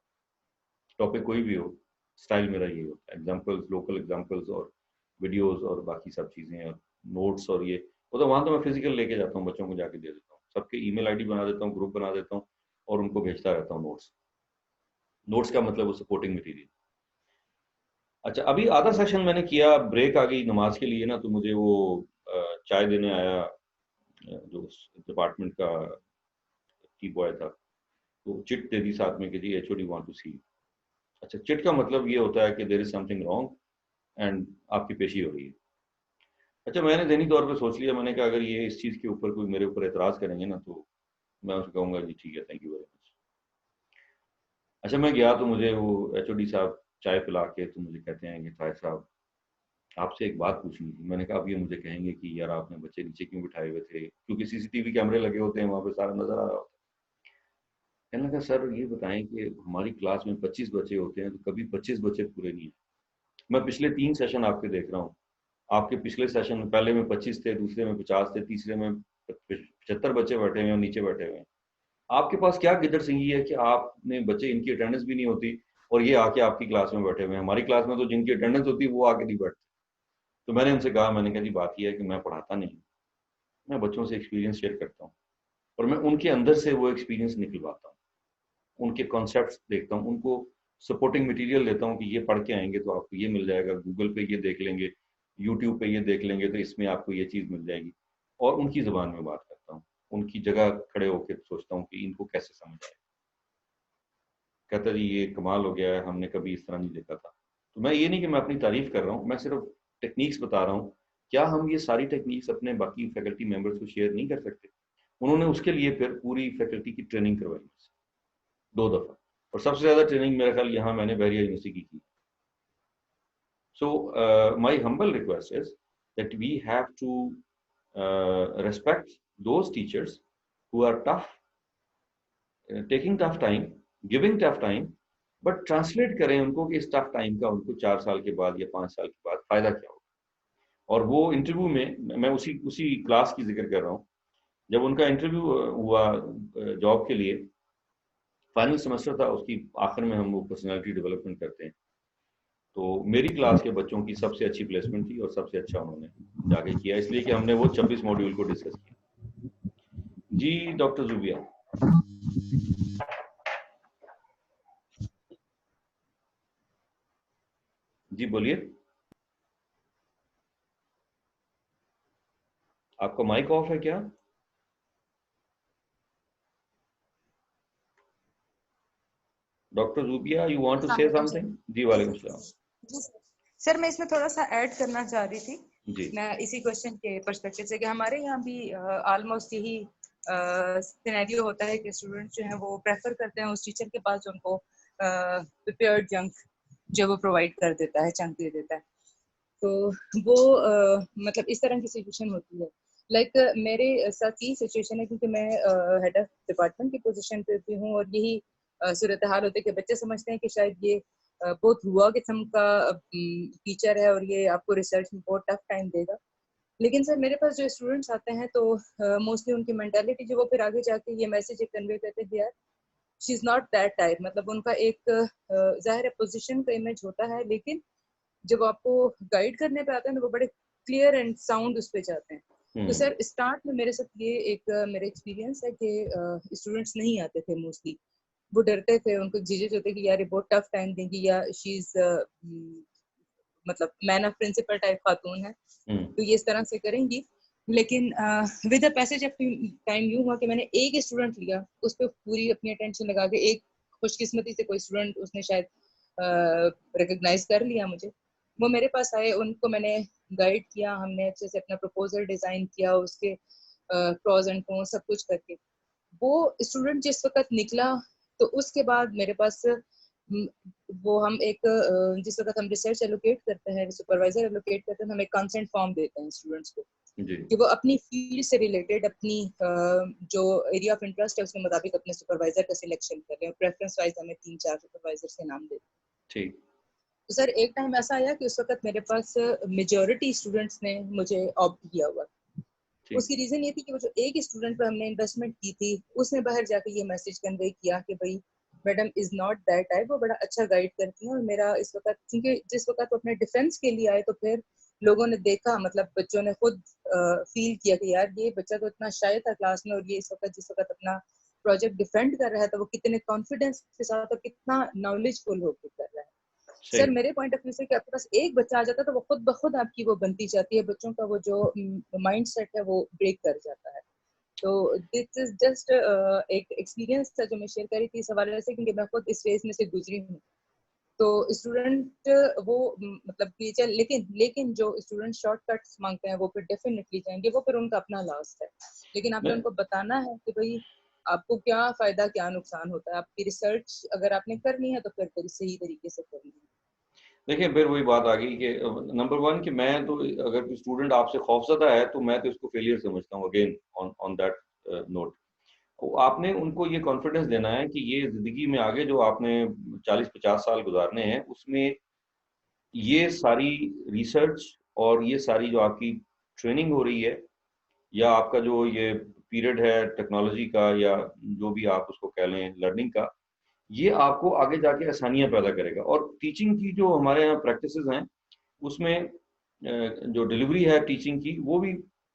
टॉपिक कोई भी हो, स्टाइल मेरा ये होता है, एग्जाम्पल्स, लोकल एग्जाम्पल्स और वीडियोस और बाकी सब चीज़ें और नोट्स, और ये तो वहाँ तो मैं फिजिकल लेके जाता हूँ, बच्चों को जाके दे देता हूँ, सबके ईमेल आईडी बना देता हूँ, ग्रुप बना देता हूँ, और उनको भेजता रहता हूँ नोट्स का मतलब वो सपोर्टिंग मटीरियल। अच्छा, अभी आधा सेशन मैंने किया, ब्रेक आ गई नमाज के लिए ना, तो मुझे वो चाय देने आया जो डिपार्टमेंट का की बॉय था, तो चिट दे दी साथ में कि जी एचओडी वांट टू सी। अच्छा, चिट का मतलब ये होता है कि there is something wrong and आपकी पेशी हो रही है। अच्छा, मैंने ज़हनी तौर पे सोच लिया, मैंने कहा अगर ये इस चीज़ के ऊपर कोई मेरे ऊपर एतराज़ करेंगे ना, तो मैं उसको कहूँगा जी ठीक है, थैंक यू वेरी मच। अच्छा, मैं गया तो मुझे वो एचओडी साहब चाय पिला के तो मुझे कहते हैं कि ताहिर साहब आपसे एक बात पूछनी थी। मैंने कहा अब ये मुझे कहेंगे कि यार आपने बच्चे नीचे क्यों बिठाए हुए थे, क्योंकि सीसीटीवी कैमरे लगे होते हैं वहाँ पे, सारा नजर आ रहा होता है। कहने लगा सर ये बताएं कि हमारी क्लास में 25 बच्चे होते हैं, तो कभी 25 बच्चे पूरे नहीं है। मैं पिछले 3 सेशन आपके देख रहा हूँ, आपके पिछले सेशन में पहले में 25 थे, दूसरे में 50 थे, तीसरे में 75 बच्चे बैठे हुए हैं और नीचे बैठे हुए हैं। आपके पास क्या गिदड़ सिंगी है कि आपने बच्चे, इनकी अटेंडेंस भी नहीं होती और ये आके आपकी क्लास में बैठे हुए हैं। हमारी क्लास में तो जिनकी अटेंडेंस होती है वो आके नहीं बैठते। तो मैंने उनसे कहा, मैंने कहा जी बात यह है कि मैं पढ़ाता नहीं, मैं बच्चों से एक्सपीरियंस शेयर करता हूँ और मैं उनके अंदर से वो एक्सपीरियंस निकलवाता हूँ, उनके कॉन्सेप्ट्स देखता हूँ, उनको सपोर्टिंग मटेरियल देता हूँ कि ये पढ़ के आएंगे तो आपको ये मिल जाएगा, गूगल पे ये देख लेंगे, यूट्यूब पे ये देख लेंगे तो इसमें आपको ये चीज़ मिल जाएगी। और उनकी ज़बान में बात करता हूँ, उनकी जगह खड़े होकर सोचता हूँ कि इनको कैसे समझ आए। कहता जी ये कमाल हो गया है, हमने कभी इस तरह नहीं देखा था। तो मैं ये नहीं कि मैं अपनी तारीफ कर रहा हूँ, मैं सिर्फ टेक्निक्स बता रहा हूँ। क्या हम ये सारी टेक्निक्स अपने बाकी फैकल्टी मेंबर्स को शेयर नहीं कर सकते? उन्होंने उसके लिए फिर पूरी फैकल्टी की ट्रेनिंग करवाई 2 दफा, और सबसे ज्यादा ट्रेनिंग मेरा ख्याल यहाँ मैंने बहरिया यूनिवर्सिटी की। So my humble request is that we have to respect those teachers who are tough, taking tough time, giving tough time, but translate करें उनको कि इस टफ टाइम का उनको 4 साल के बाद या 5 साल के बाद फायदा क्या होगा। और वो इंटरव्यू में मैं उसी क्लास की जिक्र कर रहा हूँ, जब उनका इंटरव्यू हुआ जॉब के लिए, फाइनल सेमेस्टर था, उसकी आखिर में हम वो पर्सनालिटी डेवलपमेंट करते हैं, तो मेरी क्लास के बच्चों की सबसे अच्छी प्लेसमेंट थी और सबसे अच्छा उन्होंने जाके किया, इसलिए कि हमने वो 26 मॉड्यूल को डिस्कस किया। जी डॉक्टर जुबिया। जी बोलिए, आपका माइक ऑफ है क्या? Doctor Zubia, you want to say something? जी वालेकुम सलाम। सर मैं इसमें थोड़ा सा ऐड करना चाह रही थी जी। मैं इसी क्वेश्चन के पर्सपेक्टिव से कि हमारे यहाँ भी ऑलमोस्ट यही सिनेरियो होता है कि स्टूडेंट्स जो हैं वो प्रेफर करते हैं उस टीचर के पास जो उनको प्रिपेयर्ड जंक जो वो प्रोवाइड कर देता है, चंक दे देता है। तो वो मतलब इस तरह की सिचुएशन होती है। लाइक मेरे साथ ये सिचुएशन है क्योंकि मैं हेड ऑफ डिपार्टमेंट की पोजीशन पे भी हूँ और यही सूरत हाल होती है कि बच्चे समझते हैं कि शायद ये बहुत हुआ किस्म का टीचर है और ये आपको रिसर्च में बहुत टफ टाइम देगा। लेकिन सर मेरे पास जो स्टूडेंट्स आते हैं तो मोस्टली उनकी मेंटालिटी जो वो फिर आगे जाके ये मैसेज कन्वे करते हैं यार she is not that type. मतलब उनका एक जाहिर है पोजीशन का इमेज होता है, लेकिन जब आपको गाइड करने पे आते हैं तो वो बड़े क्लियर एंड साउंड उस पे जाते हैं। तो सर स्टार्ट में मेरे साथ ये एक मेरा एक्सपीरियंस है कि स्टूडेंट्स नहीं आते थे मोस्टली, वो डरते थे, उनको झिझक होते कि यार ये बहुत टफ टाइम देंगी या शी इज मतलब मैन ऑफ प्रिंसिपल टाइप खातून है तो ये इस तरह से करेंगी। लेकिन with the passage of time यूं हुआ कि मैंने एक स्टूडेंट लिया, उस पर पूरी अपनी अटेंशन लगा के, एक खुशकिस्मती से कोई स्टूडेंट उसने शायद रिकॉग्नाइज कर लिया मुझे, वो मेरे पास आए, उनको मैंने गाइड किया, हमने अच्छे से अपना प्रपोजल डिजाइन किया, उसके प्रॉज एंड कॉन्स सब कुछ करके वो स्टूडेंट जिस वक्त निकला तो उसके बाद मेरे पास वो हम एक जिस वक्त हम रिसर्च एलोकेट करते हैं, सुपरवाइजर एलोकेट करते हैं, हम एक कंसेंट फॉर्म देते हैं स्टूडेंट्स को कि वो अपनी फील्ड से रिलेटेड अपनी जो एरिया ऑफ इंटरेस्ट है उसके मुताबिक अपने सुपरवाइजर का सिलेक्शन कर रहे हैं। प्रेफरेंस वाइज हमें 3-4 सुपरवाइजर के नाम देते हैं। ठीक। तो सर एक टाइम ऐसा आया कि उस वक्त मेरे पास मेजॉरिटी स्टूडेंट्स ने मुझे ऑप्ट किया हुआ। उसकी रीजन ये थी कि वो जो एक स्टूडेंट पर हमने इन्वेस्टमेंट की थी उसने बाहर जाकर ये मैसेज कन्वे किया कि भाई madam is not that type, वो बड़ा अच्छा गाइड करती हैं। और मेरा इस वक्त क्योंकि जिस वक्त वो अपने डिफेंस के लिए आए तो फिर लोगों ने देखा, मतलब बच्चों ने खुद फील किया कि यार ये बच्चा तो इतना शाय था क्लास में और ये इस वक्त जिस वक्त अपना प्रोजेक्ट डिफेंड कर रहा है तो वो कितने कॉन्फिडेंस के साथ और कितना नॉलेजफुल होकर कर रहा है। सर मेरे पॉइंट ऑफ व्यू से कि आपके पास एक बच्चा आ जाता है तो वो खुद ब खुद आपकी वो बनती जाती है, बच्चों का वो जो माइंड सेट है वो ब्रेक कर जाता है। तो दिस इज जस्ट एक एक्सपीरियंस था जो मैं शेयर करी थी इस हवाले से, क्योंकि मैं खुद इस फेज में से गुजरी हूँ। तो स्टूडेंट वो मतलब टीचर, लेकिन जो स्टूडेंट शॉर्टकट्स मांगते हैं वो फिर डेफिनेटली जाएंगे, वो फिर उनका अपना लॉस है। लेकिन आपने उनको बताना है कि भाई आपको क्या फायदा क्या नुकसान होता है, आपकी रिसर्च अगर आपने करनी है तो फिर सही तरीके से करनी है। देखिए फिर वही बात आ गई कि नंबर 1 कि मैं तो अगर कोई स्टूडेंट आपसे खौफजदा है तो मैं तो इसको फेलियर समझता हूँ। अगेन ऑन दैट नोट, आपने उनको ये कॉन्फिडेंस देना है कि ये जिंदगी में आगे जो आपने 40-50 साल गुजारने हैं उसमें ये सारी रिसर्च और ये सारी जो आपकी ट्रेनिंग हो रही है या आपका जो ये पीरियड है टेक्नोलॉजी का या जो भी आप उसको कह लें लर्निंग का, ये आपको आगे जाके आसानियां पैदा करेगा। और टीचिंग की जो हमारे यहाँ प्रैक्टिसेस हैं उसमें जो डिलीवरी है टीचिंग की, वो भी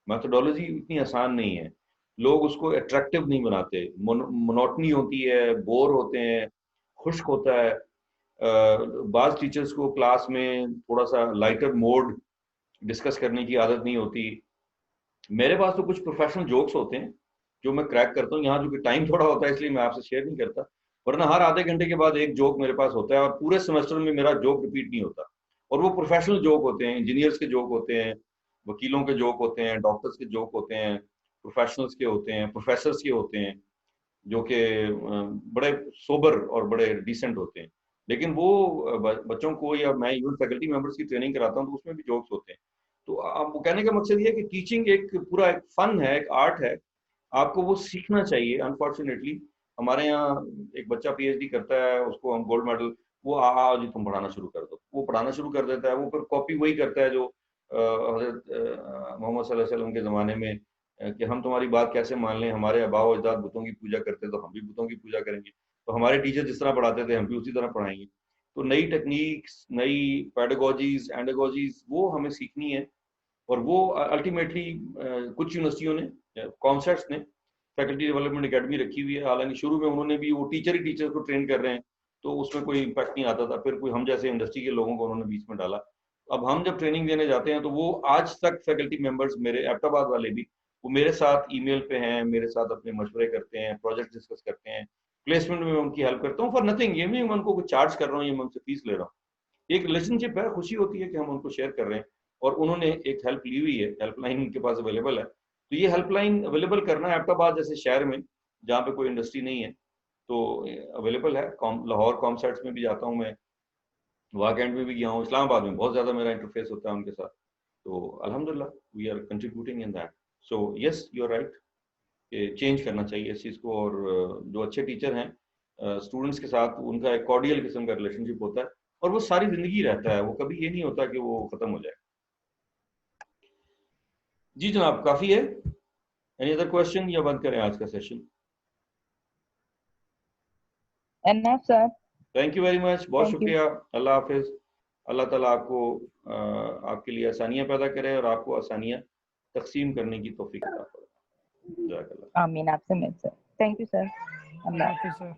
मेथोडोलॉजी इतनी आसान नहीं है। लोग उसको अट्रैक्टिव नहीं बनाते, मोनोटनी होती है, बोर होते हैं, खुश्क होता है। बाज़ टीचर्स को क्लास में थोड़ा सा लाइटर मोड डिस्कस करने की आदत नहीं होती। मेरे पास तो कुछ प्रोफेशनल जोक्स होते हैं जो मैं क्रैक करता हूँ, यहाँ जो कि टाइम थोड़ा होता है इसलिए मैं आपसे शेयर नहीं करता, वरना हर आधे घंटे के बाद एक जोक मेरे पास होता है, और पूरे सेमेस्टर में मेरा जोक रिपीट नहीं होता। और वो प्रोफेशनल जोक होते हैं, इंजीनियर्स के जोक होते हैं, वकीलों के जोक होते हैं, डॉक्टर्स के जोक होते हैं, प्रोफेशनल्स के होते हैं, प्रोफेसर्स के होते हैं, जो कि बड़े सोबर और बड़े डिसेंट होते हैं। लेकिन वो बच्चों को, या मैं इवन फैकल्टी मेंबर्स की ट्रेनिंग कराता हूँ तो उसमें भी जोक्स होते हैं। तो आप, वो कहने का मकसद ये है कि टीचिंग एक पूरा एक फन है, एक आर्ट है, आपको वो सीखना चाहिए। अनफॉर्चुनेटली हमारे यहाँ एक बच्चा पीएचडी करता है, उसको हम गोल्ड मेडल, वो आ जी तुम पढ़ाना शुरू कर दो, वो पढ़ाना शुरू कर देता है, वो फिर कॉपी वही करता है जो हजरत मोहम्मद सल्लल्लाहु अलैहि वसल्लम के ज़माने में कि हम तुम्हारी बात कैसे मान लें, हमारे आबा व अजदाद बुतों की पूजा करते तो हम भी बुतों की पूजा करेंगे, तो हमारे टीचर जिस तरह पढ़ाते थे हम भी उसी तरह पढ़ाएंगे। तो नई टेक्निक्स, नई पेडागोजीज, एंडागोजीज वो हमें सीखनी है। और वो अल्टीमेटली कुछ यूनिवर्सिटियों ने, कॉन्सेप्ट्स ने फैकल्टी डेवलपमेंट अकेडमी रखी हुई है, हालांकि शुरू में उन्होंने भी वो टीचर ही टीचर को ट्रेन कर रहे हैं तो उसमें कोई इम्पैक्ट नहीं आता था, फिर कोई हम जैसे इंडस्ट्री के लोगों को उन्होंने बीच में डाला। अब हम जब ट्रेनिंग देने जाते हैं तो वो आज तक फैकल्टी मेंबर्स मेरे एबटाबाद वाले भी, वो मेरे साथ ईमेल पे हैं, मेरे साथ अपने मशवरे करते हैं, प्रोजेक्ट डिस्कस करते हैं, प्लेसमेंट में मैं उनकी हेल्प करता हूँ फॉर नथिंग। ये नहीं मैं उनको कुछ चार्ज कर रहा हूँ या मैं उनसे फीस ले रहा हूँ, एक रिलेशनशिप है, खुशी होती है कि हम उनको शेयर कर रहे हैं। और उन्होंने एक हेल्प ली हुई है, हेल्पलाइन उनके पास अवेलेबल है, तो ये हेल्पलाइन अवेलेबल करना एबटाबाद जैसे शहर में जहाँ पे कोई इंडस्ट्री नहीं है तो अवेलेबल है। लाहौर कॉमसेट्स में भी जाता हूँ मैं, वाकैंड में भी गया हूँ, इस्लामाबाद में बहुत ज़्यादा मेरा इंटरफेस होता है उनके साथ। तो अल्हम्दुलिल्लाह we are contributing in that. So yes you are right, change करना चाहिए इस चीज़ को। और जो अच्छे टीचर हैं स्टूडेंट्स के साथ उनका एक कॉर्डियल किस्म का रिलेशनशिप होता है और वो सारी जिंदगी रहता है, वो कभी ये नहीं होता कि वो खत्म हो जाए। जी जनाब, काफी है। एनी अदर क्वेश्चन या बंद करें आज का session? Enough, sir. Thank you very much, बहुत Thank you. शुक्रिया। अल्लाह हाफिज। अल्लाह ताला आपको आपके लिए आसानियां पैदा करे और आपको आसानियां तकसीम करने की तौफीक अता फरमाए। आमीन। आपसे मिल सर। Thank you sir. अल्लाह हाफिज सर।